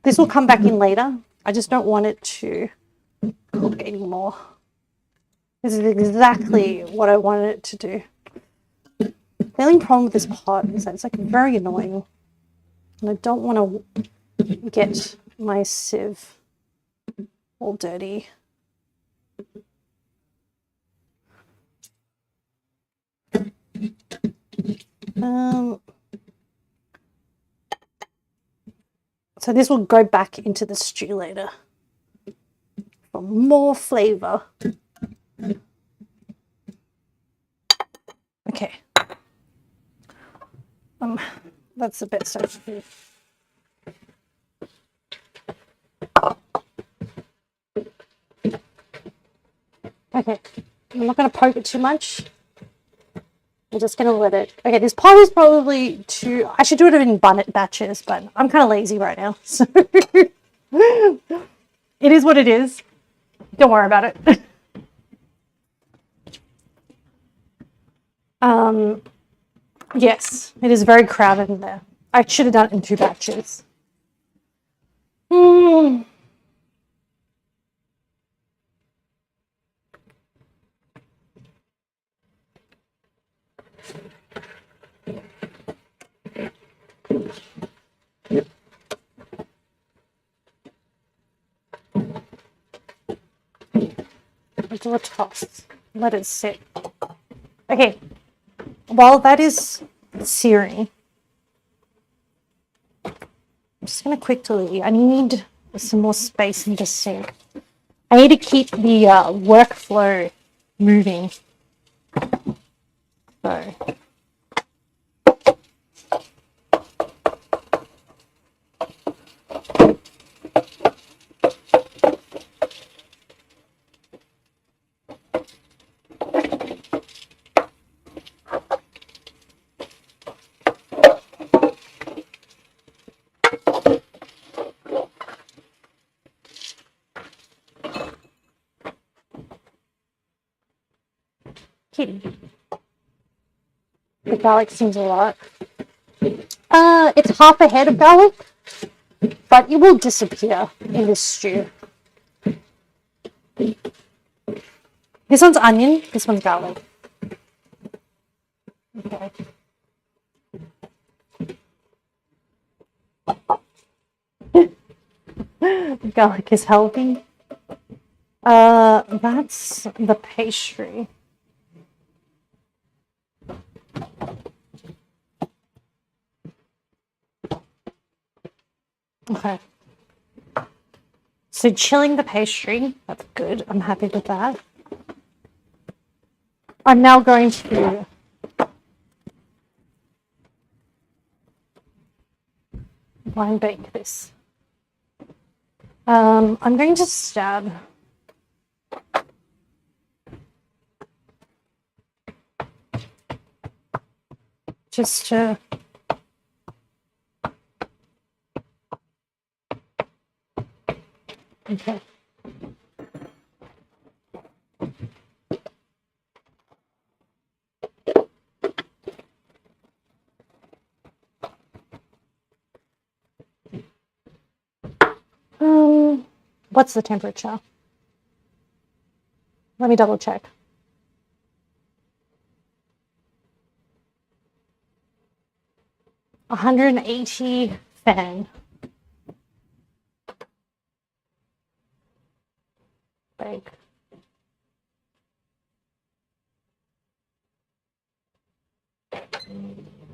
This will come back in later. I just don't want it to cook anymore. This is exactly what I wanted it to do. The only problem with this pot is that it's like very annoying. And I don't want to get my sieve all dirty. So this will go back into the stew later for more flavor. Okay. That's the best I can do. Okay, I'm not going to poke it too much. I'm just going to let it... Okay, this pot is probably too... I should do it in batches, but I'm kind of lazy right now. So it is what it is. Don't worry about it. Yes, it is very crowded in there. I should have done it in 2 batches. Do a toss. Let it sit. Okay. While that is searing, I'm just going to quickly... I need some more space in the sink. I need to keep the workflow moving. So... Kitty. The garlic seems a lot. It's half a head of garlic, but it will disappear in this stew. This one's onion, this one's garlic. Okay. Garlic is healthy. That's the pastry. Okay. So chilling the pastry, that's good. I'm happy with that. I'm now going to blind bake this. I'm going to stab just to okay. What's the temperature? Let me double check. A 180 fan. Bake.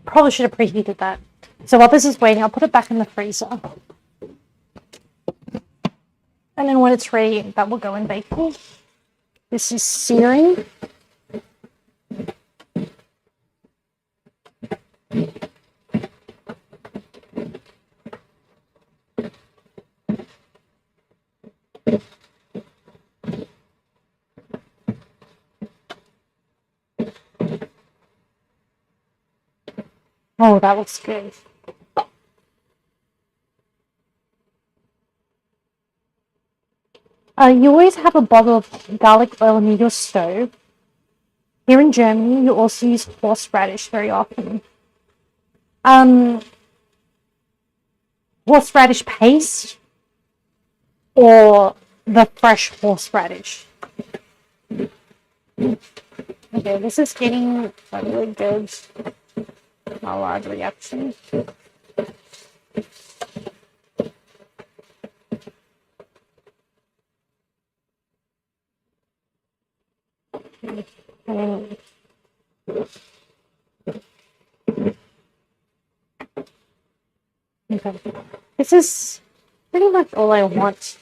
Probably should have preheated that. So while this is waiting, I'll put it back in the freezer. And then when it's ready, that will go in baking. This is searing. Oh, that looks good. You always have a bottle of garlic oil near your stove. Here in Germany, you also use horseradish very often. Um, Horseradish paste or the fresh horseradish. Okay, this is getting a really good, a large reaction. Okay. This is pretty much all I want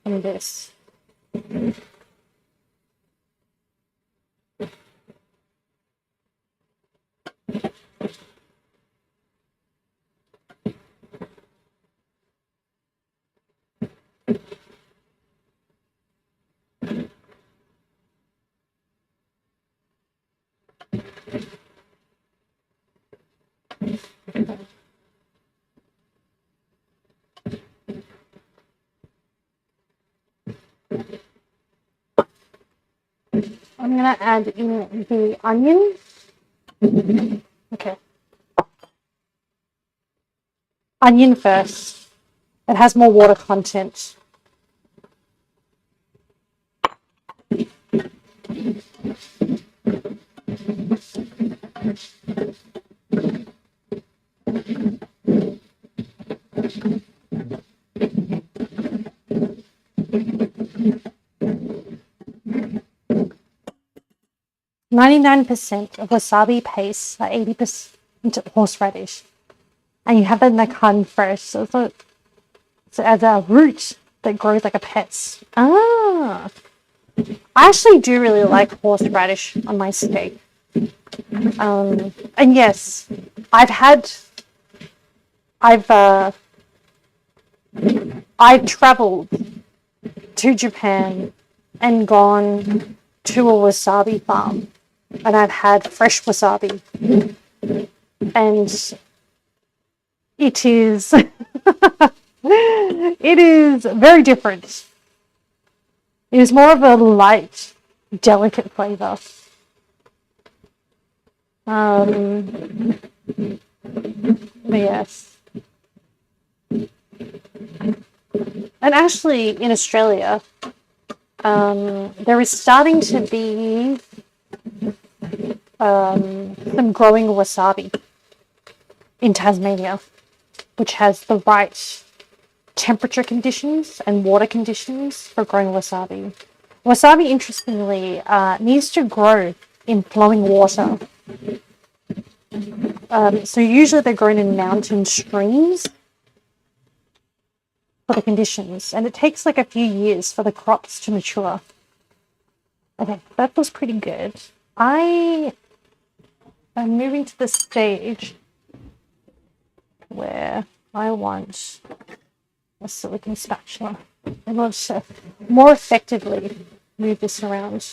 from this. 'm gonna add in the onion. Okay. Onion first. It has more water content. .99% of wasabi paste are 80% horseradish. And you have that in the can first. So it's as a root that grows like a pet. Ah. I actually do really like horseradish on my steak. And yes, I've traveled to Japan and gone to a wasabi farm, and I've had fresh wasabi, and it is it is very different. It is more of a light, delicate flavor. But yes. And actually, in Australia, there is starting to be some growing wasabi in Tasmania, which has the right temperature conditions and water conditions for growing wasabi. Wasabi, interestingly, needs to grow in flowing water. So usually they're grown in mountain streams for the conditions, and it takes like a few years for the crops to mature. Okay, that was pretty good. I am moving to the stage where I want a silicone spatula in order to more effectively move this around.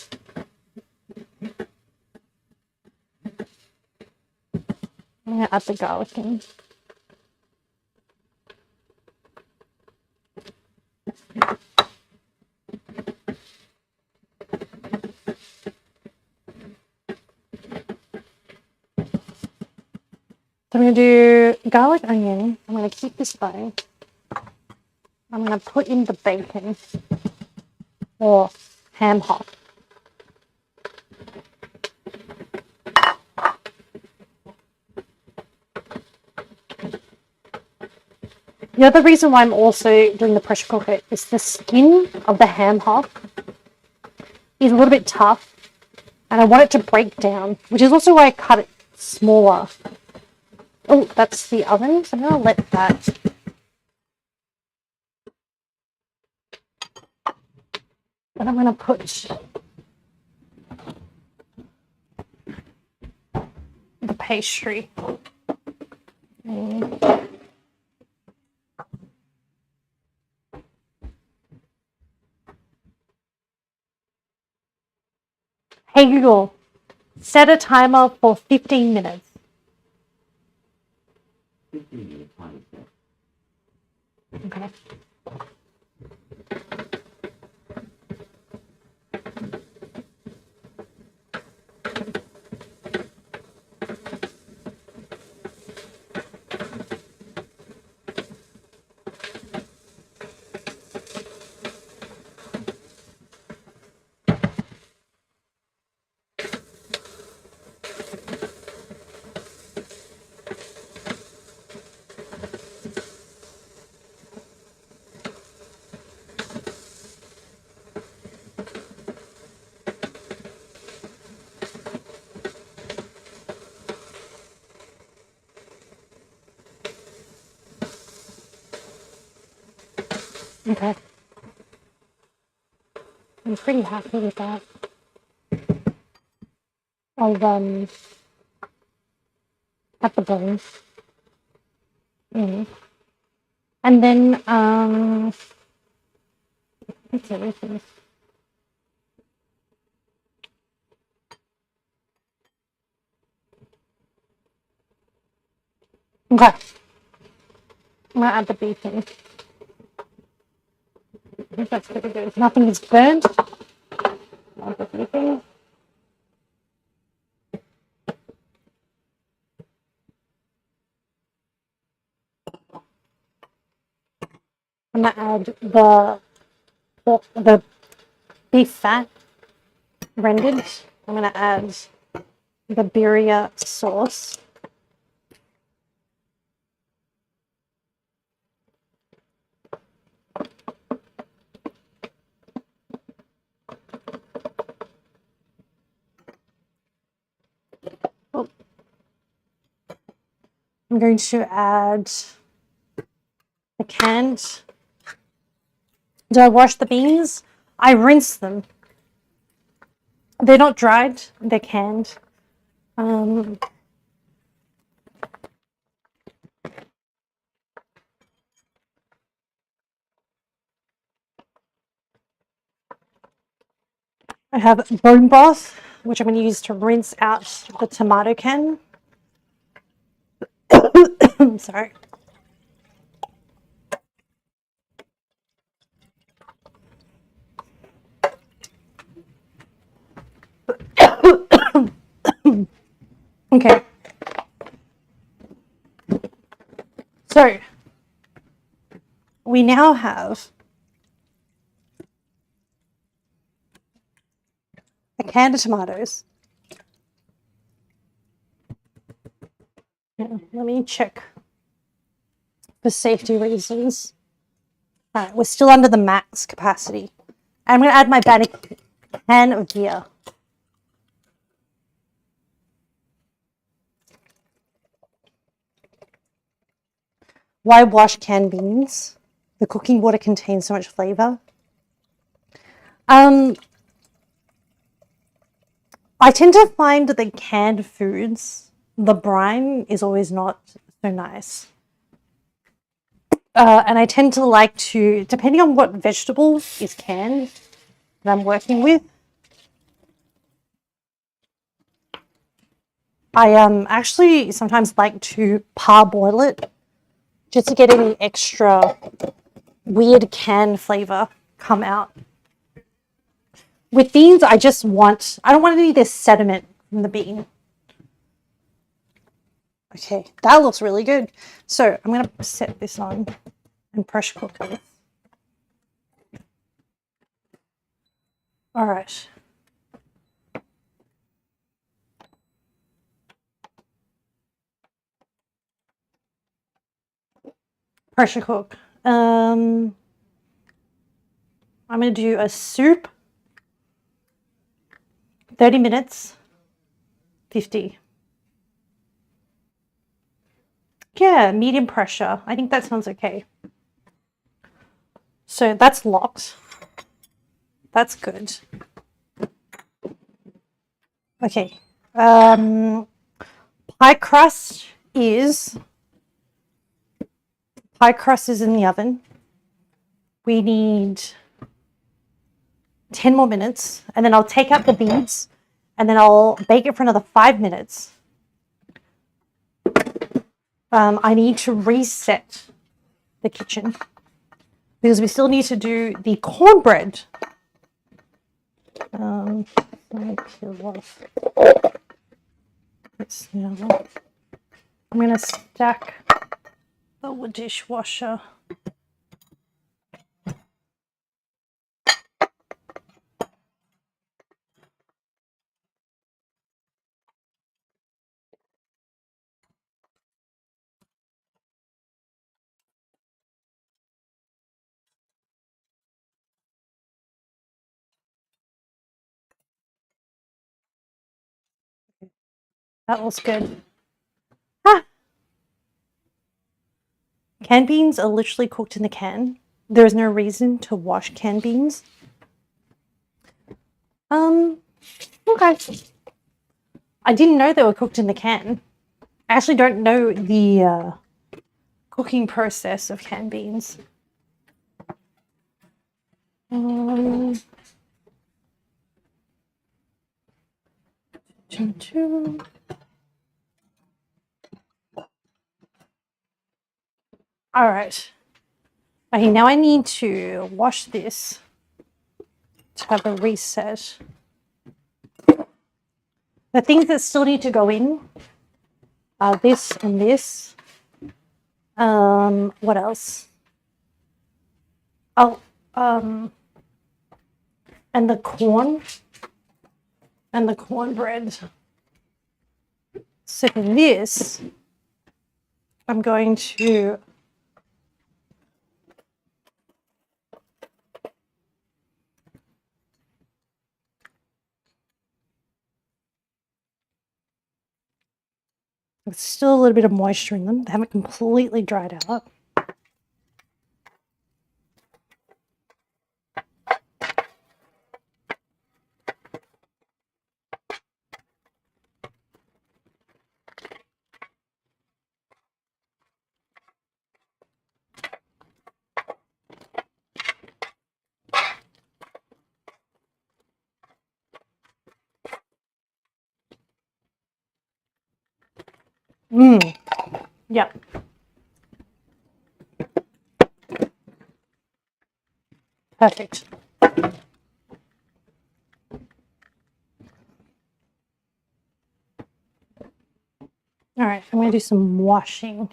I'm going to add the garlic in. So I'm going to do garlic, onion. I'm going to keep this going. I'm going to put in the bacon or ham hock. The other reason why I'm also doing the pressure cooker is the skin of the ham hock is a little bit tough, and I want it to break down, which is also why I cut it smaller. Oh, that's the oven, so I'm going to let that. And I'm going to put the pastry. Hey Google, set a timer for 15 minutes. Okay. Okay. I'm pretty happy with that. I'll cut the bones. And then let's see, let's see. Okay. I'm gonna add the beef in. I think that's pretty good. Nothing is burnt. Add the beef in. I'm gonna add the beef fat rendered. I'm gonna add the birria sauce. Oh. I'm going to add the canned. Do I wash the beans? I rinse them. They're not dried, they're canned. I have bone broth, which I'm going to use to rinse out the tomato can. Sorry. Okay. So we now have a can of tomatoes. Let me check for safety reasons. All right, we're still under the max capacity. I'm going to add my can of beer. Why wash canned beans? The cooking water contains so much flavor. I tend to find that the canned foods, the brine is always not so nice. And I tend to like to, depending on what vegetable is canned that I'm working with, I actually sometimes like to parboil it just to get any extra weird can flavor come out. With these, I don't want any of this sediment from the bean. Okay, that looks really good. So I'm going to set this on and pressure cook this. All right. Pressure cook. I'm going to do a soup. 30 minutes. 50. Yeah, medium pressure. I think that sounds okay. So that's locked. That's good. Okay. Pie crust is in the oven. We need 10 more minutes, and then I'll take out the beads, and then I'll bake it for another 5 minutes. I need to reset the kitchen because we still need to do the cornbread. Peel off. Now I'm going to stack the dishwasher. That looks good. Ah! Canned beans are literally cooked in the can. There is no reason to wash canned beans. Okay. I didn't know they were cooked in the can. I actually don't know the cooking process of canned beans. All right. Okay, now I need to wash this to have a reset. The things that still need to go in are this and this. What else? Oh, and the corn and the cornbread. So for this, I'm going to there's still a little bit of moisture in them. They haven't completely dried out. Yep. Perfect. All right, I'm going to do some washing.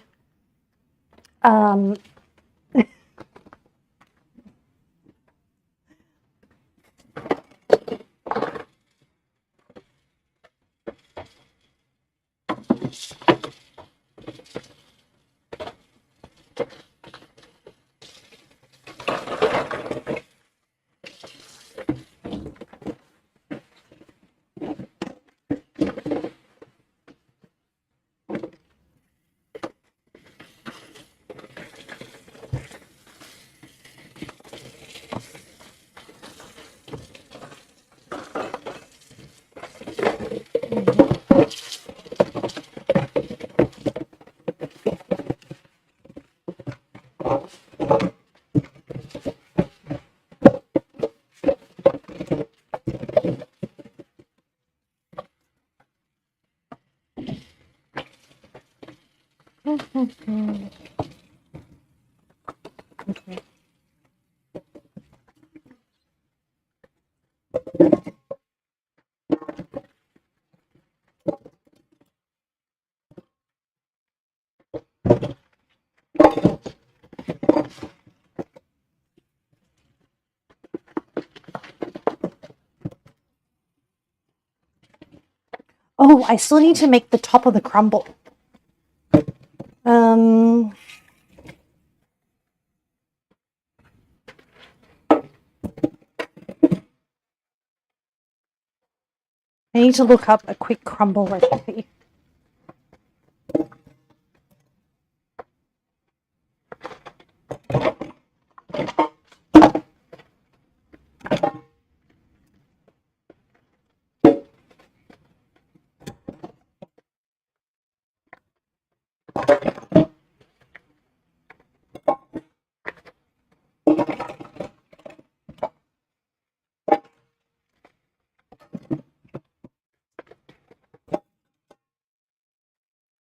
Okay. Oh, I still need to make the top of the crumble. I need to look up a quick crumble recipe.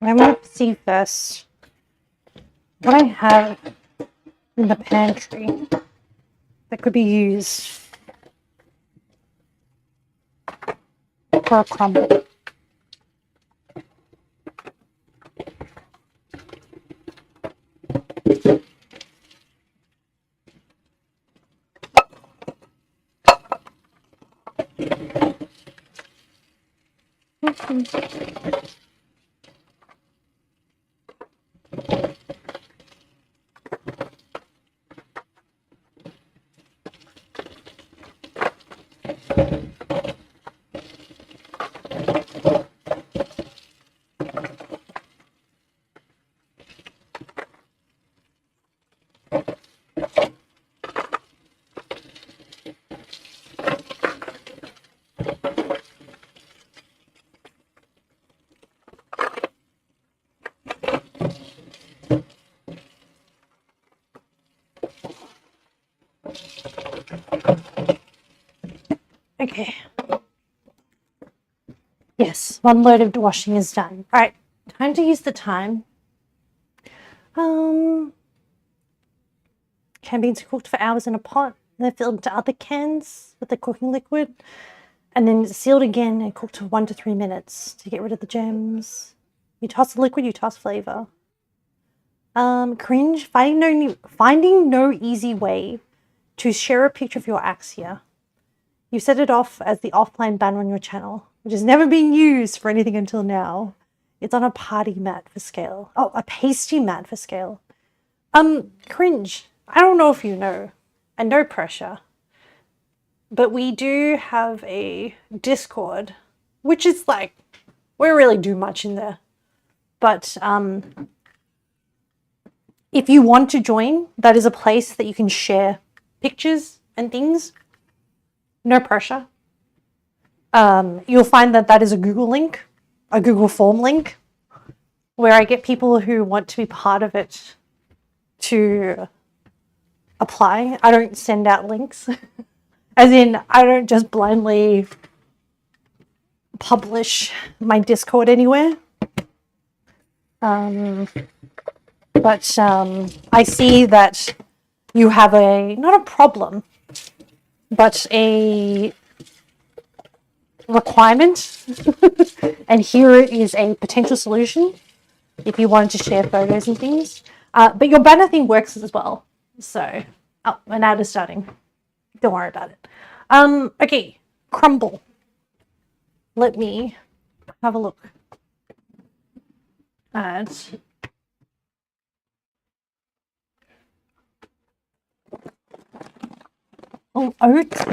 I'm going to see first what I have in the pantry that could be used for a crumble. Okay. Yes, one load of washing is done. All right, time to use the thyme. Canned beans are cooked for hours in a pot. They're filled into other cans with the cooking liquid, and then sealed again and cooked for 1 to 3 minutes to get rid of the germs. You toss the liquid, you toss flavor. Cringe, finding no easy way to share a picture of your axe here. You set it off as the offline banner on your channel, which has never been used for anything until now. It's on a party mat for scale. Oh, a pasty mat for scale. Cringe. I don't know if you know, and no pressure, but we do have a Discord, which is like, we don't really do much in there. But if you want to join, that is a place that you can share pictures and things. No pressure. You'll find that that is a Google link, a Google form link, where I get people who want to be part of it to apply. I don't send out links. As in, I don't just blindly publish my Discord anywhere. But I see that you have not a problem, but a requirement. And here is a potential solution if you wanted to share photos and things. But your banner thing works as well. So, an ad is starting. Don't worry about it. Okay, crumble. Let me have a look at oats.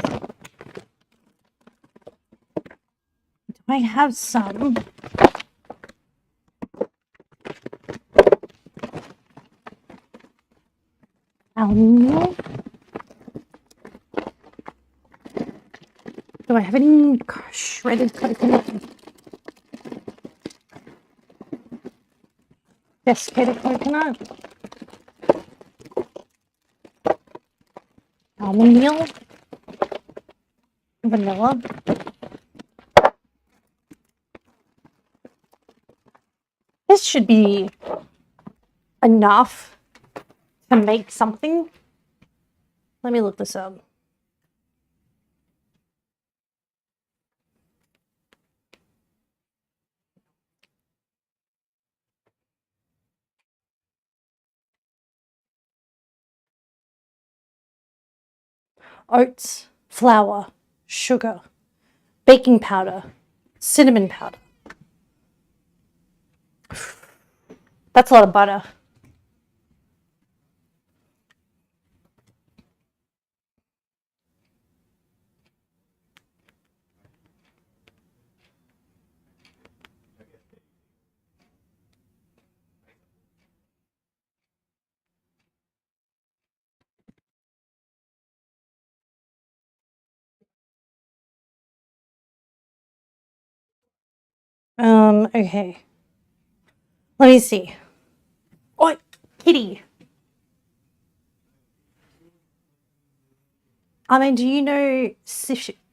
Do I have some? Almond. Do I have any shredded coconut? Desiccated coconut? Almond meal? Vanilla? This should be enough to make something. Let me look this up. Oats, flour, sugar, baking powder, cinnamon powder. That's a lot of butter. Okay. Let me see. Oh, kitty. I mean, do you know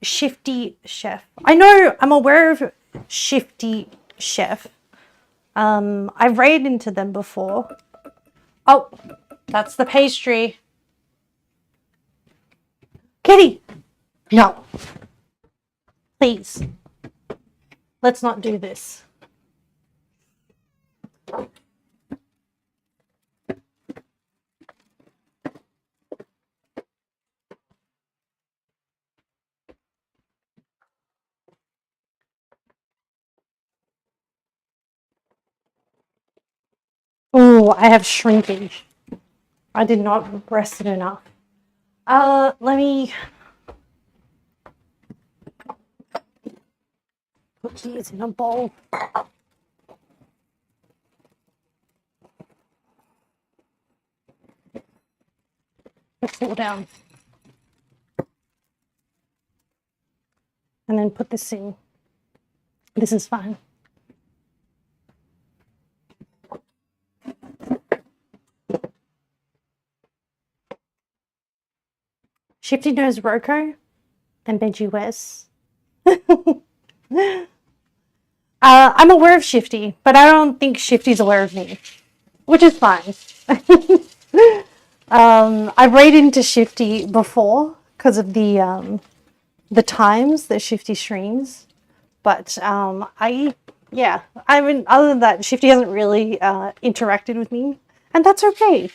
Shifty Chef? I'm aware of Shifty Chef. I've raided into them before. Oh, that's the pastry. Kitty! No. Please. Let's not do this. Oh, I have shrinkage. I did not rest it enough. Let me put these in a bowl. Let's cool down. And then put this in. This is fine. Shifty knows Roko and Benji West. I'm aware of Shifty, but I don't think Shifty's aware of me, which is fine. I've raided into Shifty before because of the times that Shifty streams, but I mean, other than that, Shifty hasn't really interacted with me, and that's okay.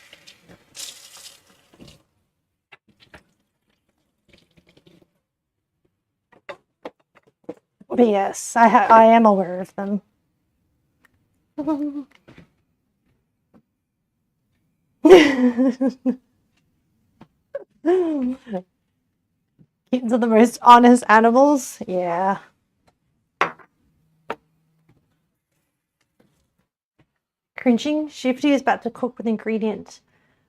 But yes, I am aware of them. Kittens are the most honest animals. Yeah. Cringing? Shifty is about to cook with ingredient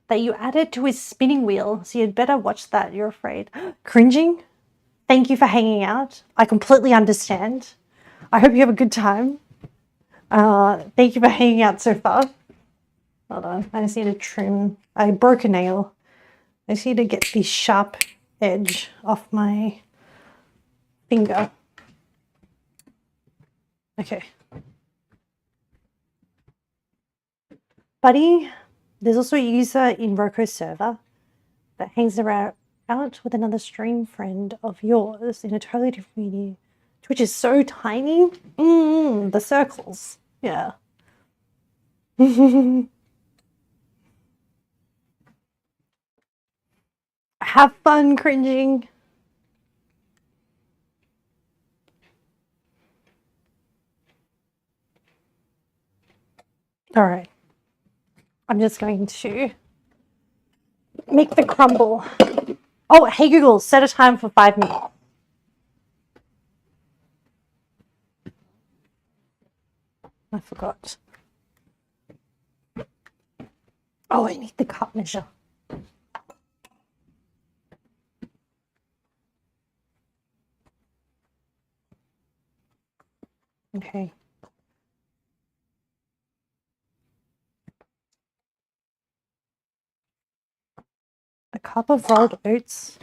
that you added to his spinning wheel, so you'd better watch that. You're afraid. Cringing? Thank you for hanging out. I completely understand. I hope you have a good time. Thank you for hanging out so far. Hold on. I just need to trim. I broke a nail. I just need to get the sharp edge off my finger. Okay. Buddy, there's also a user in Roko's server that hangs around out with another stream friend of yours in a totally different community. Twitch is so tiny. The circles. Yeah. Have fun cringing. All right. I'm just going to make the crumble. Oh, hey Google, set a time for 5 minutes. I forgot. Oh, I need the cup measure. Okay. A cup of rolled oats.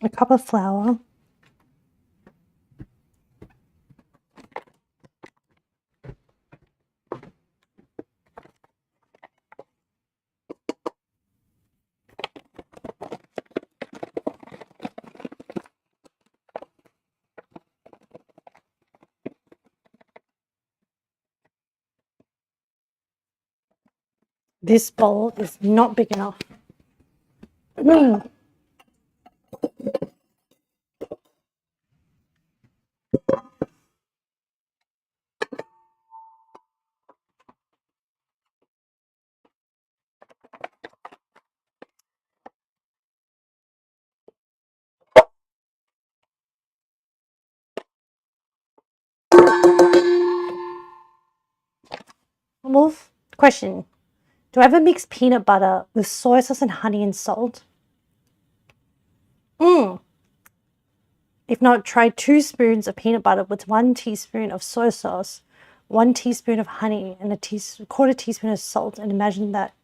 A cup of flour. This bowl is not big enough. Wolf, question. Do I ever mix peanut butter with soy sauce and honey and salt? If not, try 2 spoons of peanut butter with 1 teaspoon of soy sauce, 1 teaspoon of honey, and a quarter teaspoon of salt, and imagine that.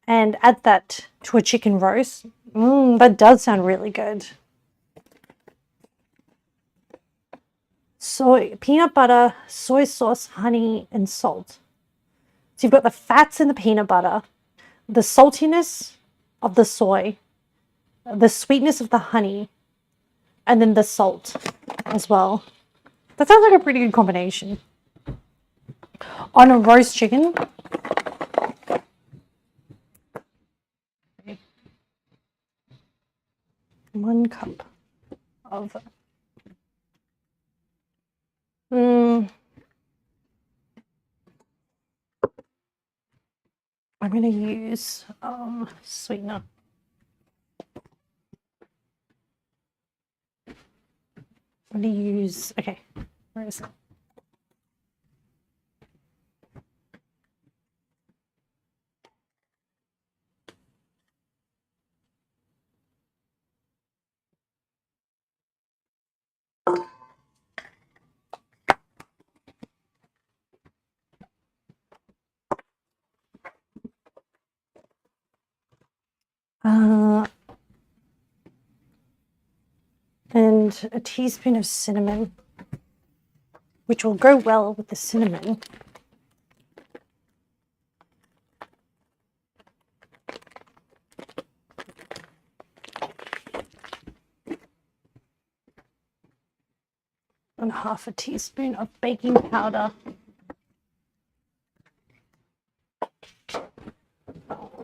And add that to a chicken roast. That does sound really good. Peanut butter, soy sauce, honey, and salt. So you've got the fats in the peanut butter, the saltiness of the soy, the sweetness of the honey, and then the salt as well. That sounds like a pretty good combination. On a roast chicken, 1 cup of I'm going to use sweetener. I'm going to use, okay, where is it? And a teaspoon of cinnamon, which will go well with the cinnamon. And 1/2 teaspoon of baking powder.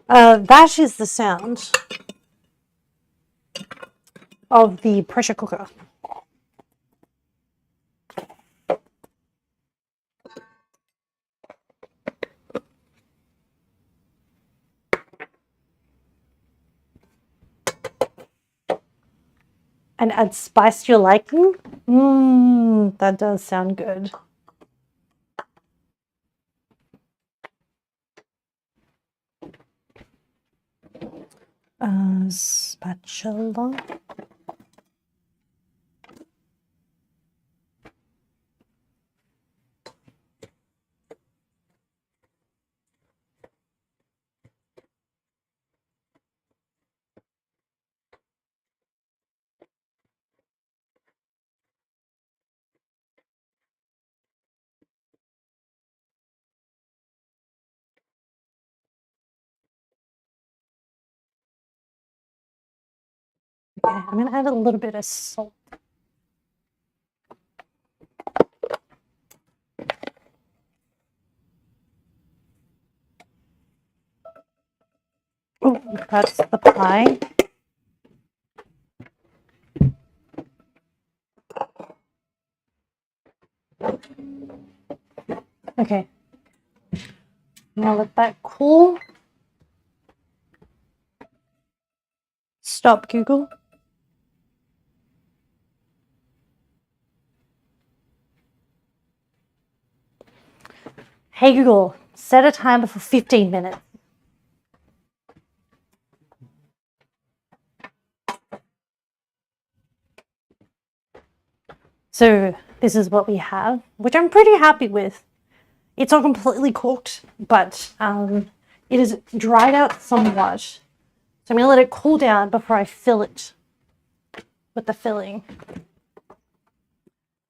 That is the sound of the pressure cooker. And add spice to your liking. That does sound good. Spatula. Okay, I'm going to add a little bit of salt. Oh, that's the pie. Okay. Now let that cool. Stop, Google. Hey Google, set a timer for 15 minutes. So this is what we have, which I'm pretty happy with. It's not completely cooked, but it is dried out somewhat. So I'm going to let it cool down before I fill it with the filling.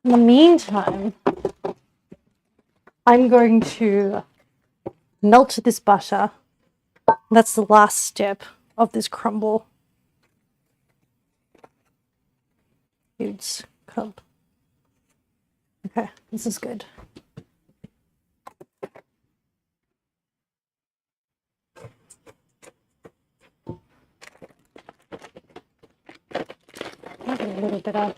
In the meantime, I'm going to melt this butter. That's the last step of this crumble. Huge cup. Okay, this is good. Maybe a little bit of.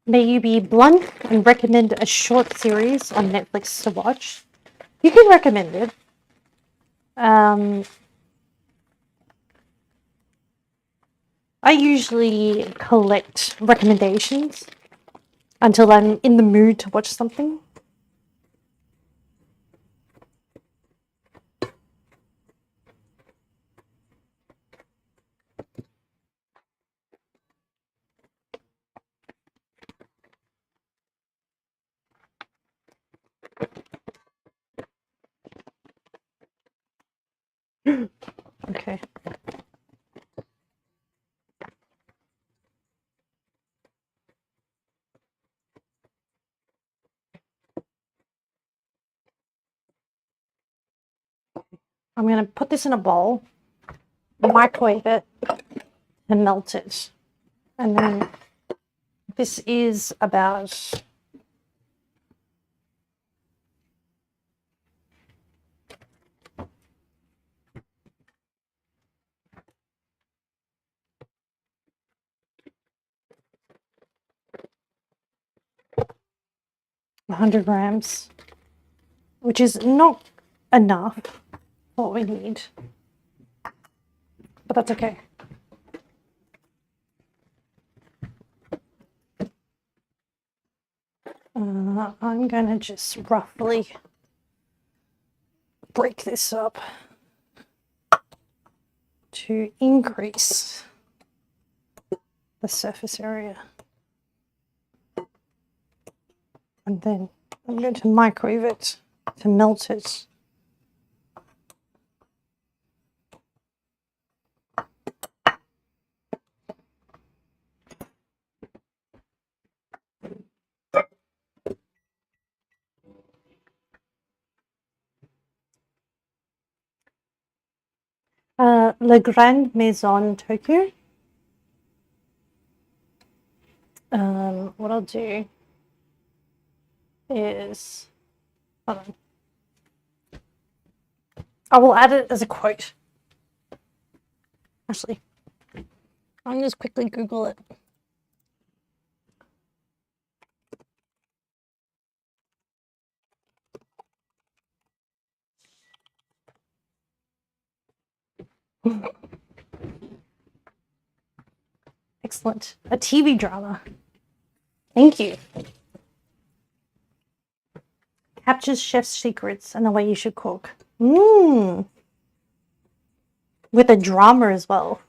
May you be blunt and recommend a short series on Netflix to watch. You can recommend it. I usually collect recommendations until I'm in the mood to watch something. I'm going to put this in a bowl, microwave it, and melt it. And then this is about 100 grams, which is not enough for what we need, but that's okay. I'm going to just roughly break this up to increase the surface area. And then I'm going to microwave it to melt it. Le Grand Maison Tokyo. What I'll do is, hold on. I will add it as a quote. Actually, I'll just quickly Google it. Excellent. A TV drama. Thank you. Captures chef's secrets and the way you should cook. With a drama as well.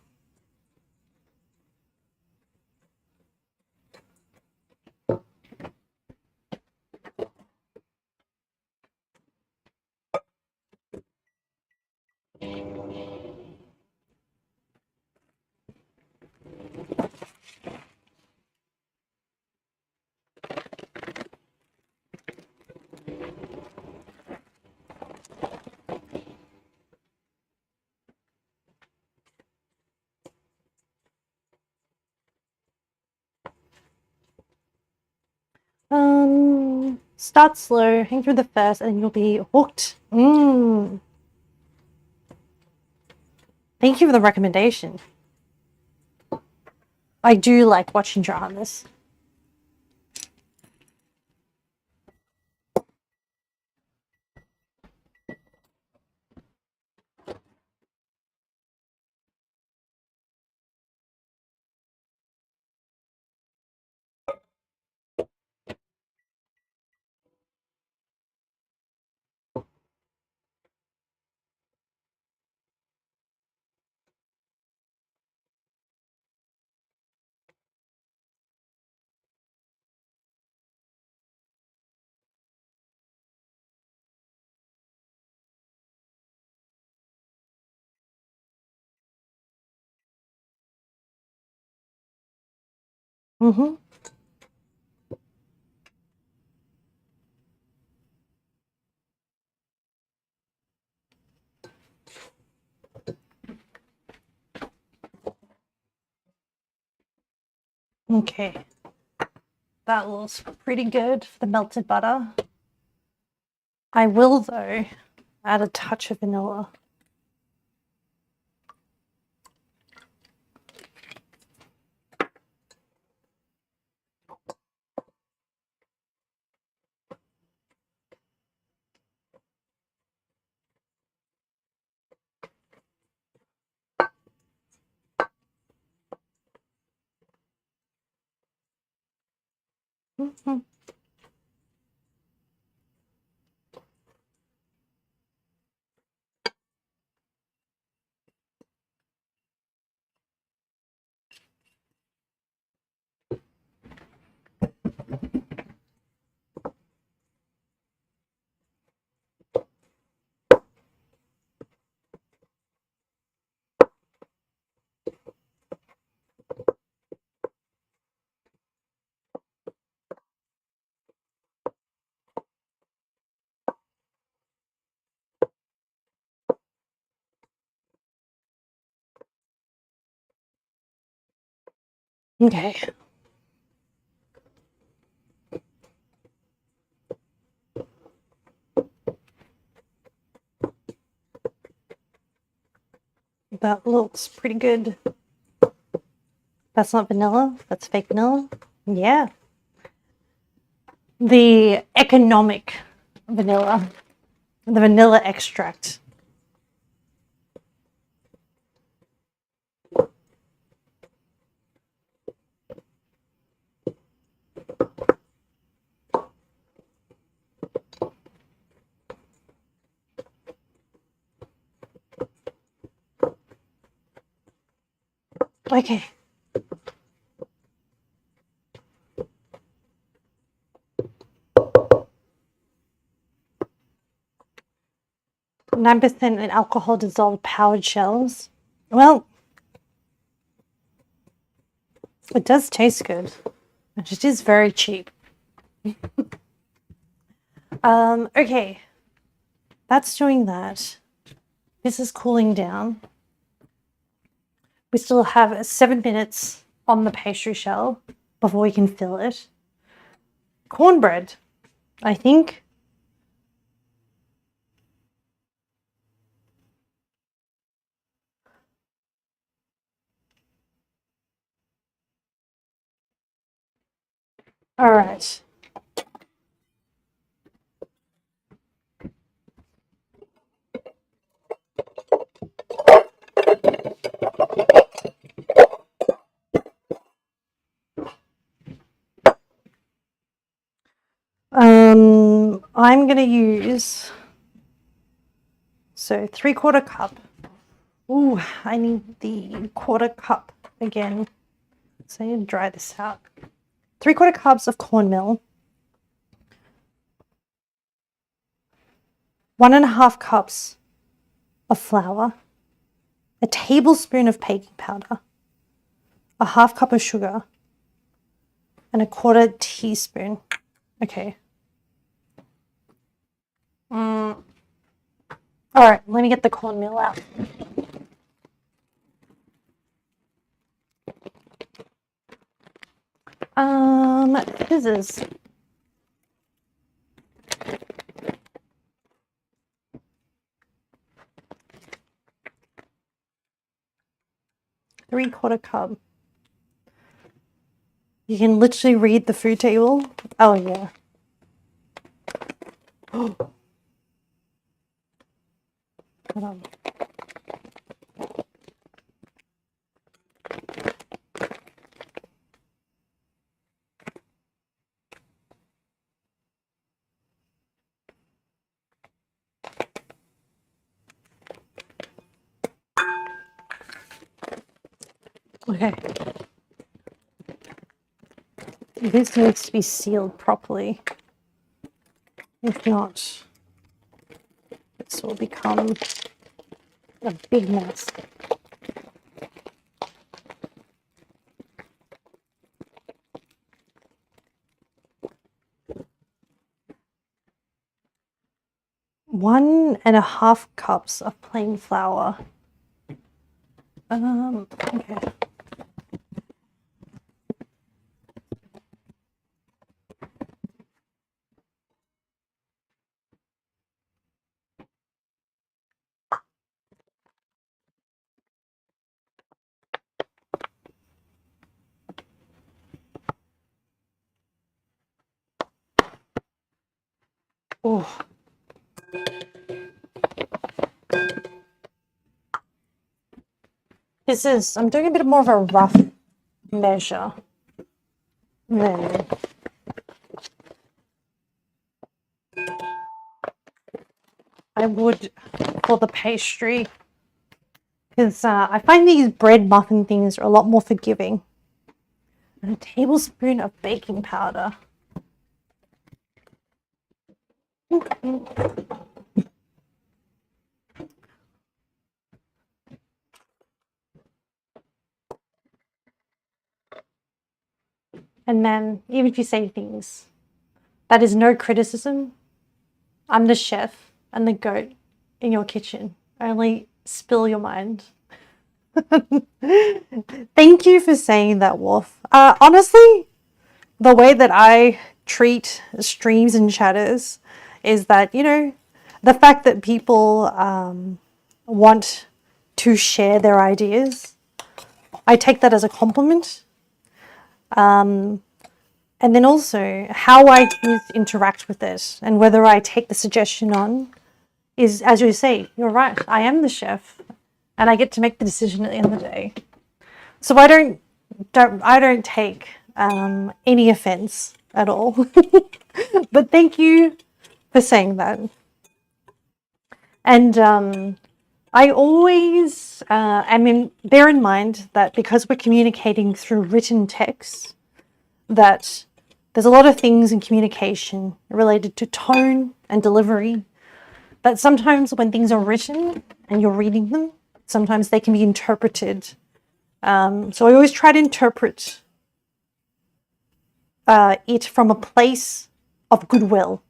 Start slow, hang through the first, and you'll be hooked. Thank you for the recommendation. I do like watching dramas. Okay. That looks pretty good for the melted butter. I will, though, add a touch of vanilla. Okay. That looks pretty good. That's not vanilla. That's fake vanilla. Yeah. The economic vanilla. The vanilla extract. Okay. (9% in alcohol dissolved powdered shells). Well, it does taste good. And it is very cheap. Okay. That's doing that. This is cooling down. We still have 7 minutes on the pastry shell before we can fill it. Cornbread, I think. All right. I'm going to use, so 3/4 cup. Ooh, I need the 1/4 cup again. So I need to dry this out. 3/4 cups of cornmeal. 1.5 cups of flour. A tablespoon of baking powder. A 1/2 cup of sugar. And a 1/4 teaspoon. Okay. All right, let me get the cornmeal out. Scissors. Three-quarter cup. You can literally read the food table. Oh yeah. Hold on. Okay. This needs to be sealed properly. If not, this will become a big mess. One and a half cups of plain flour. Okay. Oh. I'm doing a bit more of a rough measure than I would for the pastry, because I find these bread muffin things are a lot more forgiving. And a tablespoon of baking powder. And then, even if you say things, that is no criticism. I'm the chef and the goat in your kitchen. I only spill your mind. Thank you for saying that, Wolf. Honestly, the way that I treat streams and chatters is that, the fact that people want to share their ideas, I take that as a compliment. And then also how I choose to interact with it and whether I take the suggestion on is, as you say, you're right, I am the chef and I get to make the decision at the end of the day. So I don't take any offense at all. But thank you for saying that. And I always, bear in mind that because we're communicating through written text, that there's a lot of things in communication related to tone and delivery that sometimes when things are written and you're reading them, sometimes they can be interpreted. So I always try to interpret it from a place of goodwill,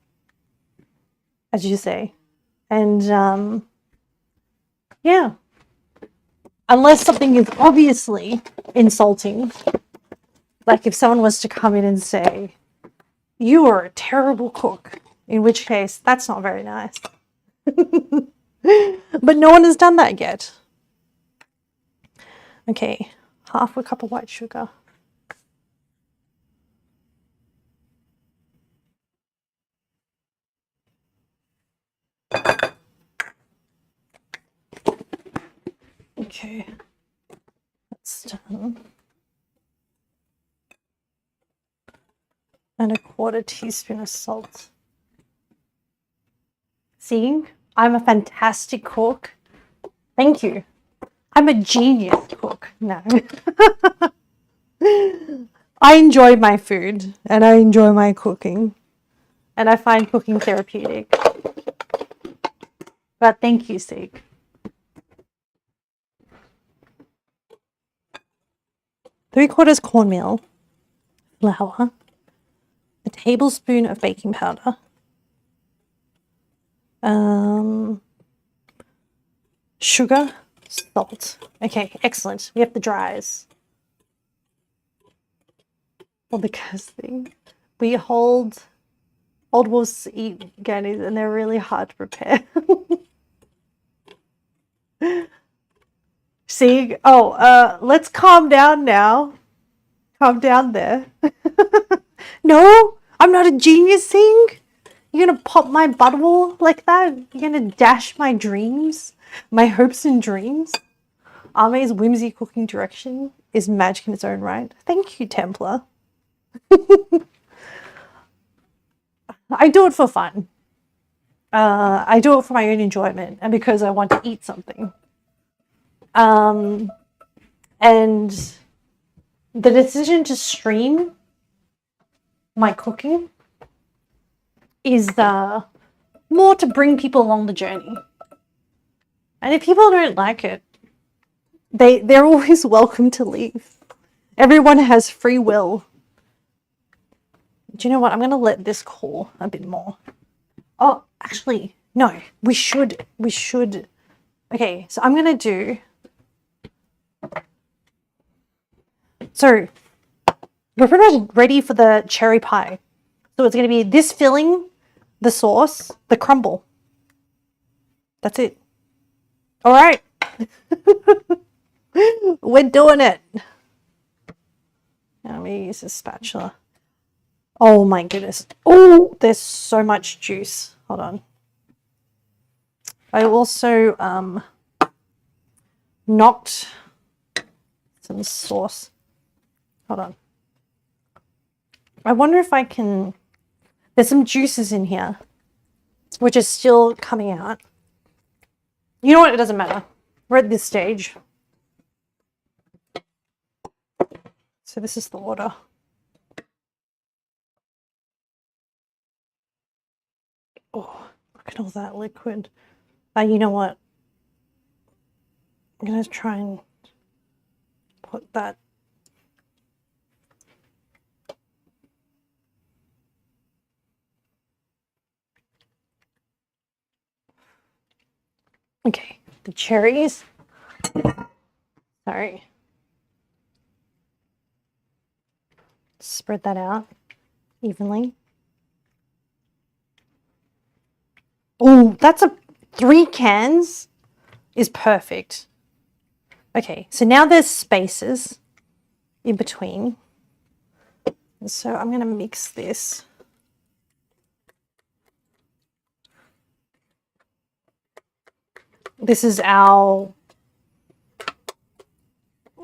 as you say. And yeah, unless something is obviously insulting, like if someone was to come in and say, you are a terrible cook, in which case that's not very nice. But no one has done that yet. Okay, half a cup of white sugar. Okay, that's done. And a quarter teaspoon of salt. See, I'm a fantastic cook. Thank you. I'm a genius cook. No. I enjoy my food and I enjoy my cooking. And I find cooking therapeutic. But thank you, Sig. 3/4 cornmeal, flour, a tablespoon of baking powder, sugar, salt. Okay, excellent. We have the dries. Well, because we hold old wolves to eat gurneys and they're really hard to prepare. See? Oh, let's calm down now. Calm down there. No, I'm not a genius, Sing. You're gonna pop my butthole like that? You're gonna dash my dreams? My hopes and dreams? Ame's whimsy cooking direction is magic in its own right. Thank you, Templar. I do it for fun. I do it for my own enjoyment and because I want to eat something. And the decision to stream my cooking is more to bring people along the journey. And if people don't like it, they're always welcome to leave. Everyone has free will. Do you know what? I'm going to let this cool a bit more. Oh, actually, no. We should. Okay, so I'm going to do... So, we're pretty much ready for the cherry pie. So it's going to be this filling, the sauce, the crumble. That's it. All right. We're doing it. Now let me use this spatula. Oh my goodness. Oh, there's so much juice. Hold on. I also knocked some sauce. Hold on. I wonder if I can... There's some juices in here, which is still coming out. You know what? It doesn't matter. We're at this stage. So this is the water. Oh, look at all that liquid. You know what? I'm going to try and put that. Okay, the cherries. Sorry. Spread that out evenly. Oh, that's 3 cans is perfect. Okay, so now there's spaces in between. So I'm going to mix this. This is our,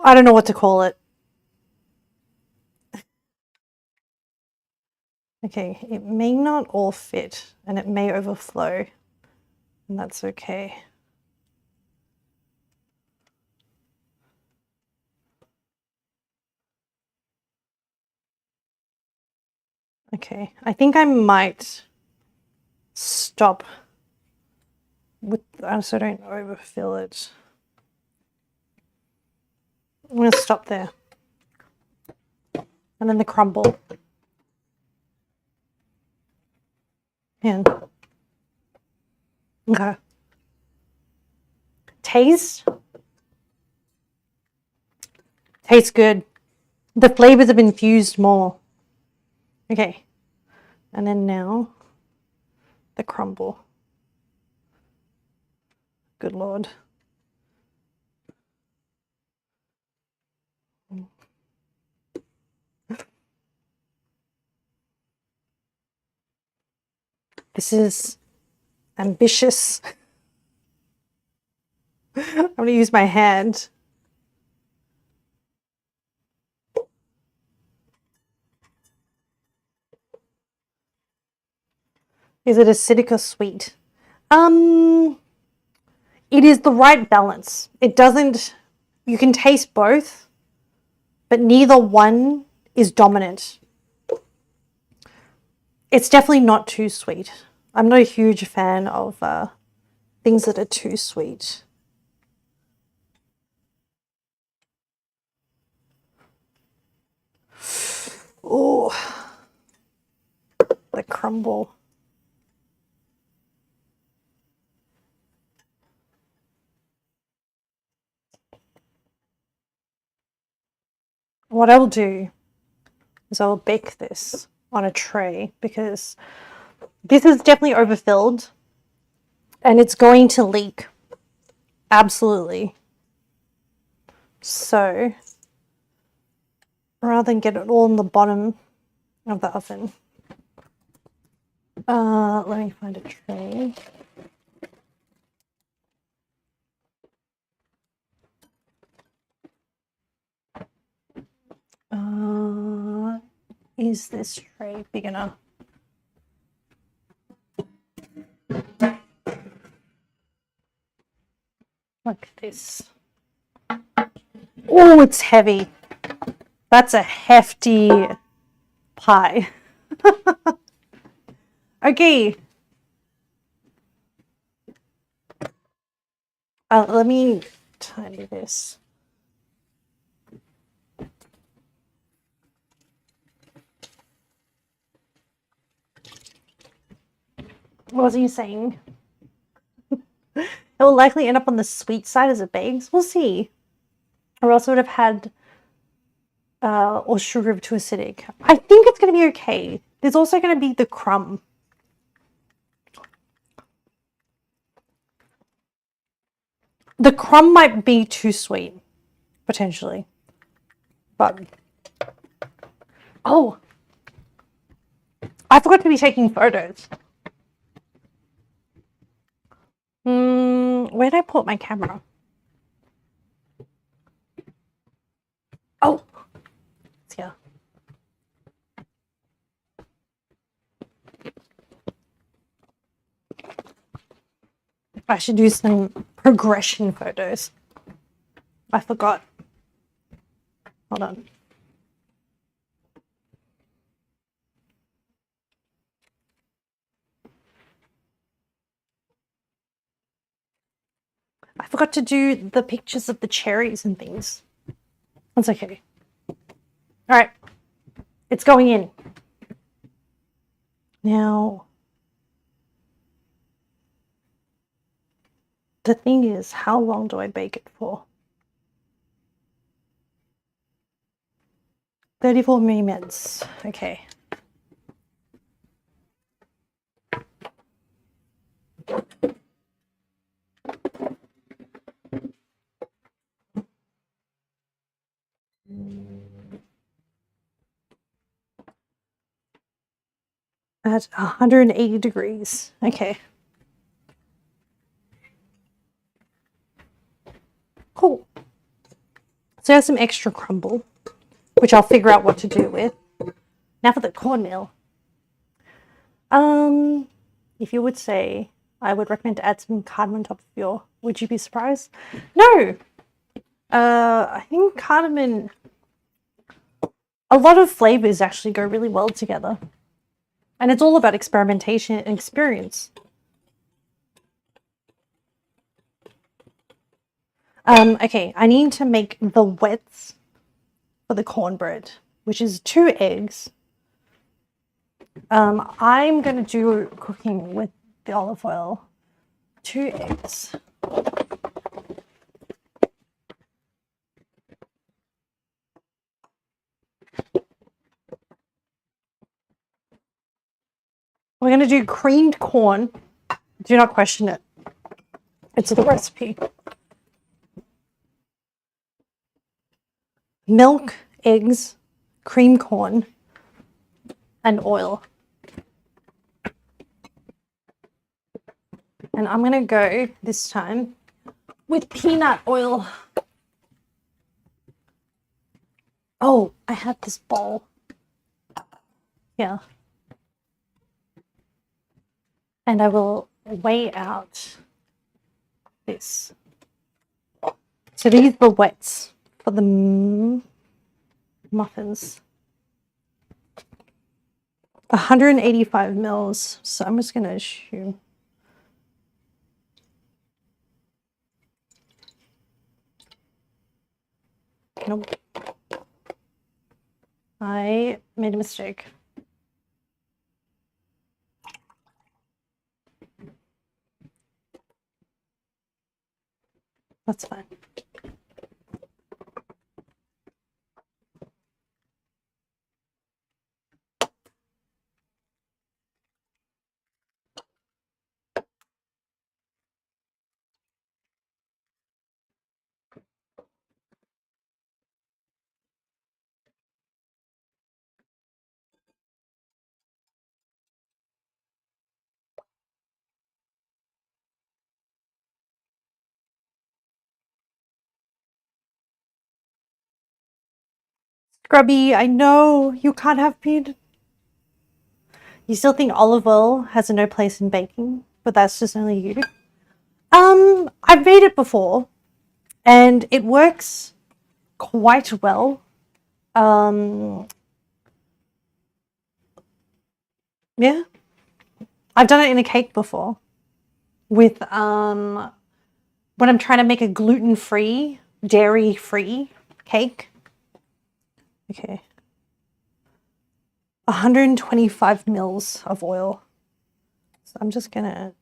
I don't know what to call it. Okay, it may not all fit and it may overflow, and that's okay. Okay, I think I might stop with, so I don't overfill it. I'm going to stop there. And then the crumble. And okay. Taste. Tastes good. The flavors have infused more. Okay. And then now the crumble. Good Lord. This is ambitious. I'm going to use my hand. Is it acidic or sweet? It is the right balance. It doesn't, you can taste both, but neither one is dominant. It's definitely not too sweet. I'm not a huge fan of things that are too sweet. Oh, the crumble. What I will do is I will bake this on a tray because this is definitely overfilled and it's going to leak. Absolutely. So rather than get it all in the bottom of the oven, let me find a tray. Is this tray big enough? Like this. Oh, it's heavy. That's a hefty pie. Okay. Let me tidy this. What was you saying? It will likely end up on the sweet side as it bakes. We'll see. Or else it would have had or sugar too acidic. I think it's going to be okay. There's also going to be the crumb. The crumb might be too sweet, potentially. But, oh, I forgot to be taking photos. Where did I put my camera? Oh, it's here. I should do some progression photos. I forgot. Hold on. I forgot to do the pictures of the cherries and things. That's okay. All right. It's going in. Now, the thing is, how long do I bake it for? 34 minutes. Okay. At 180 degrees. Okay. Cool. So I have some extra crumble, which I'll figure out what to do with. Now for the cornmeal. If you would say, I would recommend to add some cardamom on top of your, would you be surprised? No. I think cardamom, a lot of flavors actually go really well together. And it's all about experimentation and experience. Okay, I need to make the wets for the cornbread, which is 2 eggs. I'm going to do cooking with the olive oil. 2 eggs. We're going to do creamed corn. Do not question it. It's the recipe. Milk, eggs, cream corn, and oil. And I'm going to go this time with peanut oil. Oh, I have this bowl. Yeah. And I will weigh out this. So these are the wets for the muffins. 185 mils. So I'm just going to assume. Nope. I made a mistake. That's fine. Grubby, I know you can't have peanut. You still think olive oil has no place in baking, but that's just only you. I've made it before, and it works quite well. Yeah, I've done it in a cake before with when I'm trying to make a gluten-free, dairy-free cake. Okay. 125 mils of oil. So I'm just gonna.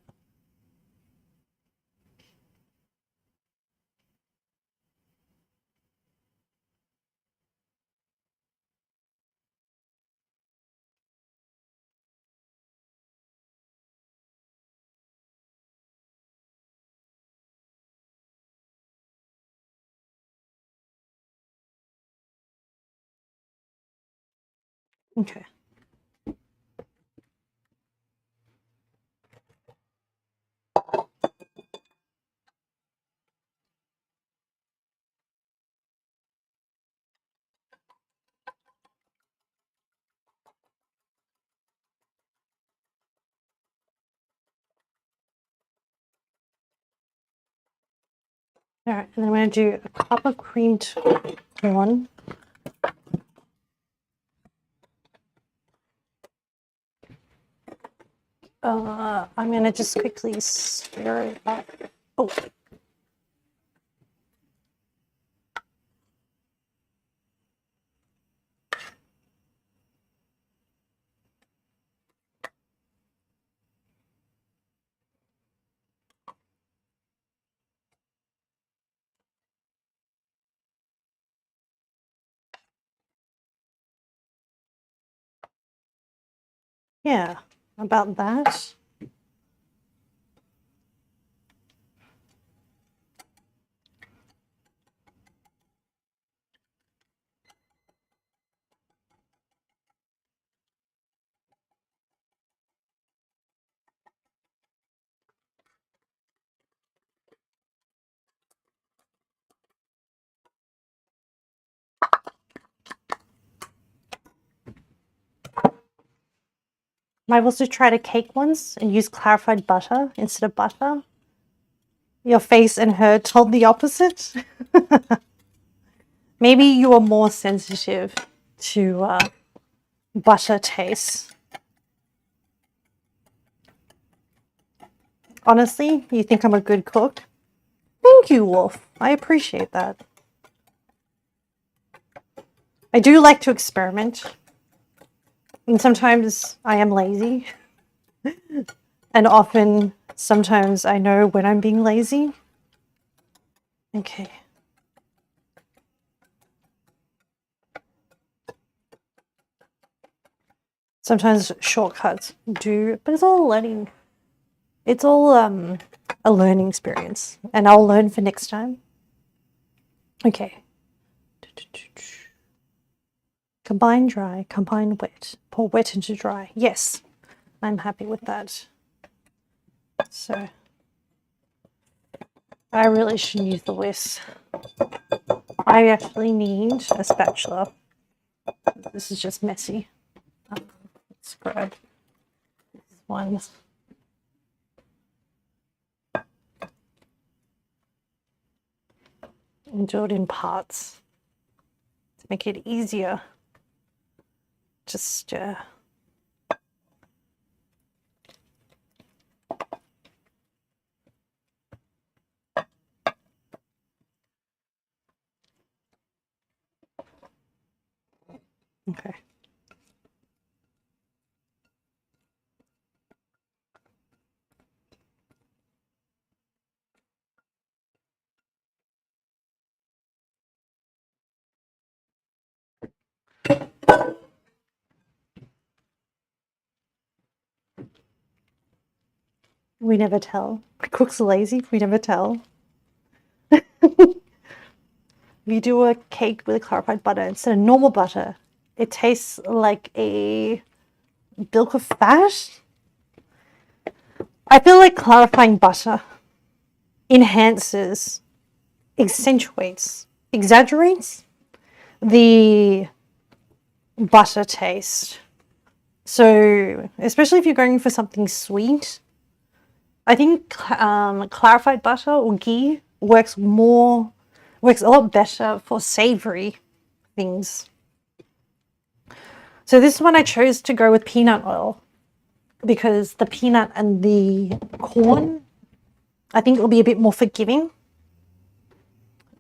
Okay. All right, and then I'm going to do a cup of creamed corn. I'm going to just quickly stir it up. Oh. Yeah, about that. I've also tried a cake once and used clarified butter instead of butter. Your face and her told the opposite. Maybe you are more sensitive to butter taste. Honestly, you think I'm a good cook? Thank you, Wolf. I appreciate that. I do like to experiment. And sometimes I am lazy. And often, sometimes I know when I'm being lazy. Okay. Sometimes shortcuts do, but it's all learning. It's all a learning experience. And I'll learn for next time. Okay. Combine dry, combine wet. Pour wet into dry. Yes, I'm happy with that. So, I really shouldn't use the whisk. I actually need a spatula. This is just messy. Let's grab this one. And do it in parts to make it easier to stir. Okay. We never tell. Cooks are lazy. We never tell. We do a cake with clarified butter instead of normal butter. It tastes like a bilk of fat. I feel like clarifying butter enhances, accentuates, exaggerates the butter taste. So, especially if you're going for something sweet, I think clarified butter or ghee works a lot better for savory things. So this one I chose to go with peanut oil because the peanut and the corn, I think it'll be a bit more forgiving.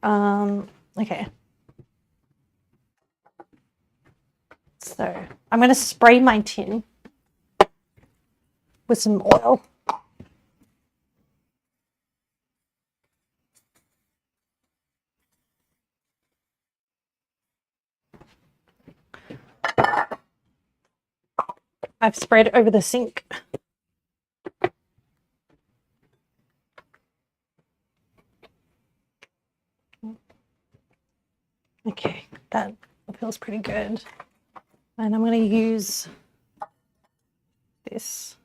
Okay. So I'm going to spray my tin with some oil. I've sprayed it over the sink. Okay, that feels pretty good. And I'm going to use this.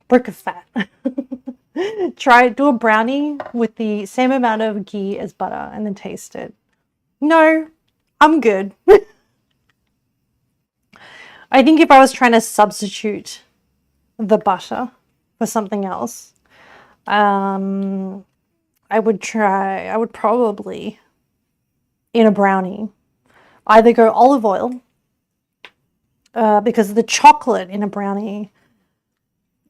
Brick of fat. Do a brownie with the same amount of ghee as butter and then taste it. No, I'm good. I think if I was trying to substitute the butter for something else, I would probably, in a brownie, either go olive oil because the chocolate in a brownie,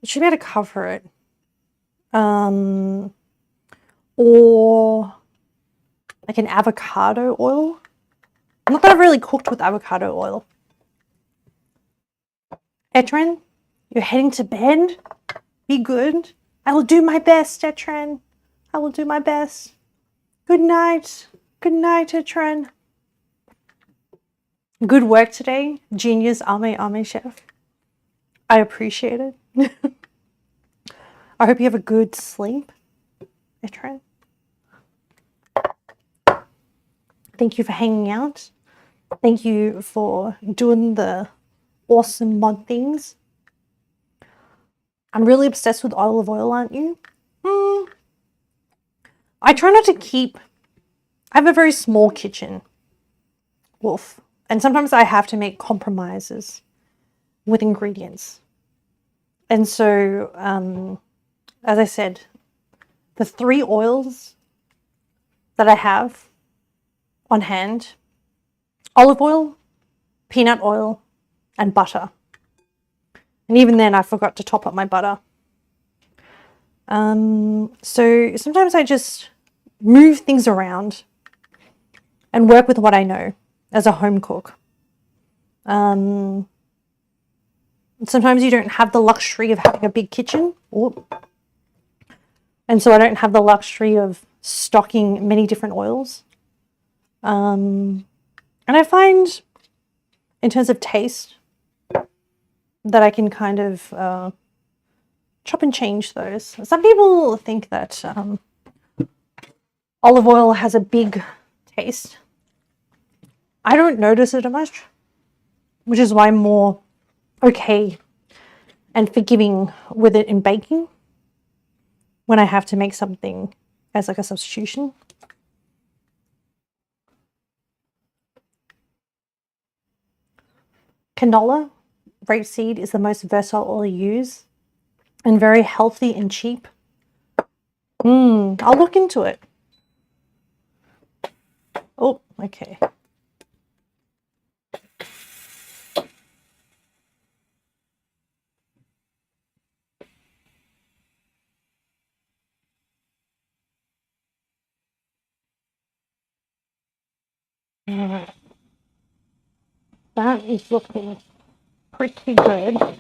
it should be able to cover it. Or like an avocado oil. Not that I've really cooked with avocado oil. Etren, you're heading to bed? Be good. I will do my best, Etren. I will do my best. Good night. Good night, Etren. Good work today, genius Ame chef. I appreciate it. I hope you have a good sleep, Etren. Thank you for hanging out. Thank you for doing the awesome mod things. I'm really obsessed with olive oil, aren't you? I try not to keep... I have a very small kitchen. Wolf. And sometimes I have to make compromises with ingredients. And so, as I said, the 3 oils that I have on hand: olive oil, peanut oil, and butter. And even then I forgot to top up my butter. So sometimes I just move things around and work with what I know as a home cook. Sometimes you don't have the luxury of having a big kitchen. And so I don't have the luxury of stocking many different oils. And I find, in terms of taste, that I can kind of chop and change those. Some people think that olive oil has a big taste. I don't notice it much, which is why I'm more okay and forgiving with it in baking when I have to make something as like a substitution. Canola, rapeseed, is the most versatile oil you use and very healthy and cheap. I'll look into it. Oh, okay. All right. That is looking pretty good. All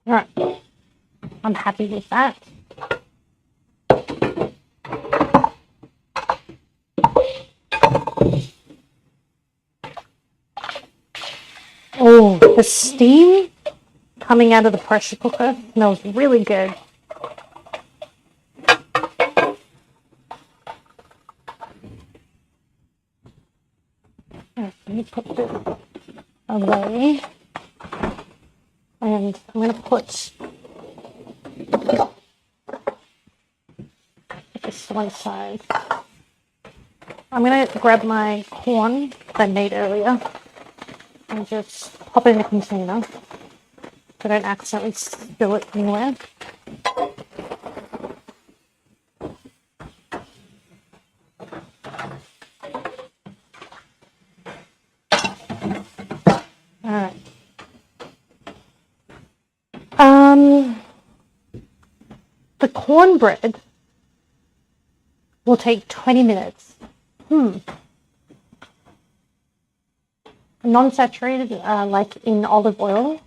right. I'm happy with that. Oh, the steam coming out of the pressure cooker smells really good. Let me put this away. And I'm going to put this to one side. I'm going to grab my corn that I made earlier and just pop it in a container so I don't accidentally spill it anywhere. Alright. The cornbread will take 20 minutes. Non-saturated, like in olive oil.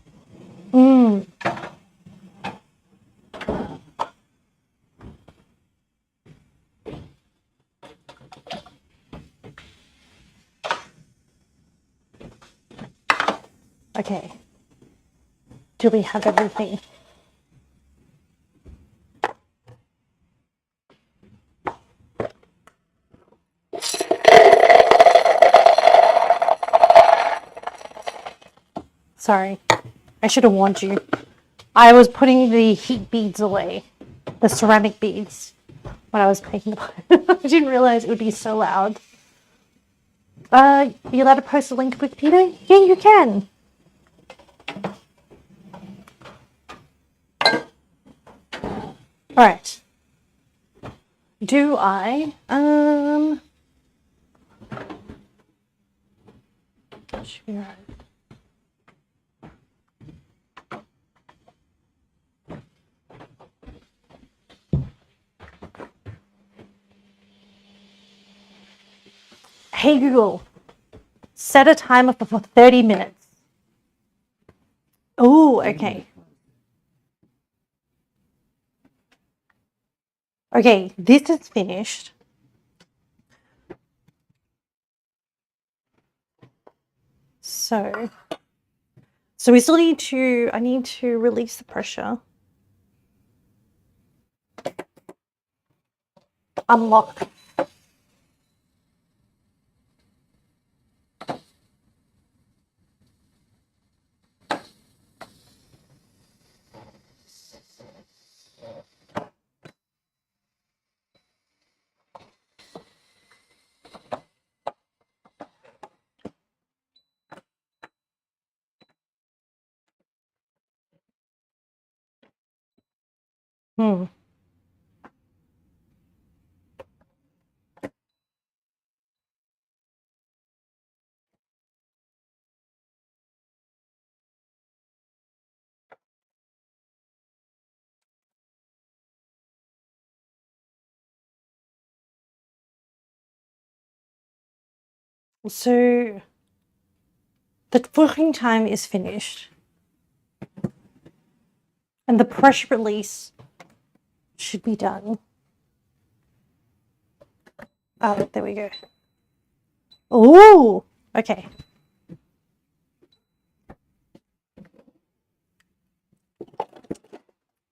Okay. Do we have everything? Sorry, I should have warned you. I was putting the heat beads away, the ceramic beads, when I was making the I didn't realize it would be so loud. Are you allowed to post a link with Peter? Yeah, you can. All right. Do I should be right. Hey Google, set a timer for 30 minutes. Oh, okay. Okay, this is finished. So we still need to, I need to release the pressure. Unlock. Hmm. So the cooking time is finished. And the pressure release should be done. Oh, there we go. Oh, okay.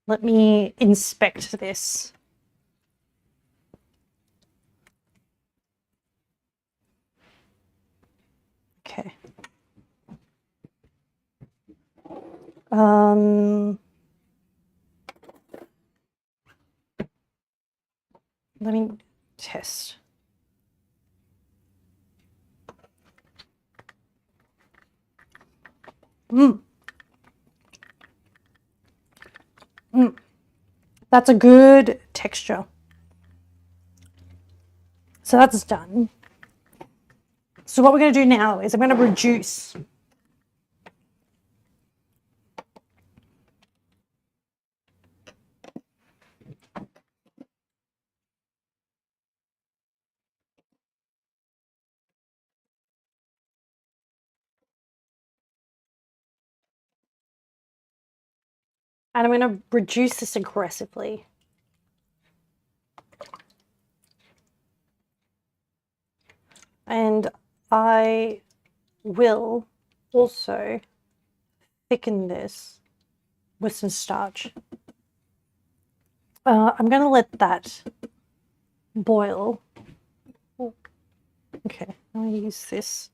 Let me inspect this. Okay. Let me test. That's a good texture. So that's done. So what we're going to do now is I'm going to reduce. And I'm going to reduce this aggressively. And I will also thicken this with some starch. I'm going to let that boil. Okay, I'm going to use this.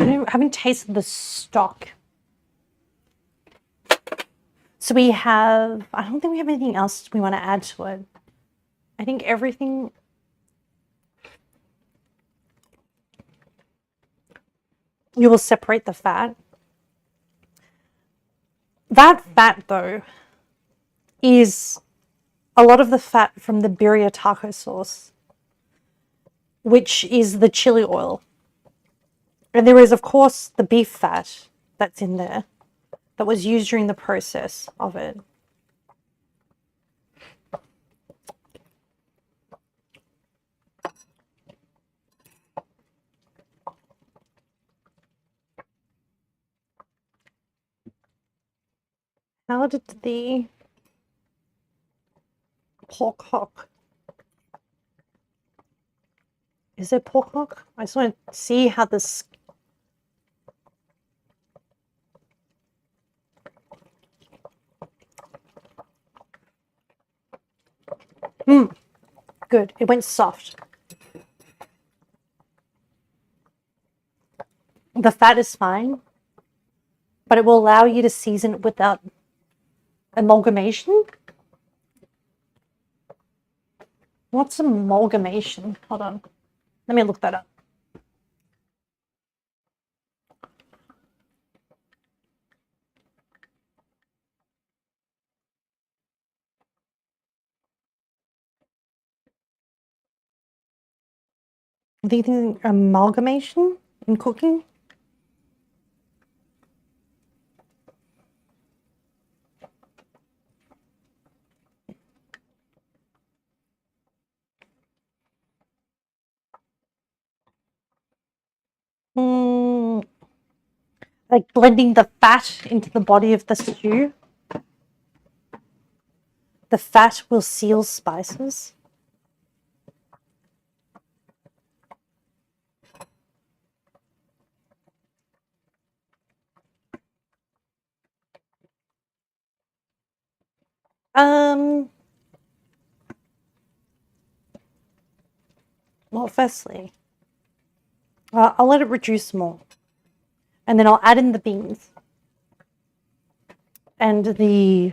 I haven't tasted the stock. So we have, I don't think we have anything else we want to add to it. I think everything. You will separate the fat. That fat, though, is a lot of the fat from the birria taco sauce, which is the chili oil. And there is, of course, the beef fat that's in there that was used during the process of it. How did the pork hock? Is it pork hock? I just want to see how this. Good. It went soft. The fat is fine, but it will allow you to season it without amalgamation. What's amalgamation? Hold on. Let me look that up. Do you think amalgamation in cooking? Like blending the fat into the body of the stew. The fat will seal spices. Well, firstly, I'll let it reduce more. And then I'll add in the beans. And the...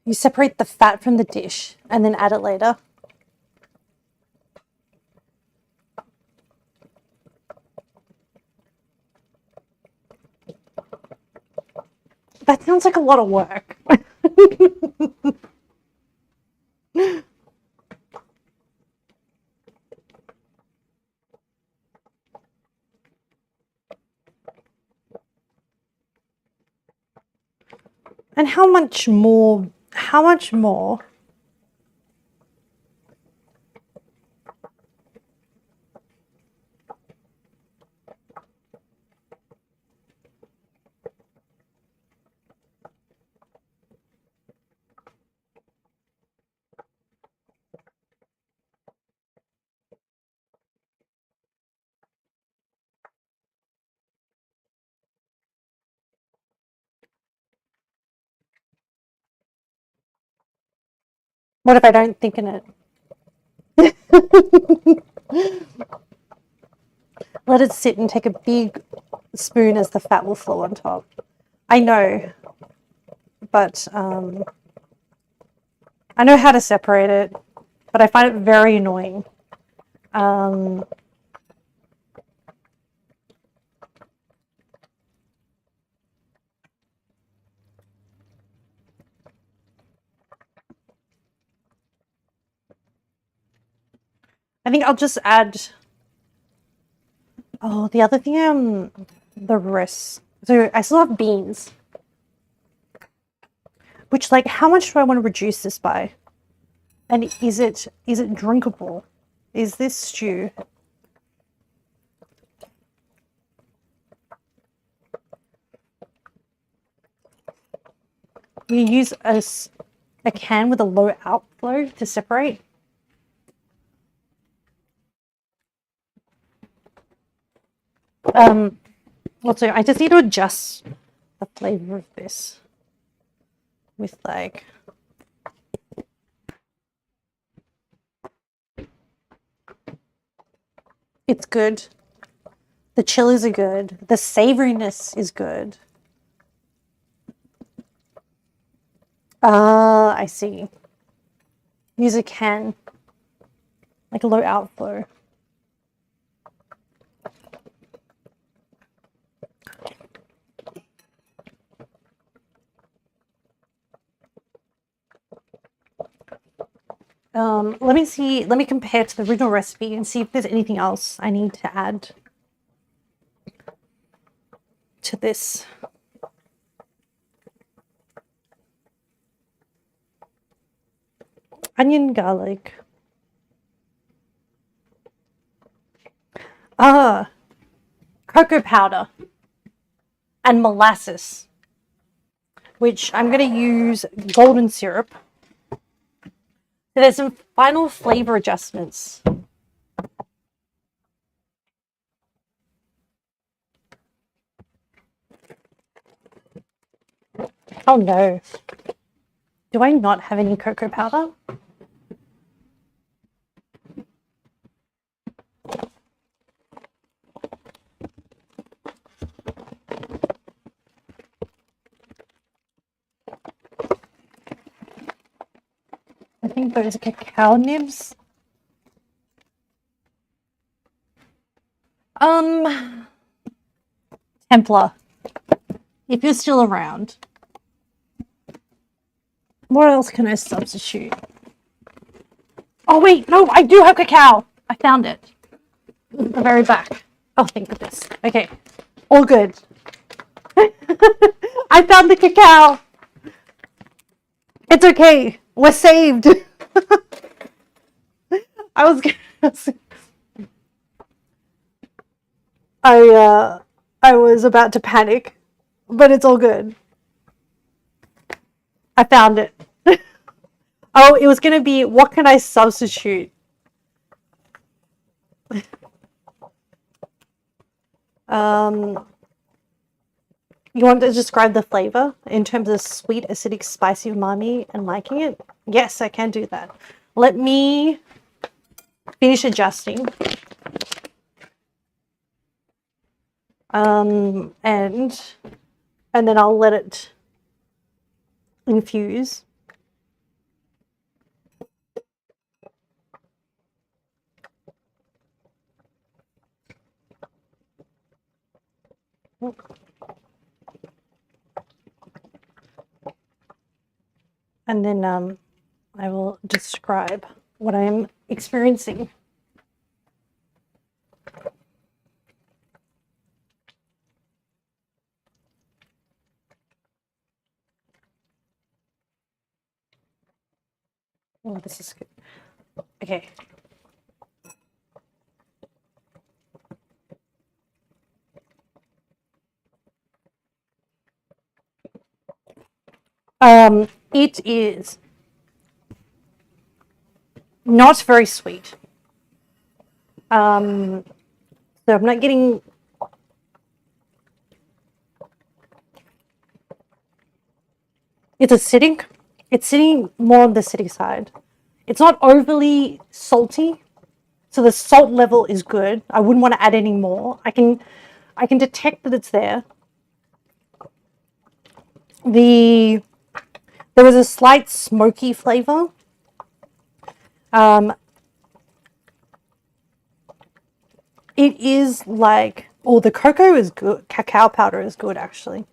You separate the fat from the dish and then add it later. That sounds like a lot of work. And how much more? How much more? What if I don't thicken it? Let it sit and take a big spoon as the fat will flow on top. I know, but I know how to separate it, but I find it very annoying. I think I'll just add... Oh, the other thing, the rest. So I still have beans. Which, like, how much do I want to reduce this by? And is it drinkable? Is this stew? You use a can with a low outflow to separate. Also, I just need to adjust the flavor of this with like... It's good. The chilies are good. The savoriness is good. I see. Use a can, like a low outflow. Let me see, let me compare to the original recipe and see if there's anything else I need to add to this. Onion, garlic. Cocoa powder and molasses, which I'm going to use golden syrup. So there's some final flavor adjustments. Oh no. Do I not have any cocoa powder? think those are cacao nibs. Templar, if you're still around. What else can I substitute? Oh wait, no, I do have cacao. I found it. At the very back. Oh, thank goodness. Okay, all good. I found the cacao. It's okay. We're saved. I was gonna I was about to panic, but it's all good. I found it. Oh, it was gonna be what can I substitute? You want to describe the flavor in terms of sweet, acidic, spicy, umami, and liking it? Yes, I can do that. Let me finish adjusting. And then I'll let it infuse. And then I will describe what I am experiencing. Oh, this is good. Okay. It is not very sweet. So I'm not getting. It's acidic. It's sitting more on the acidic side. It's not overly salty, so the salt level is good. I wouldn't want to add any more. I can detect that it's there. There was a slight smoky flavor. It is like, oh, the cocoa is good. Cacao powder is good, actually.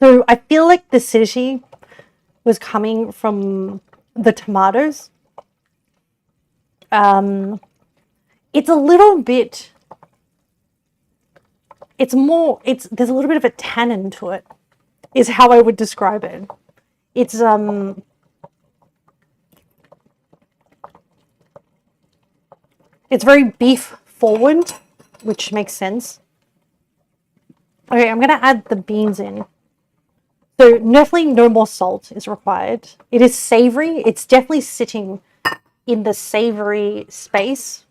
So I feel like the acidity was coming from the tomatoes. It's a little bit. There's a little bit of a tannin to it, is how I would describe it. It's very beef forward, which makes sense. Okay, I'm gonna add the beans in. So definitely no more salt is required. It is savory. It's definitely sitting in the savory space,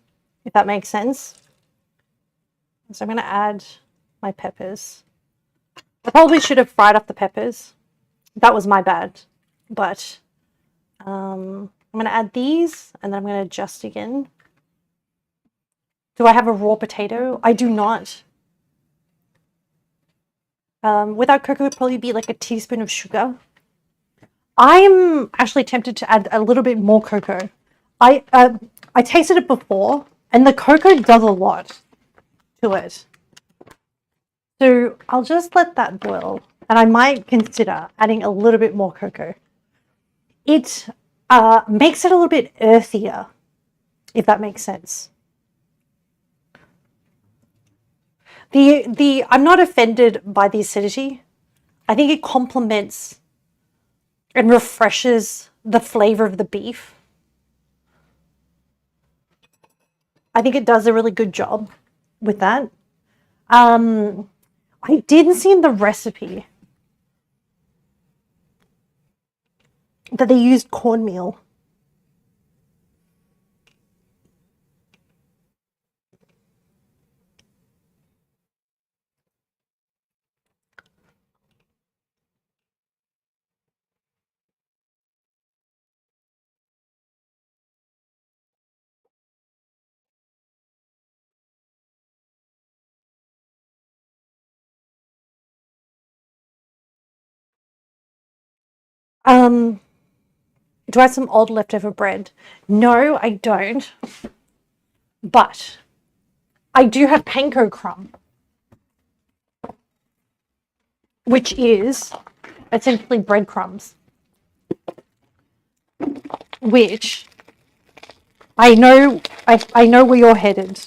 if that makes sense. So I'm gonna add my peppers. I probably should have fried up the peppers. That was my bad. But I'm gonna add these and then I'm gonna adjust again. Do I have a raw potato? I do not. Without cocoa, it would probably be like a teaspoon of sugar. I'm actually tempted to add a little bit more cocoa. I tasted it before, and the cocoa does a lot to it. So I'll just let that boil, and I might consider adding a little bit more cocoa. It makes it a little bit earthier, if that makes sense. I'm not offended by the acidity. I think it complements and refreshes the flavor of the beef. I think it does a really good job with that. I didn't see in the recipe that they used cornmeal. Do I have some old leftover bread? No, I don't. But I do have panko crumb, which is essentially breadcrumbs, which I know where you're headed,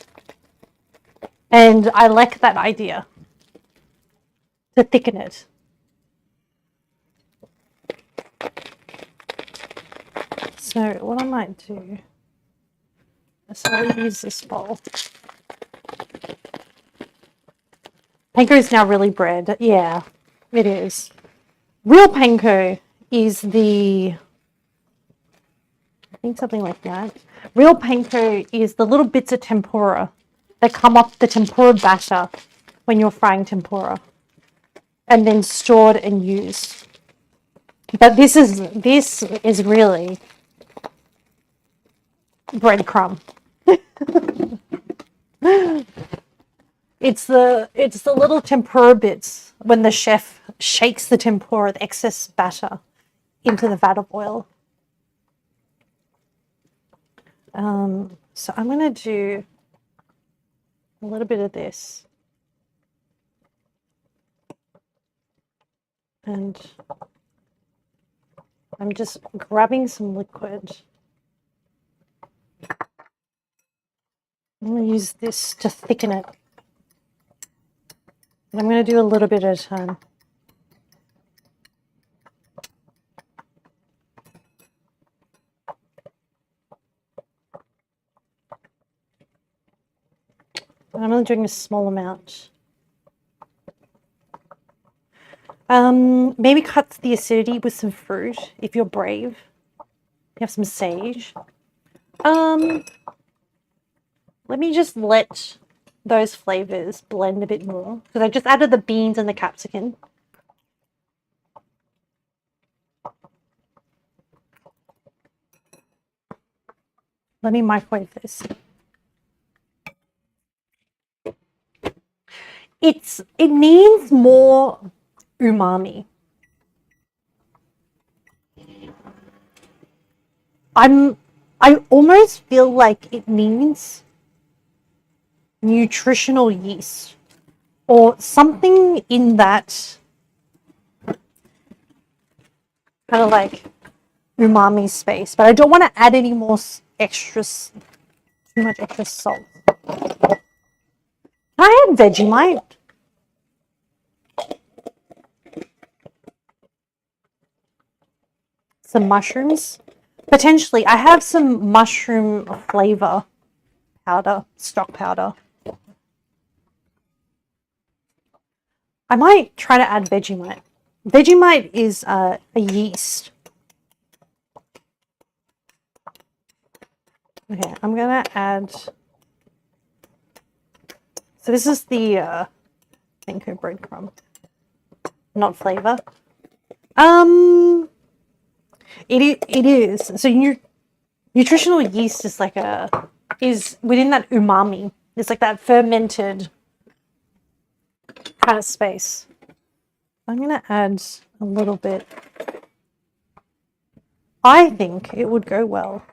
and I like that idea to thicken it. So what I might do is I'll use this bowl. Panko is now really bread. Yeah, it is. Real panko is I think something like that. Real panko is the little bits of tempura that come off the tempura batter when you're frying tempura and then stored and used. But this is really breadcrumb. It's the little tempura bits when the chef shakes the tempura, the excess batter, into the vat of oil. So I'm going to do a little bit of this. And I'm just grabbing some liquid. I'm going to use this to thicken it. And I'm going to do a little bit at a time. And I'm only doing a small amount. Maybe cut the acidity with some fruit if you're brave. You have some sage. Let me just let those flavors blend a bit more because I just added the beans and the capsicum. Let me microwave this. It needs more umami. I almost feel like it needs nutritional yeast or something in that kind of like umami space, but I don't want to add any more too much extra salt. Can I add Vegemite? Some mushrooms? Potentially. I have some mushroom flavor powder, stock powder. I might try to add Vegemite. Vegemite is a yeast. Okay, I'm going to add... So this is the panko breadcrumb, not flavor. It is. So nutritional yeast is like is within that umami. It's like that fermented kind of space. I'm going to add a little bit. I think it would go well.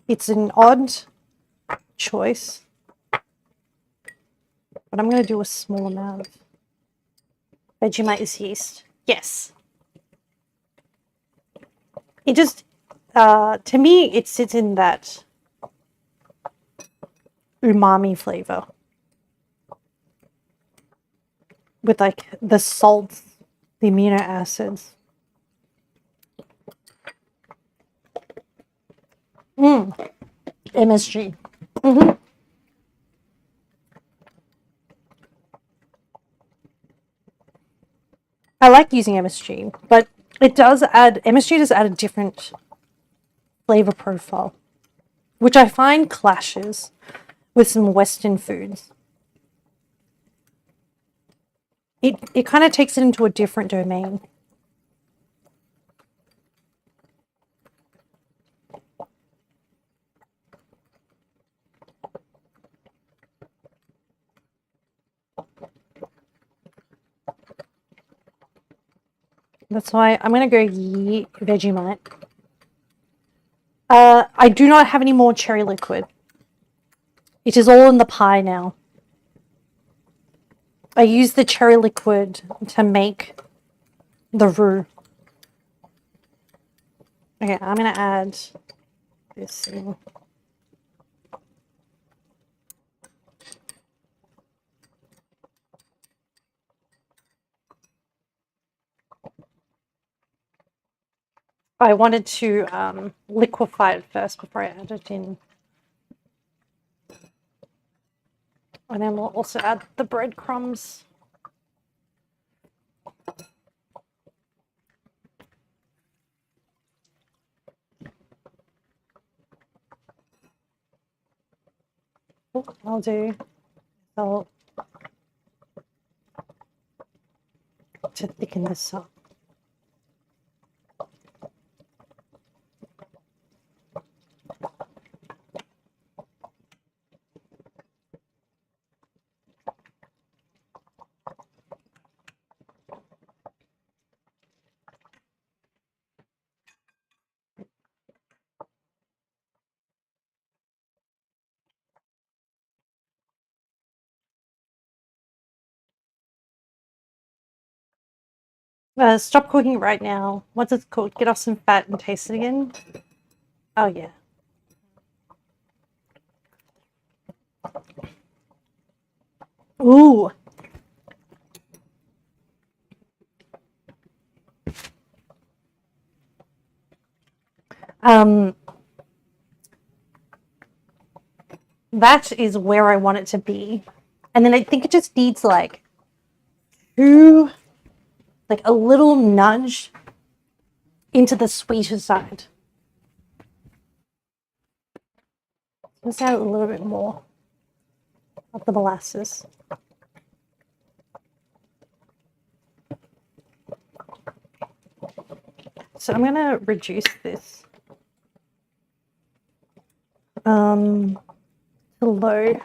It's an odd choice, but I'm going to do a small amount. Vegemite is yeast. Yes. It just, to me, it sits in that umami flavor with like the salts, the amino acids. MSG. I like using MSG, but MSG does add a different flavor profile, which I find clashes with some Western foods. It kind of takes it into a different domain. That's why I'm going to go Vegemite. I do not have any more cherry liquid. It is all in the pie now. I use the cherry liquid to make the roux. Okay, I'm going to add this in. I wanted to liquefy it first before I add it in. And then we'll also add the breadcrumbs. What I'll do, I'll to thicken this up. Stop cooking right now. Once it's cooked, get off some fat and taste it again. Oh, yeah. Ooh. That is where I want it to be. And then I think it just needs like a little nudge into the sweeter side. Let's add a little bit more of the molasses. So I'm going to reduce this to low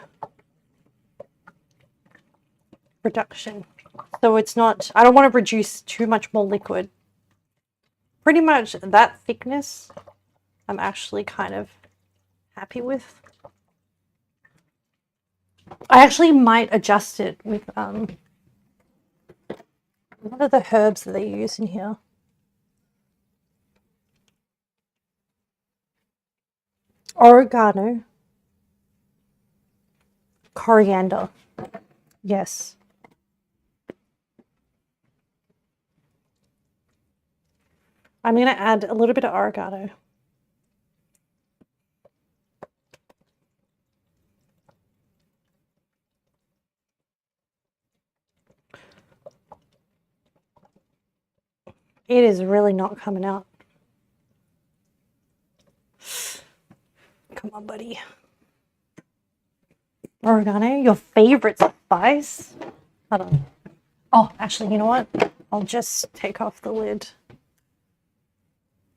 reduction. So it's not, I don't want to reduce too much more liquid. Pretty much that thickness I'm actually kind of happy with. I actually might adjust it with what are the herbs that they use in here? Oregano, coriander. Yes. I'm going to add a little bit of oregano. It is really not coming out. Come on, buddy. Oregano, your favorite spice? Hold on. Oh, actually, you know what? I'll just take off the lid.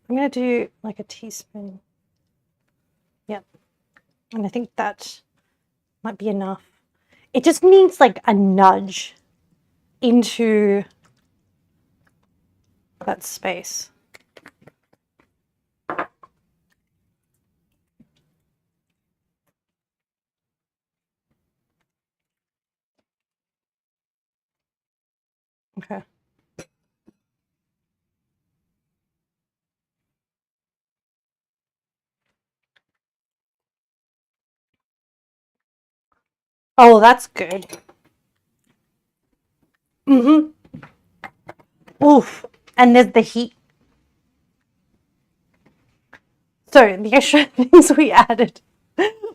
I'm going to do like a teaspoon. Yep. And I think that might be enough. It just needs like a nudge into that space. Okay. Oh, that's good. Mm-hmm. Oof. And there's the heat. So the extra things we added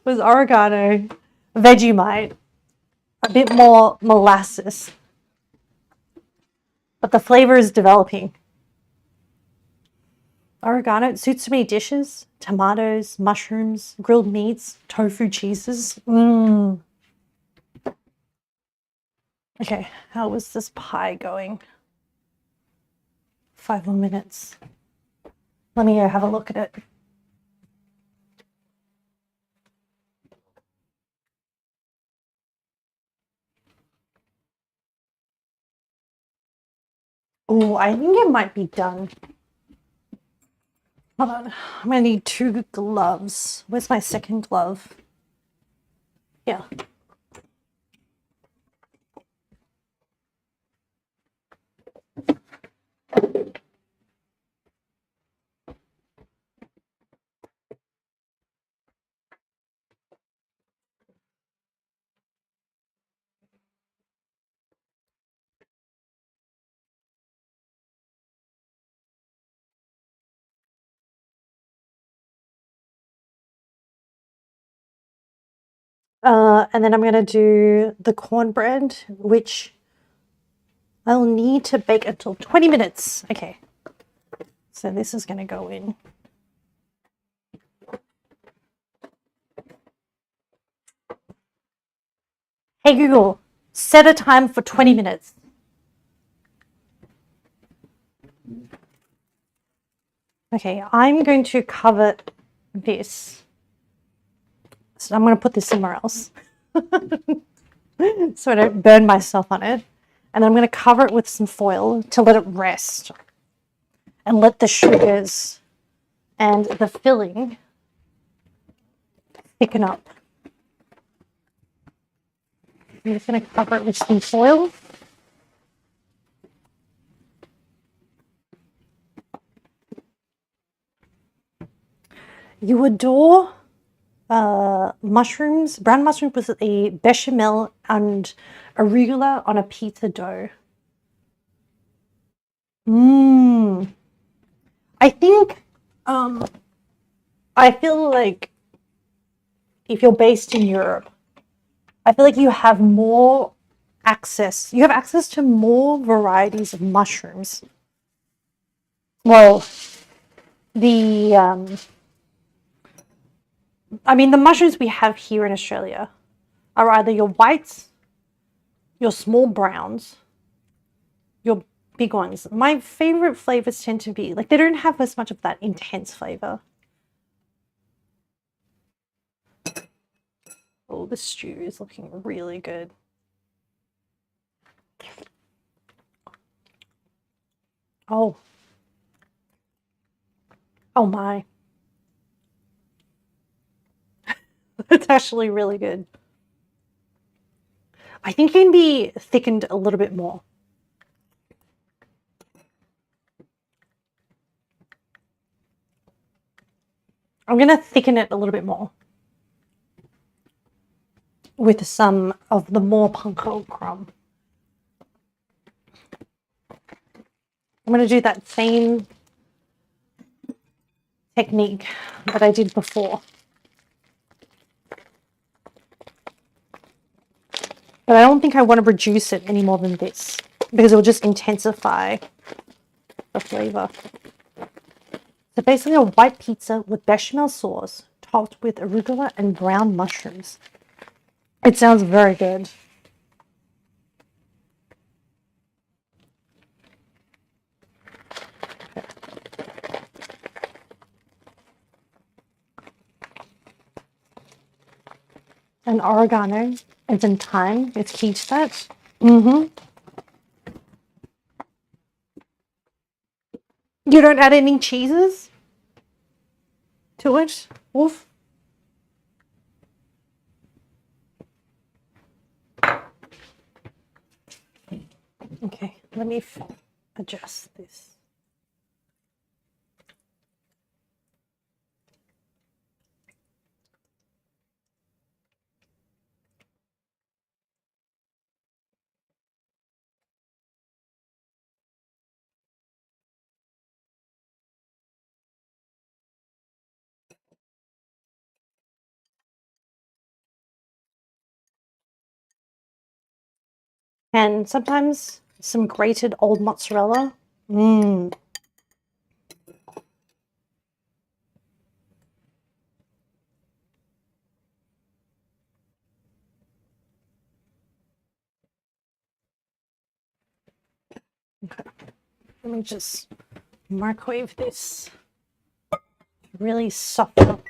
was oregano, Vegemite, a bit more molasses. But the flavor is developing. Oregano, it suits so many dishes. Tomatoes, mushrooms, grilled meats, tofu cheeses. Mmm. Okay, how was this pie going? 5 more minutes. Let me go have a look at it. Oh, I think it might be done. Hold on. I'm going to need 2 gloves. Where's my second glove? Yeah. And then I'm going to do the cornbread, which I'll need to bake until 20 minutes. Okay. So this is going to go in. Hey Google, set a time for 20 minutes. Okay, I'm going to cover this. So I'm going to put this somewhere else so I don't burn myself on it. And I'm going to cover it with some foil to let it rest and let the sugars and the filling thicken up. I'm just going to cover it with some foil. You adore mushrooms, brown mushrooms with a bechamel and arugula on a pizza dough. Mmm. I think, I feel like if you're based in Europe, I feel like you have more access. You have access to more varieties of mushrooms. Well, the the mushrooms we have here in Australia are either your whites, your small browns, your big ones. My favorite flavors tend to be like they don't have as much of that intense flavor. Oh, the stew is looking really good. Oh. Oh my. It's actually really good. I think it can be thickened a little bit more. I'm going to thicken it a little bit more with some of the more panko crumb. I'm going to do that same technique that I did before. But I don't think I want to reduce it any more than this because it will just intensify the flavor. So basically a white pizza with bechamel sauce topped with arugula and brown mushrooms. It sounds very good. And oregano and some thyme. It's key to that. You don't add any cheeses to it? Oof. Okay, let me adjust this. And sometimes some grated old mozzarella. Mmm. Okay. Let me just microwave this. Really soften up.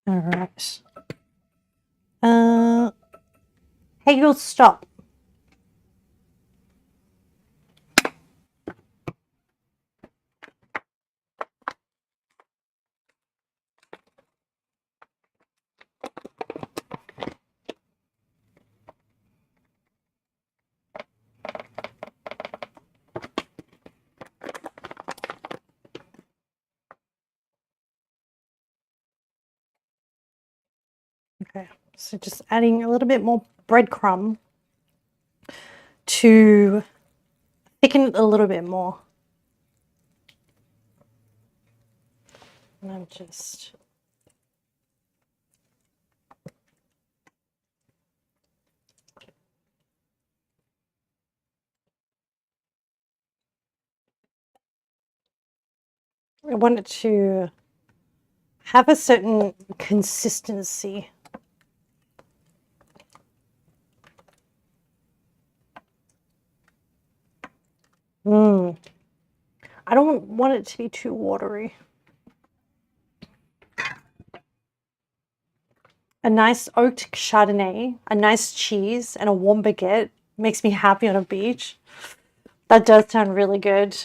All right. Hey, you'll stop. Okay, so just adding a little bit more breadcrumb to thicken it a little bit more. And I'm just... I want it to have a certain consistency. I don't want it to be too watery. A nice oaked Chardonnay, a nice cheese, and a warm baguette makes me happy on a beach. That does sound really good.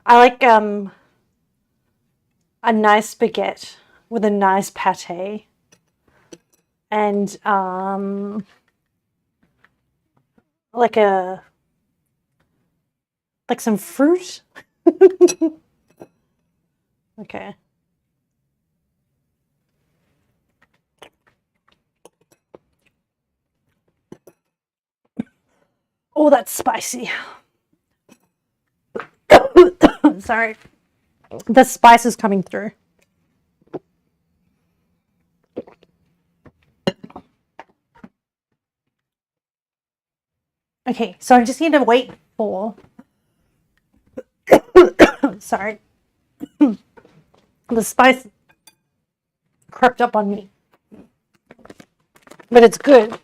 I like a nice baguette with a nice pate and like some fruit. Okay. Oh, that's spicy. Sorry. The spice is coming through. Okay, so I just need to wait for... Sorry. The spice crept up on me. But it's good.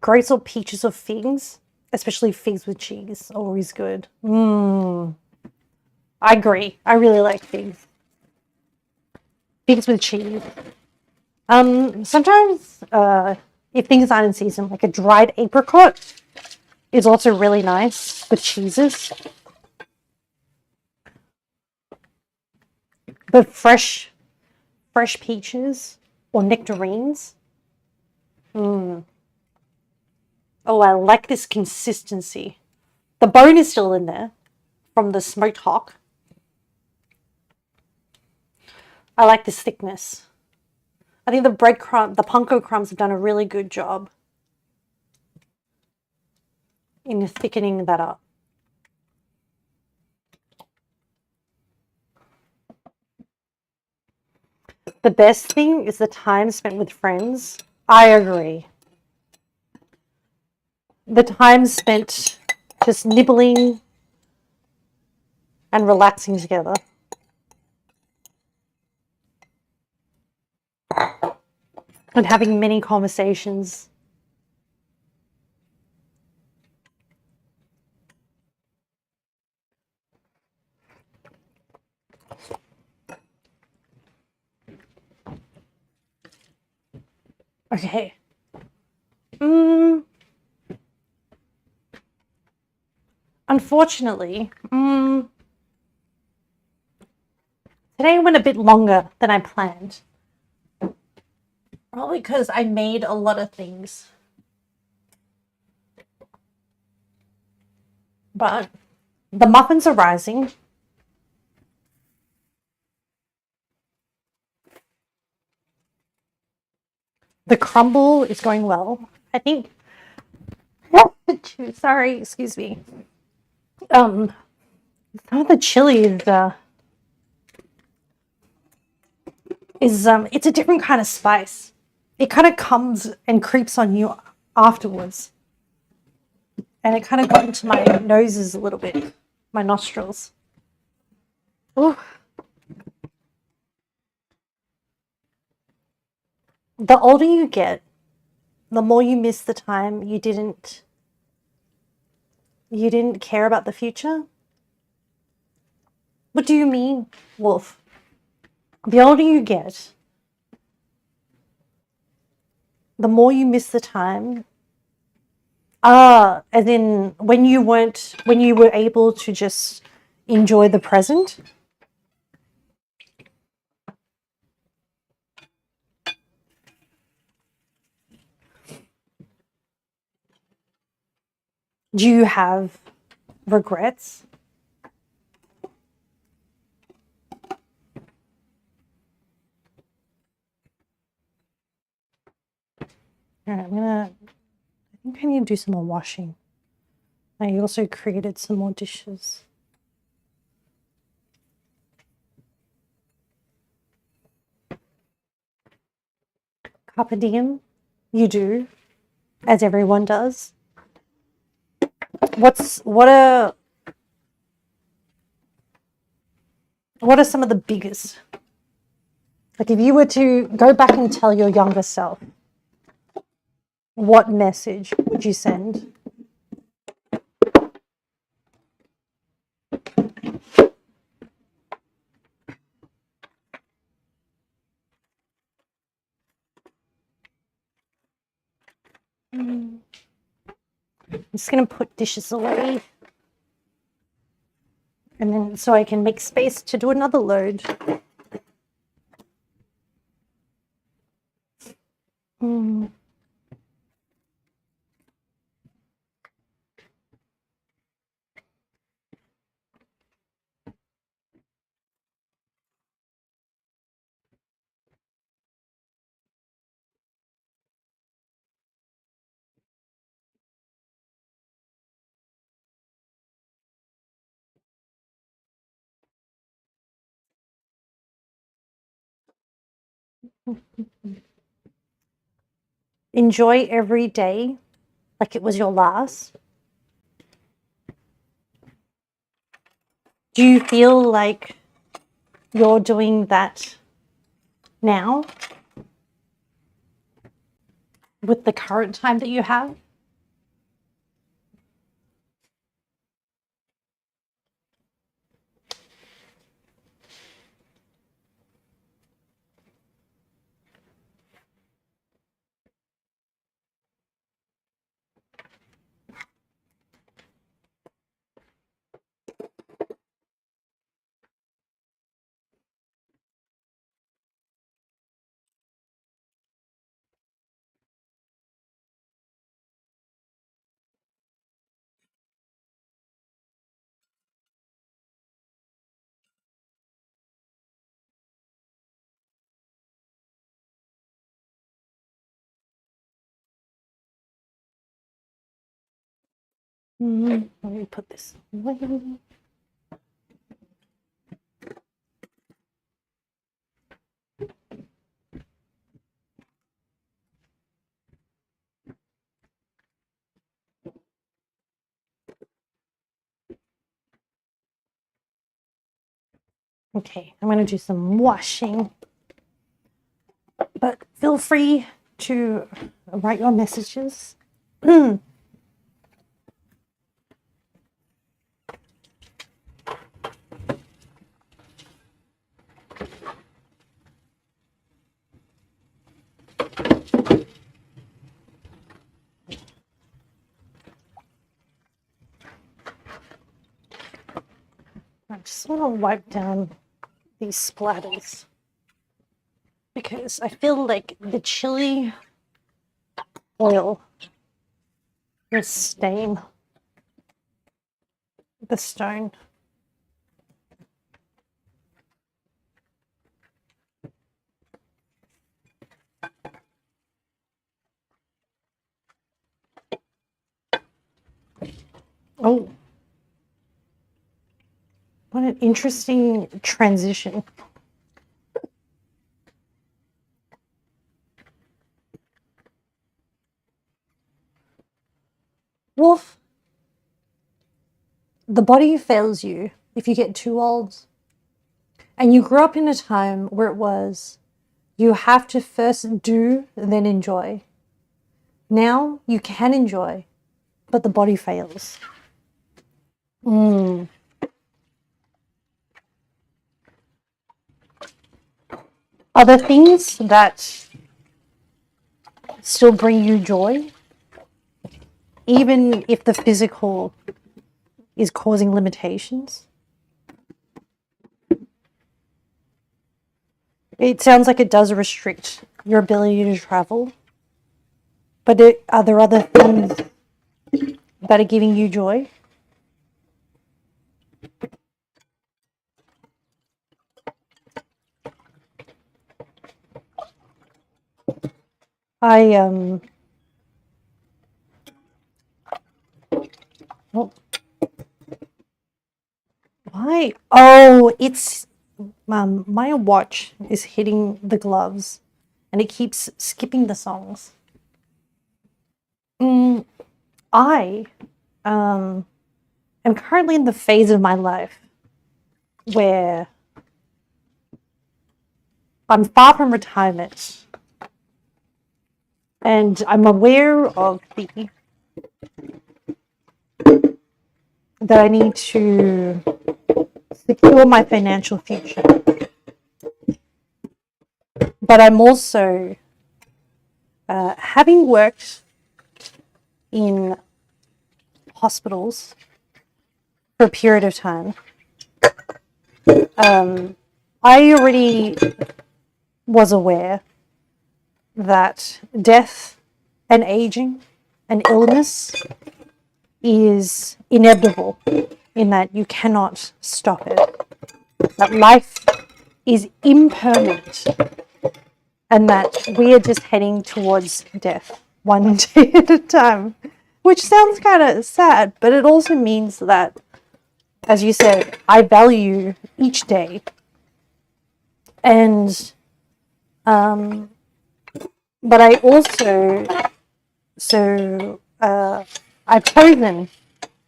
Grapes or peaches or figs, especially figs with cheese, always good. I agree. I really like figs. Figs with cheese. Sometimes if things aren't in season, like a dried apricot is also really nice with cheeses. But fresh peaches or nectarines. Oh, I like this consistency. The bone is still in there from the smoked hock. I like this thickness. I think the panko crumbs have done a really good job in thickening that up. The best thing is the time spent with friends. I agree. The time spent just nibbling and relaxing together. And having many conversations. Okay. Unfortunately, today went a bit longer than I planned. Probably because I made a lot of things. But the muffins are rising. The crumble is going well. I think... Sorry, excuse me. Some of the chili is it's a different kind of spice. It kind of comes and creeps on you afterwards. And it kind of got into my noses a little bit, my nostrils. Ooh. The older you get, the more you miss the time you didn't care about the future. What do you mean, Wolf? The older you get, the more you miss the time. As in when you were able to just enjoy the present. Do you have regrets? All right, I think I need to do some more washing. I also created some more dishes. Carpe diem, you do, as everyone does. What are some of the biggest? Like if you were to go back and tell your younger self, what message would you send? I'm just going to put dishes away. And then so I can make space to do another load. Enjoy every day like it was your last. Do you feel like you're doing that now with the current time that you have? Let me put this away. Okay, I'm going to do some washing. But feel free to write your messages. I just want to wipe down these splatters because I feel like the chili oil will stain the stone. Oh, what an interesting transition. Wolf, the body fails you if you get too old. And you grew up in a time where it was, you have to first do, then enjoy. Now you can enjoy, but the body fails. Are there things that still bring you joy, even if the physical is causing limitations? It sounds like it does restrict your ability to travel, but are there other things that are giving you joy? I oh, why? Oh, it's my watch is hitting the gloves, and it keeps skipping the songs. I am currently in the phase of my life where I'm far from retirement, and I'm aware of that I need to secure my financial future. But I'm also, having worked in hospitals for a period of time, I already was aware that death and aging and illness is inevitable, in that you cannot stop it, that life is impermanent, and that we are just heading towards death one day at a time, which sounds kind of sad, but it also means that, as you said, I value each day. And but I also, I've chosen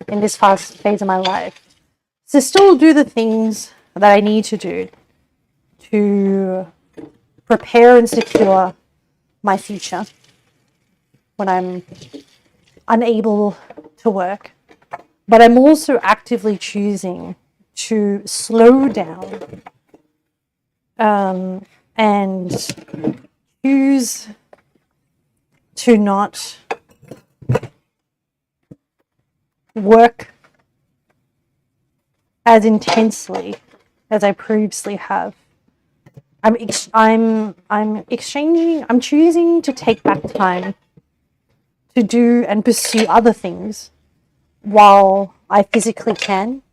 in this fast phase of my life to still do the things that I need to do to prepare and secure my future when I'm unable to work. But I'm also actively choosing to slow down, and choose to not work as intensely as I previously have. I'm choosing to take back time to do and pursue other things while I physically can,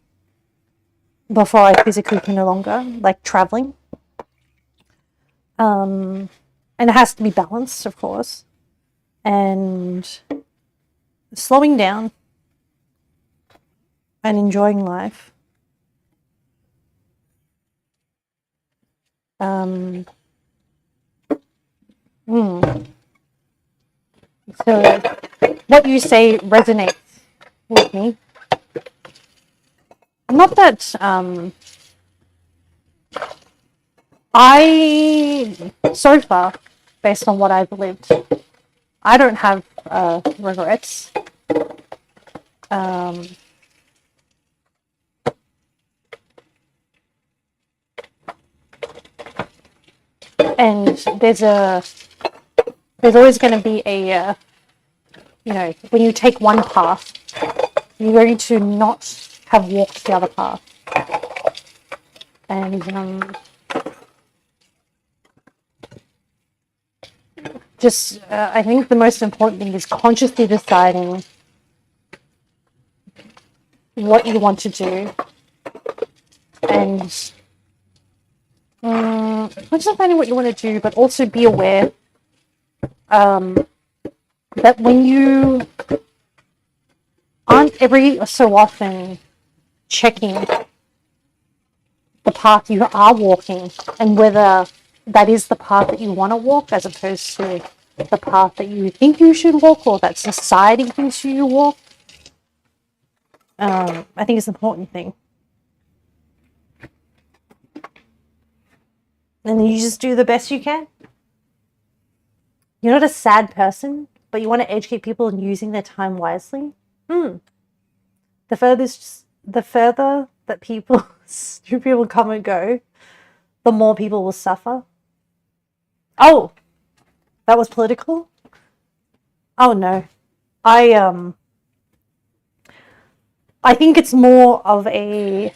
before I physically can no longer, like traveling. And it has to be balanced, of course, and slowing down and enjoying life. So what you say resonates with me. Not that so far, based on what I've lived, I don't have regrets. And there's always going to be a, when you take one path, you're going to not have walked the other path. And I think the most important thing is consciously deciding what you want to do, and not just finding what you want to do, but also be aware that when you aren't every so often checking the path you are walking and whether that is the path that you want to walk, as opposed to the path that you think you should walk or that society thinks you walk, I think it's an important thing. And then you just do the best you can. You're not a sad person, but you want to educate people in using their time wisely. The further that people, stupid people come and go, the more people will suffer. Oh, that was political? Oh no. I I think it's more of a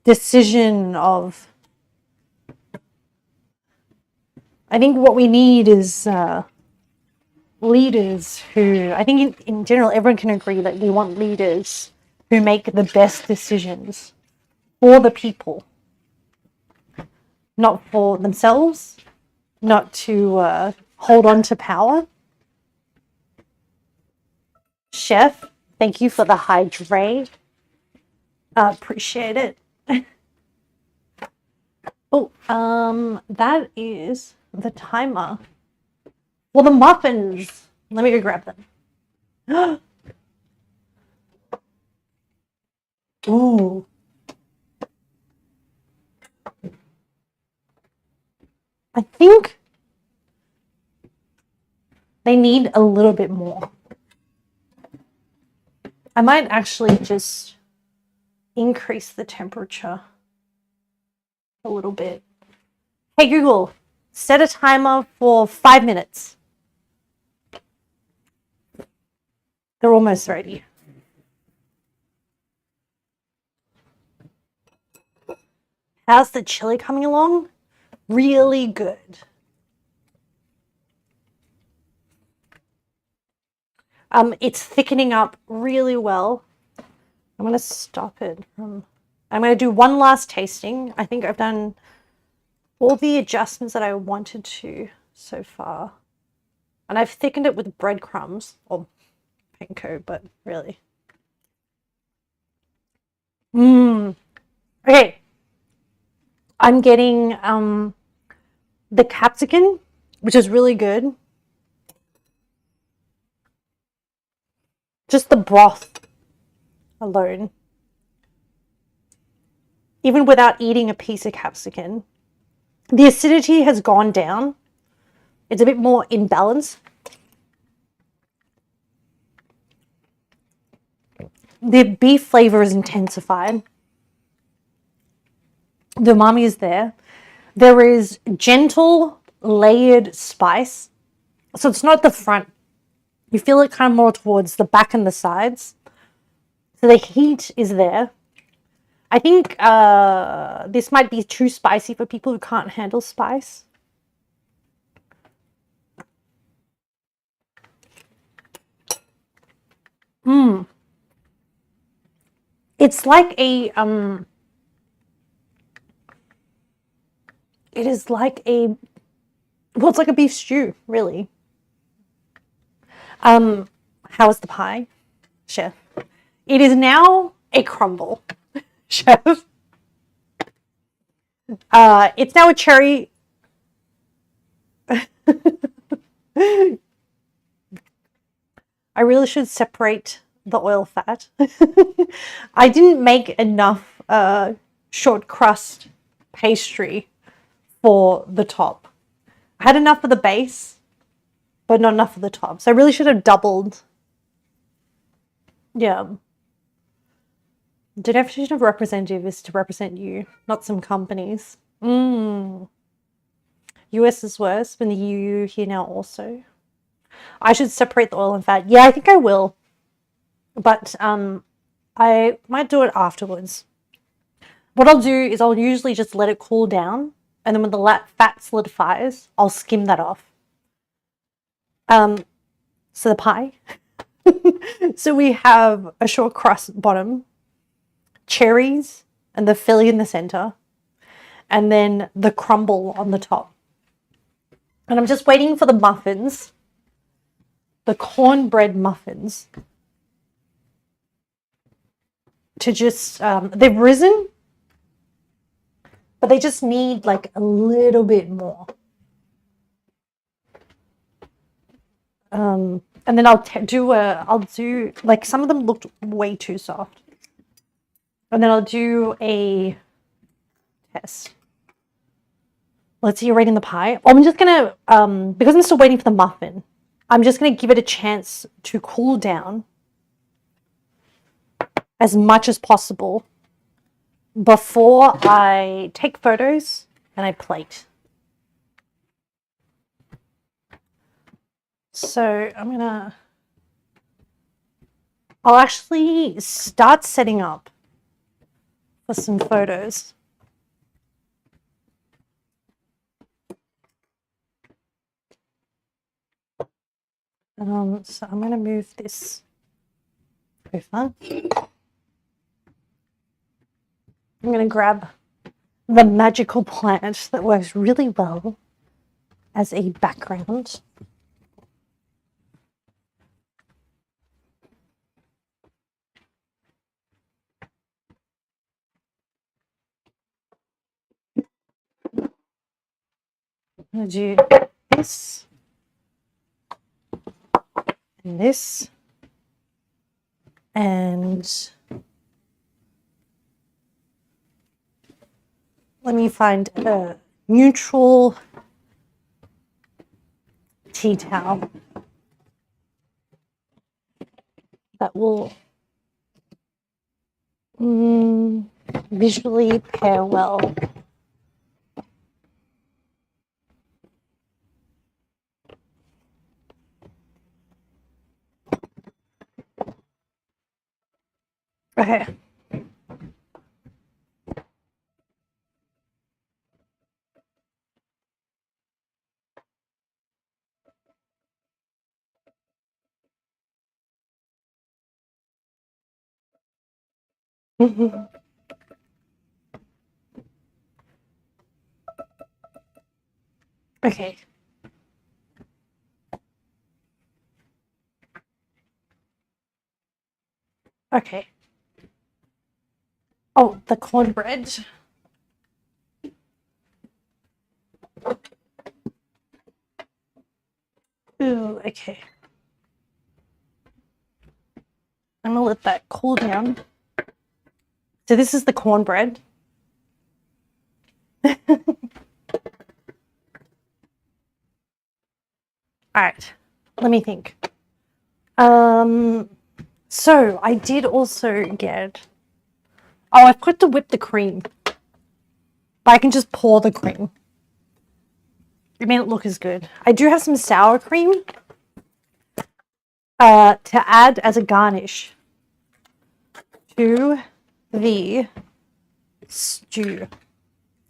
decision of, I think what we need is leaders who, I think in general, everyone can agree that we want leaders who make the best decisions for the people, not for themselves, not to hold on to power. Chef, thank you for the hydrate. Appreciate it. Oh, that is the timer. Well, the muffins. Let me go grab them. Ooh. I think they need a little bit more. I might actually just increase the temperature a little bit. Hey Google, set a timer for 5 minutes. They're almost ready. How's the chili coming along? Really good. It's thickening up really well. I'm gonna stop it. I'm gonna do one last tasting. I think I've done all the adjustments that I wanted to so far. And I've thickened it with breadcrumbs, or panko, but really. Okay. I'm getting the capsicum, which is really good. Just the broth alone. Even without eating a piece of capsicum. The acidity has gone down. It's a bit more in balance. The beef flavor is intensified. The umami is there. There is gentle layered spice. So it's not the front. You feel it kind of more towards the back and the sides. So the heat is there. I think this might be too spicy for people who can't handle spice. It's like a it is like a, well, it's like a beef stew, really. How is the pie, chef? It is now a crumble, chef. It's now a cherry. I really should separate the oil fat. I didn't make enough short crust pastry for the top. I had enough for the base, but not enough for the top. So I really should have doubled. Yeah. The definition of representative is to represent you, not some companies. US is worse, but the EU here now also. I should separate the oil and fat. Yeah, I think I will. But I might do it afterwards. What I'll do is I'll usually just let it cool down, and then when the fat solidifies, I'll skim that off. So the pie. So we have a short crust bottom, cherries, and the filling in the center, and then the crumble on the top. And I'm just waiting for the muffins, the cornbread muffins, to just, they've risen, but they just need like a little bit more. And then I'll do, like, some of them looked way too soft. And then I'll do a test. Let's see, you're rating the pie. I'm just gonna, because I'm still waiting for the muffin, I'm just gonna give it a chance to cool down as much as possible before I take photos and a plate. So I'll actually start setting up for some photos. So I'm going to move this over. I'm going to grab the magical plant that works really well as a background. I'm going to do this and this, and let me find a neutral tea towel that will visually pair well. Okay. Okay. Okay. Oh, the cornbread. Ooh, okay. I'm gonna let that cool down. So this is the cornbread. All right, let me think. So I did also get, I forgot to whip the cream, but I can just pour the cream. It may not look as good. I do have some sour cream to add as a garnish to the stew.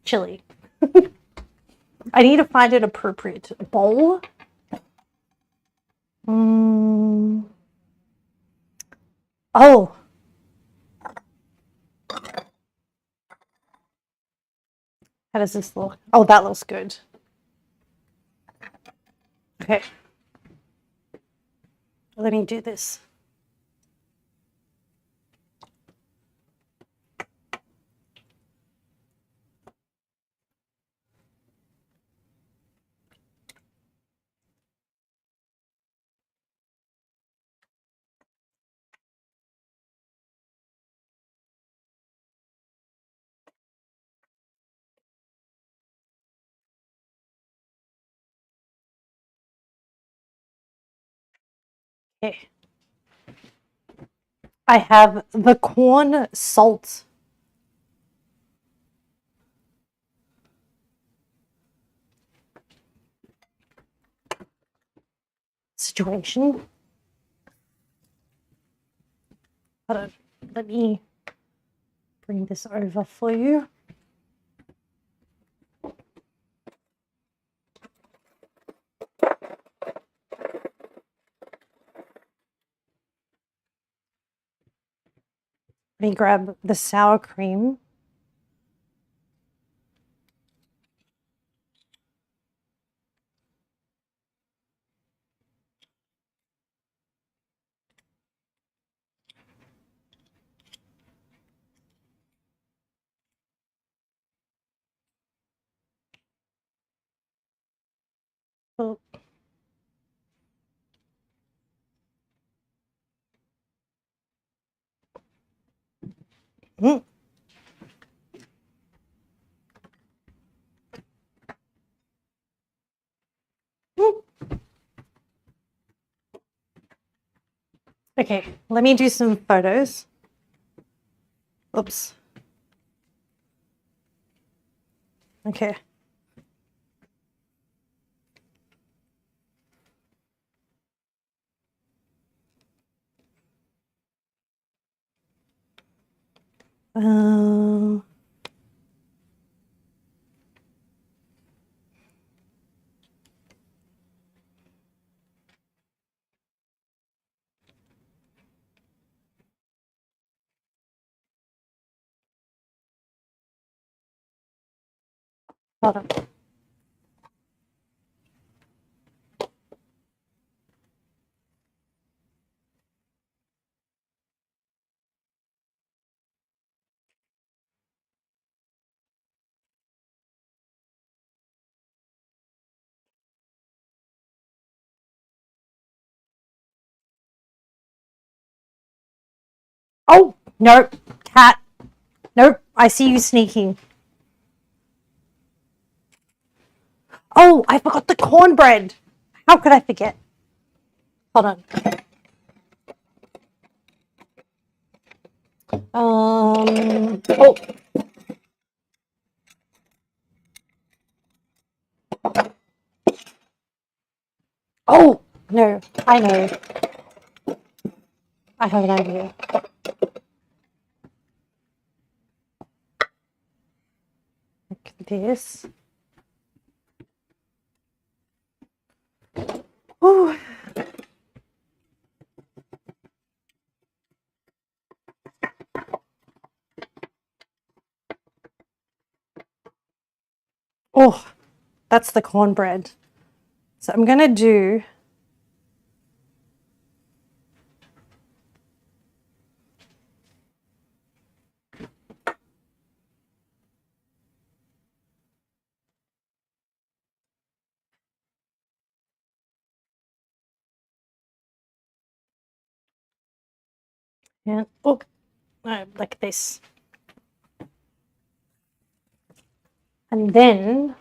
Chili. I need to find an appropriate bowl. Oh. How does this look? Oh, that looks good. Okay. Let me do this. Okay. I have the corn salt situation. Hold on. Let me bring this over for you. Let me grab the sour cream. Oh. Mm. Mm. Okay, let me do some photos. Oops. Okay. Uh, Hold on. Oh, nope. Cat. Nope. I see you sneaking. Oh, I forgot the cornbread. How could I forget? Hold on. Oh. Oh, no. I know. I have an idea. Like this. Ooh. Oh, that's the cornbread. So I'm going to do and oh, like this. And then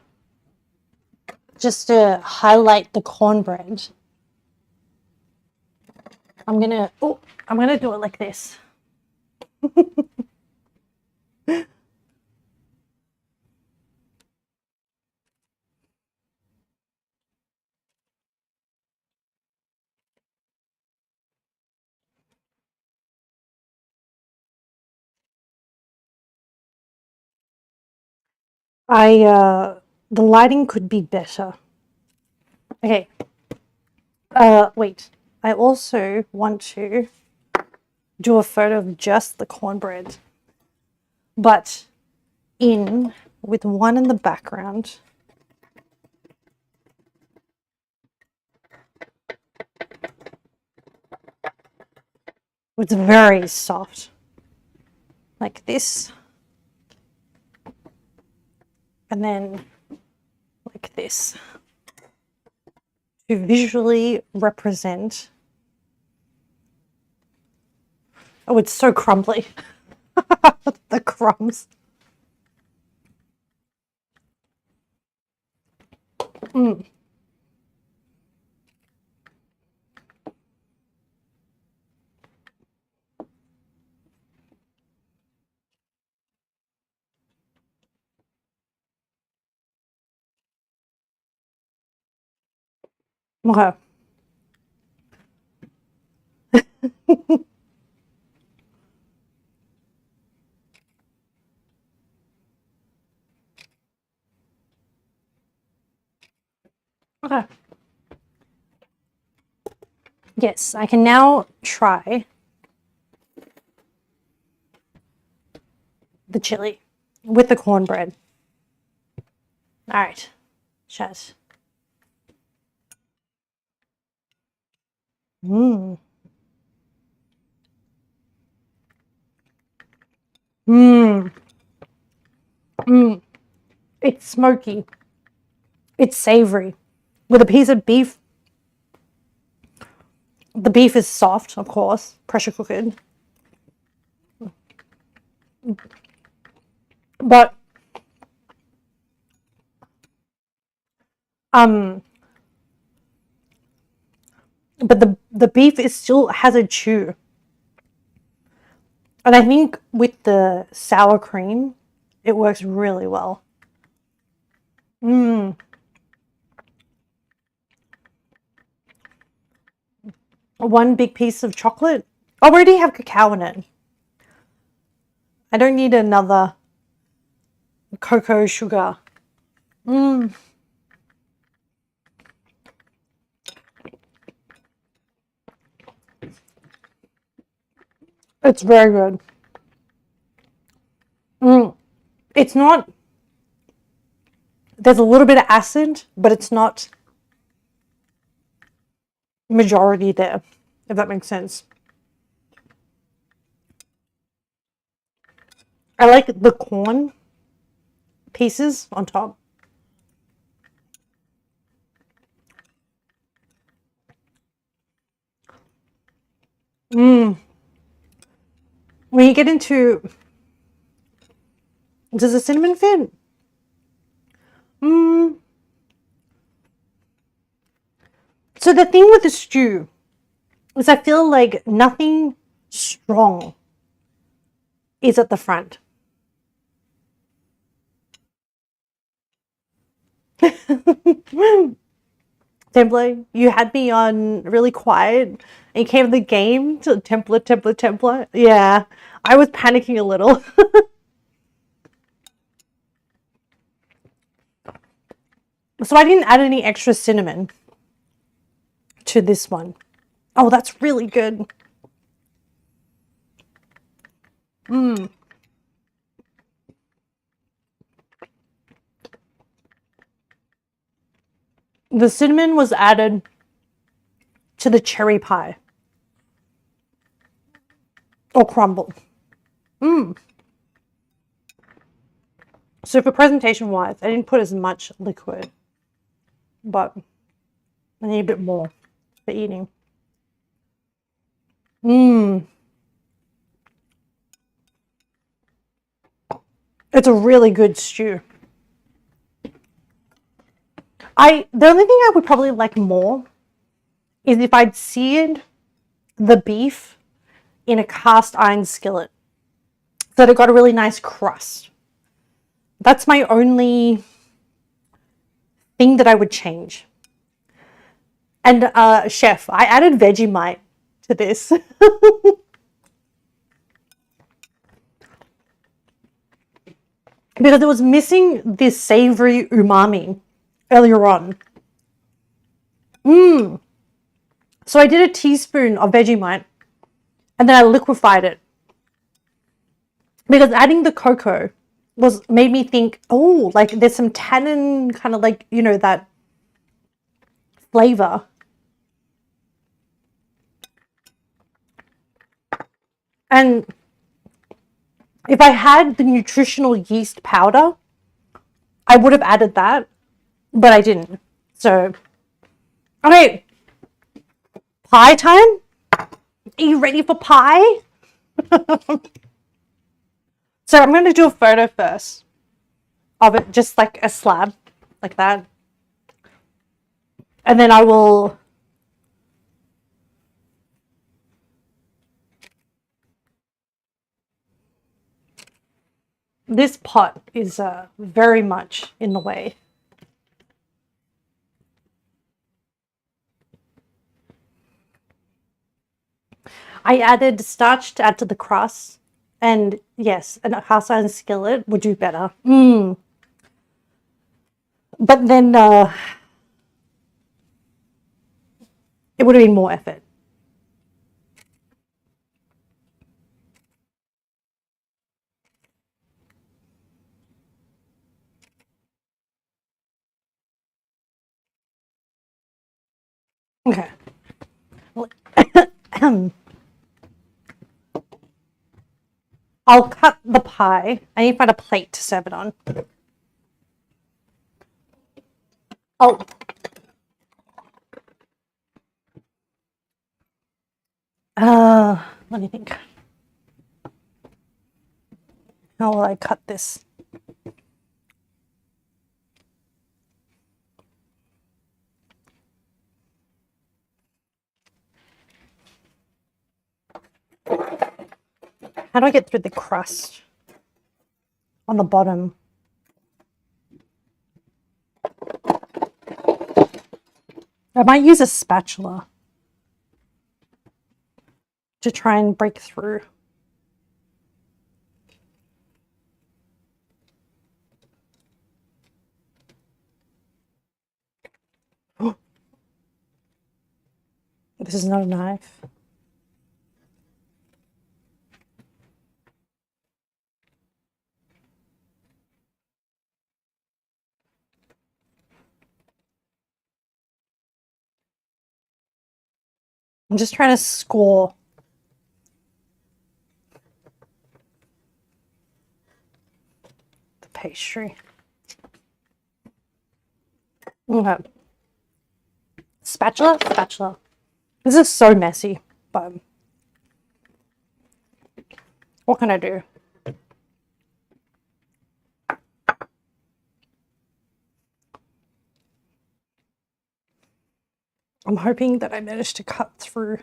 just to highlight the cornbread, I'm going to do it like this. The lighting could be better. Okay. Wait. I also want to do a photo of just the cornbread, but with one in the background. It's very soft, like this, and then like this, to visually represent. Oh, it's so crumbly. The crumbs. Mm. Okay. Okay. Yes, I can now try the chili with the cornbread. All right. Cheers. Mmm. Mmm. Mmm. It's smoky. It's savory. With a piece of beef. The beef is soft, of course, pressure cooked. But um but the beef is still has a chew. And I think with the sour cream, it works really well. Mmm. One big piece of chocolate. I already have cacao in it. I don't need another cocoa sugar. It's very good. It's not, there's a little bit of acid, but it's not majority there, if that makes sense. I like the corn pieces on top. When you get into, does the cinnamon fit? So the thing with the stew is I feel like nothing strong is at the front. Templar, you had me on really quiet and you came to the game to Templar. Yeah, I was panicking a little. So I didn't add any extra cinnamon to this one. Oh, that's really good. The cinnamon was added to the cherry pie or crumble. So for presentation wise, I didn't put as much liquid, but I need a bit more for eating. It's a really good stew. The only thing I would probably like more is if I'd seared the beef in a cast iron skillet so that it got a really nice crust. That's my only thing that I would change. And chef, I added Vegemite to this. Because it was missing this savory umami earlier on. So I did a teaspoon of Vegemite and then I liquefied it. Because adding the cocoa made me think, oh, like there's some tannin, kind of like, you know, that flavor. And if I had the nutritional yeast powder, I would have added that, but I didn't. So, okay, pie time? Are you ready for pie? So I'm going to do a photo first of it, just like a slab, like that. And then I will... This pot is very much in the way. I added starch to add to the crust. And yes, a cast iron skillet would do better. But then it would have been more effort. Okay. I'll cut the pie. I need to find a plate to serve it on. Oh. Let me think. How will I cut this? How do I get through the crust on the bottom? I might use a spatula to try and break through. This is not a knife. I'm just trying to score. The pastry. Okay. Spatula? Spatula. This is so messy, but what can I do? I'm hoping that I managed to cut through.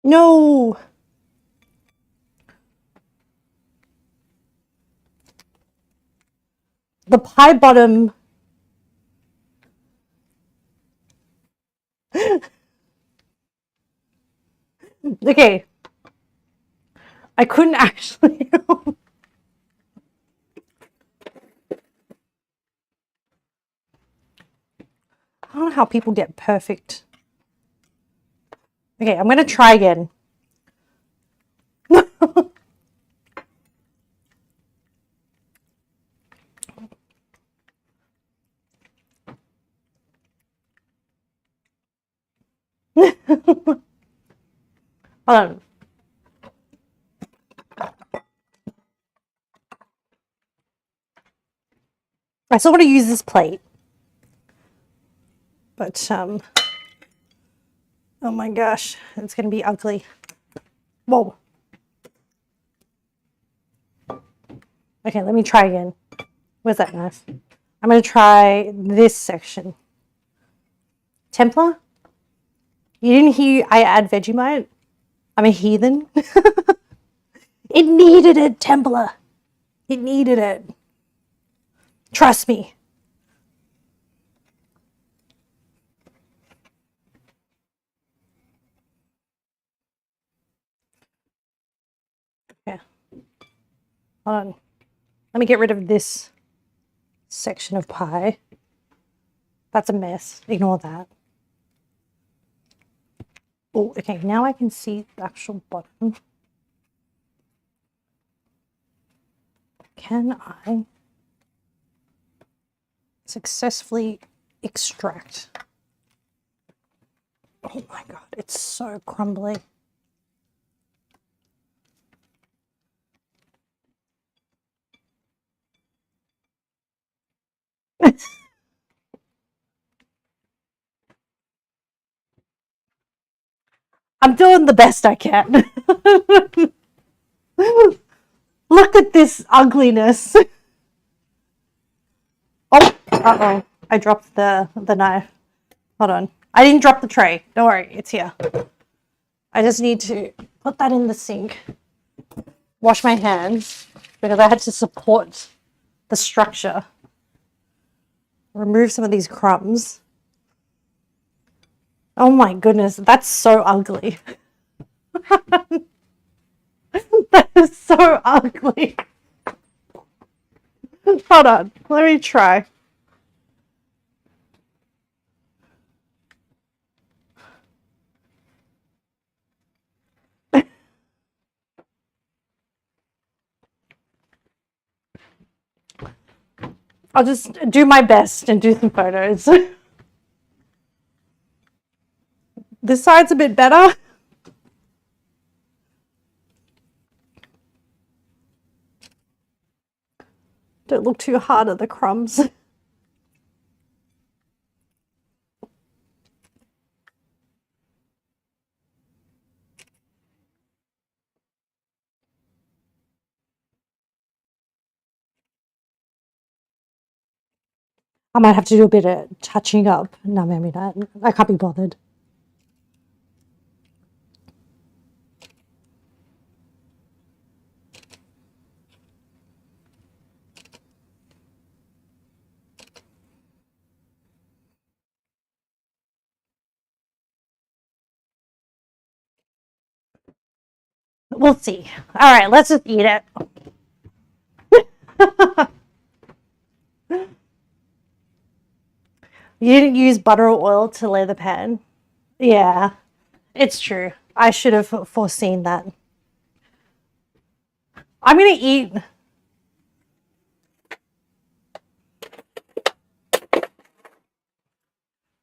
No! The pie bottom. Okay. I couldn't actually. I don't know how people get perfect. Okay, I'm going to try again. Hold on. I still want to use this plate. But, oh my gosh, it's going to be ugly. Whoa. Okay, let me try again. Where's that knife? I'm going to try this section. Templar? You didn't hear I add Vegemite? I'm a heathen. It needed it, Templar. It needed it. Trust me. Yeah. Hold on. Let me get rid of this section of pie. That's a mess. Ignore that. Oh, okay. Now I can see the actual bottom. Can I successfully extract? Oh my god, it's so crumbly. I'm doing the best I can. Look at this ugliness. Oh, uh-oh. I dropped the knife. Hold on. I didn't drop the tray. Don't worry, it's here. I just need to put that in the sink. Wash my hands because I had to support the structure. Remove some of these crumbs. Oh my goodness, that's so ugly. That is so ugly. Hold on, let me try. I'll just do my best and do some photos. This side's a bit better. Don't look too hard at the crumbs. I might have to do a bit of touching up. No, maybe not. I can't be bothered. We'll see. All right, let's just eat it. You didn't use butter or oil to lay the pan. Yeah, it's true. I should have foreseen that. I'm gonna eat.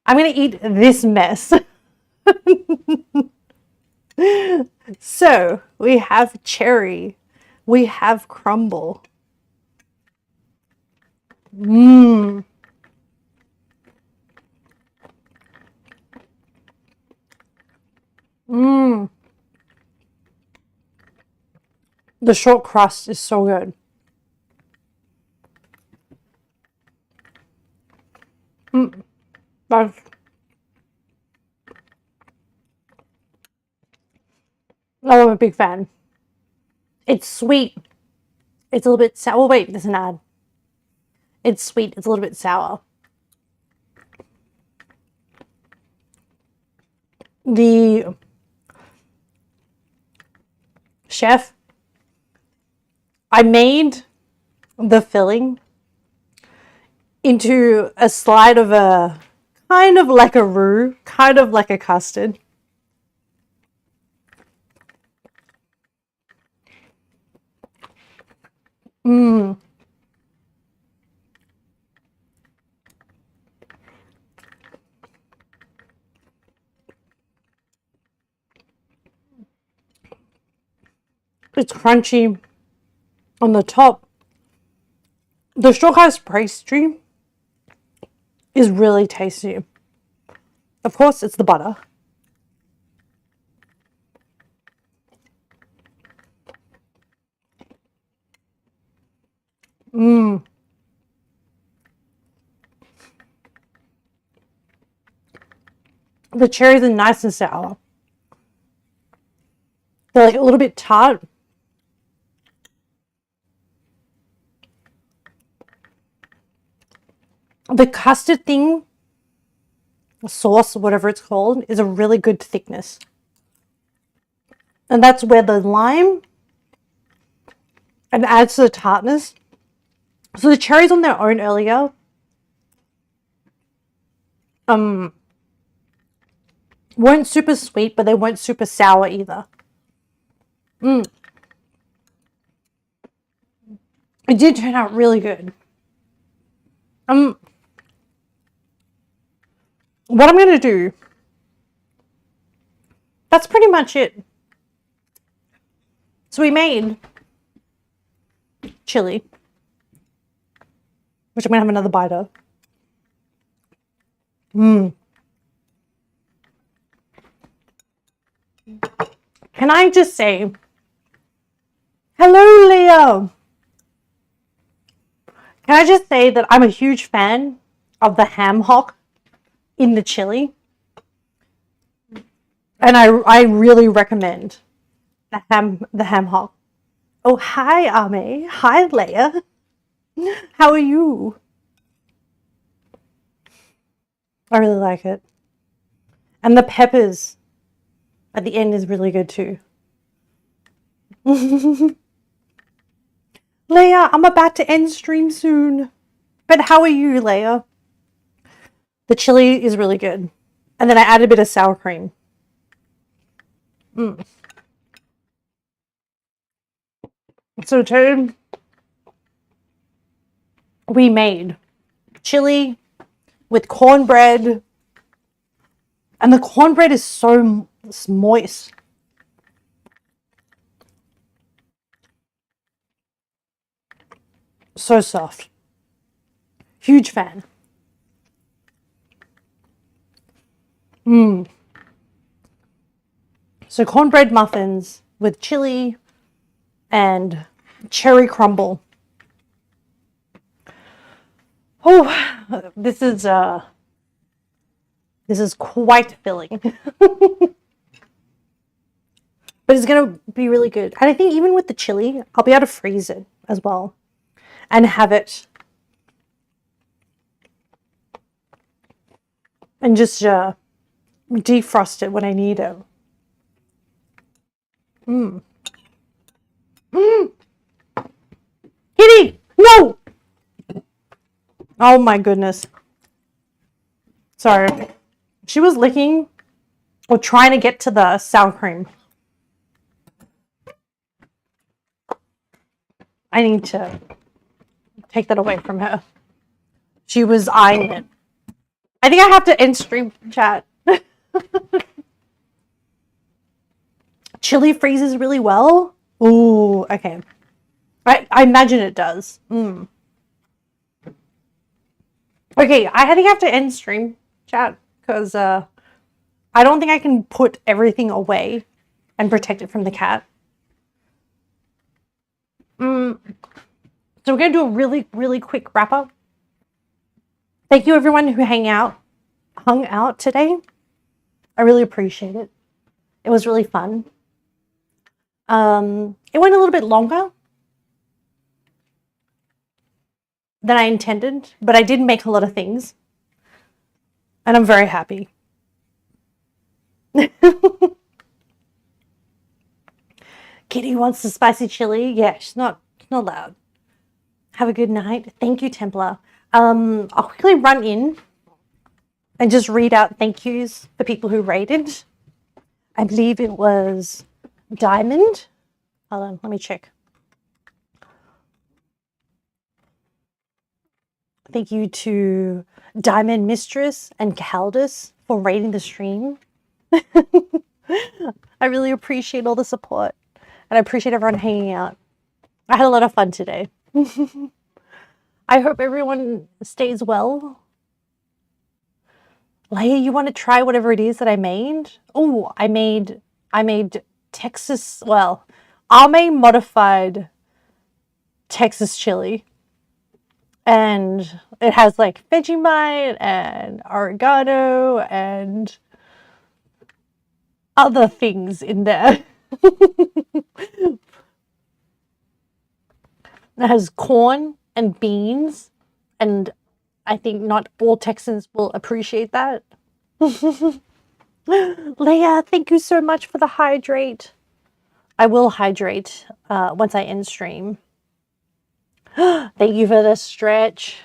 I'm gonna eat this mess. So we have cherry, we have crumble. Mmm. Mmm. The short crust is so good. Mm. That's, I'm a big fan. It's sweet. It's a little bit sour. Oh, wait, there's an ad. It's sweet. It's a little bit sour. The chef, I made the filling into a slide of a kind of like a roux, kind of like a custard. Mmm. It's crunchy on the top. The shortcrust pastry is really tasty. Of course, it's the butter. Mmm. The cherries are nice and sour. They're like a little bit tart. The custard thing, sauce, whatever it's called, is a really good thickness. And that's where the lime and adds to the tartness. So the cherries on their own earlier, weren't super sweet, but they weren't super sour either. It did turn out really good. What I'm going to do, that's pretty much it. So we made chili, which I'm going to have another bite of. Can I just say, hello, Leo. Can I just say that I'm a huge fan of the ham hock in the chili. And I really recommend the ham hock. Oh, hi, Ame. Hi, Leia. How are you? I really like it. And the peppers at the end is really good too. Leia, I'm about to end stream soon. But how are you, Leia? The chili is really good. And then I added a bit of sour cream. So today we made chili with cornbread. And the cornbread is so moist. So soft. Huge fan. So cornbread muffins with chili and cherry crumble. Oh, this is quite filling. But it's going to be really good. And I think even with the chili, I'll be able to freeze it as well and have it and just defrost it when I need it. Kitty, no! Oh my goodness. Sorry. She was licking or trying to get to the sour cream. I need to take that away from her. She was eyeing it. I think I have to end stream chat. Chili freezes really well. Ooh, okay. I imagine it does. Okay, I think I have to end stream chat because I don't think I can put everything away and protect it from the cat. So we're going to do a really, really quick wrap up. Thank you everyone who hung out today. I really appreciate it. It was really fun. It went a little bit longer than I intended, but I did make a lot of things. And I'm very happy. Kitty wants the spicy chili. Yeah, she's not loud. Have a good night. Thank you, Templar. I'll quickly run in and just read out thank yous for people who rated. I believe it was Diamond. Hold on, let me check. Thank you to Diamond Mistress and Caldus for rating the stream. I really appreciate all the support. And I appreciate everyone hanging out. I had a lot of fun today. I hope everyone stays well. Leia, you want to try whatever it is that I made? Oh, I made Texas, well, Ame modified Texas chili. And it has like Vegemite and oregano and other things in there. It has corn and beans, and I think not all Texans will appreciate that. Leia, thank you so much for the hydrate. I will hydrate once I end stream. Thank you for the stretch.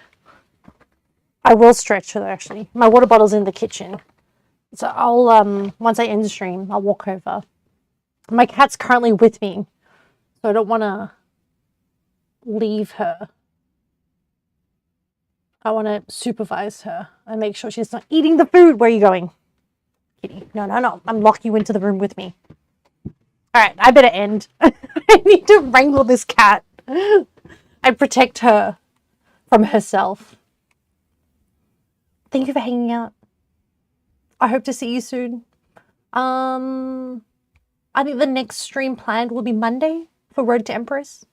I will stretch her actually. My water bottle's in the kitchen. So I'll once I end stream, I'll walk over. My cat's currently with me, so I don't want to leave her. I want to supervise her and make sure she's not eating the food. Where are you going? Kitty, no. I'm locking you into the room with me. All right, I better end. I need to wrangle this cat and protect her from herself. Thank you for hanging out. I hope to see you soon. I think the next stream planned will be Monday for Road to Empress.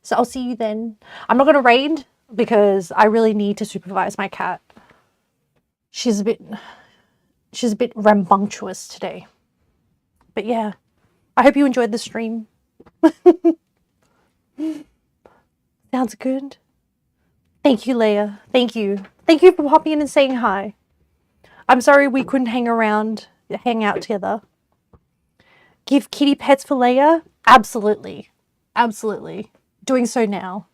So I'll see you then. I'm not going to raid because I really need to supervise my cat. She's a bit rambunctious today. But yeah, I hope you enjoyed the stream. Sounds good. Thank you, Leia. Thank you. Thank you for hopping in and saying hi. I'm sorry we couldn't hang out together. Give kitty pets for Leia? Absolutely. Absolutely. Doing so now.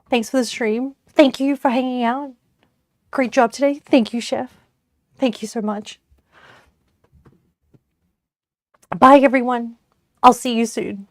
Thanks for the stream. Thank you for hanging out. Great job today. Thank you, Chef. Thank you so much. Bye, everyone. I'll see you soon.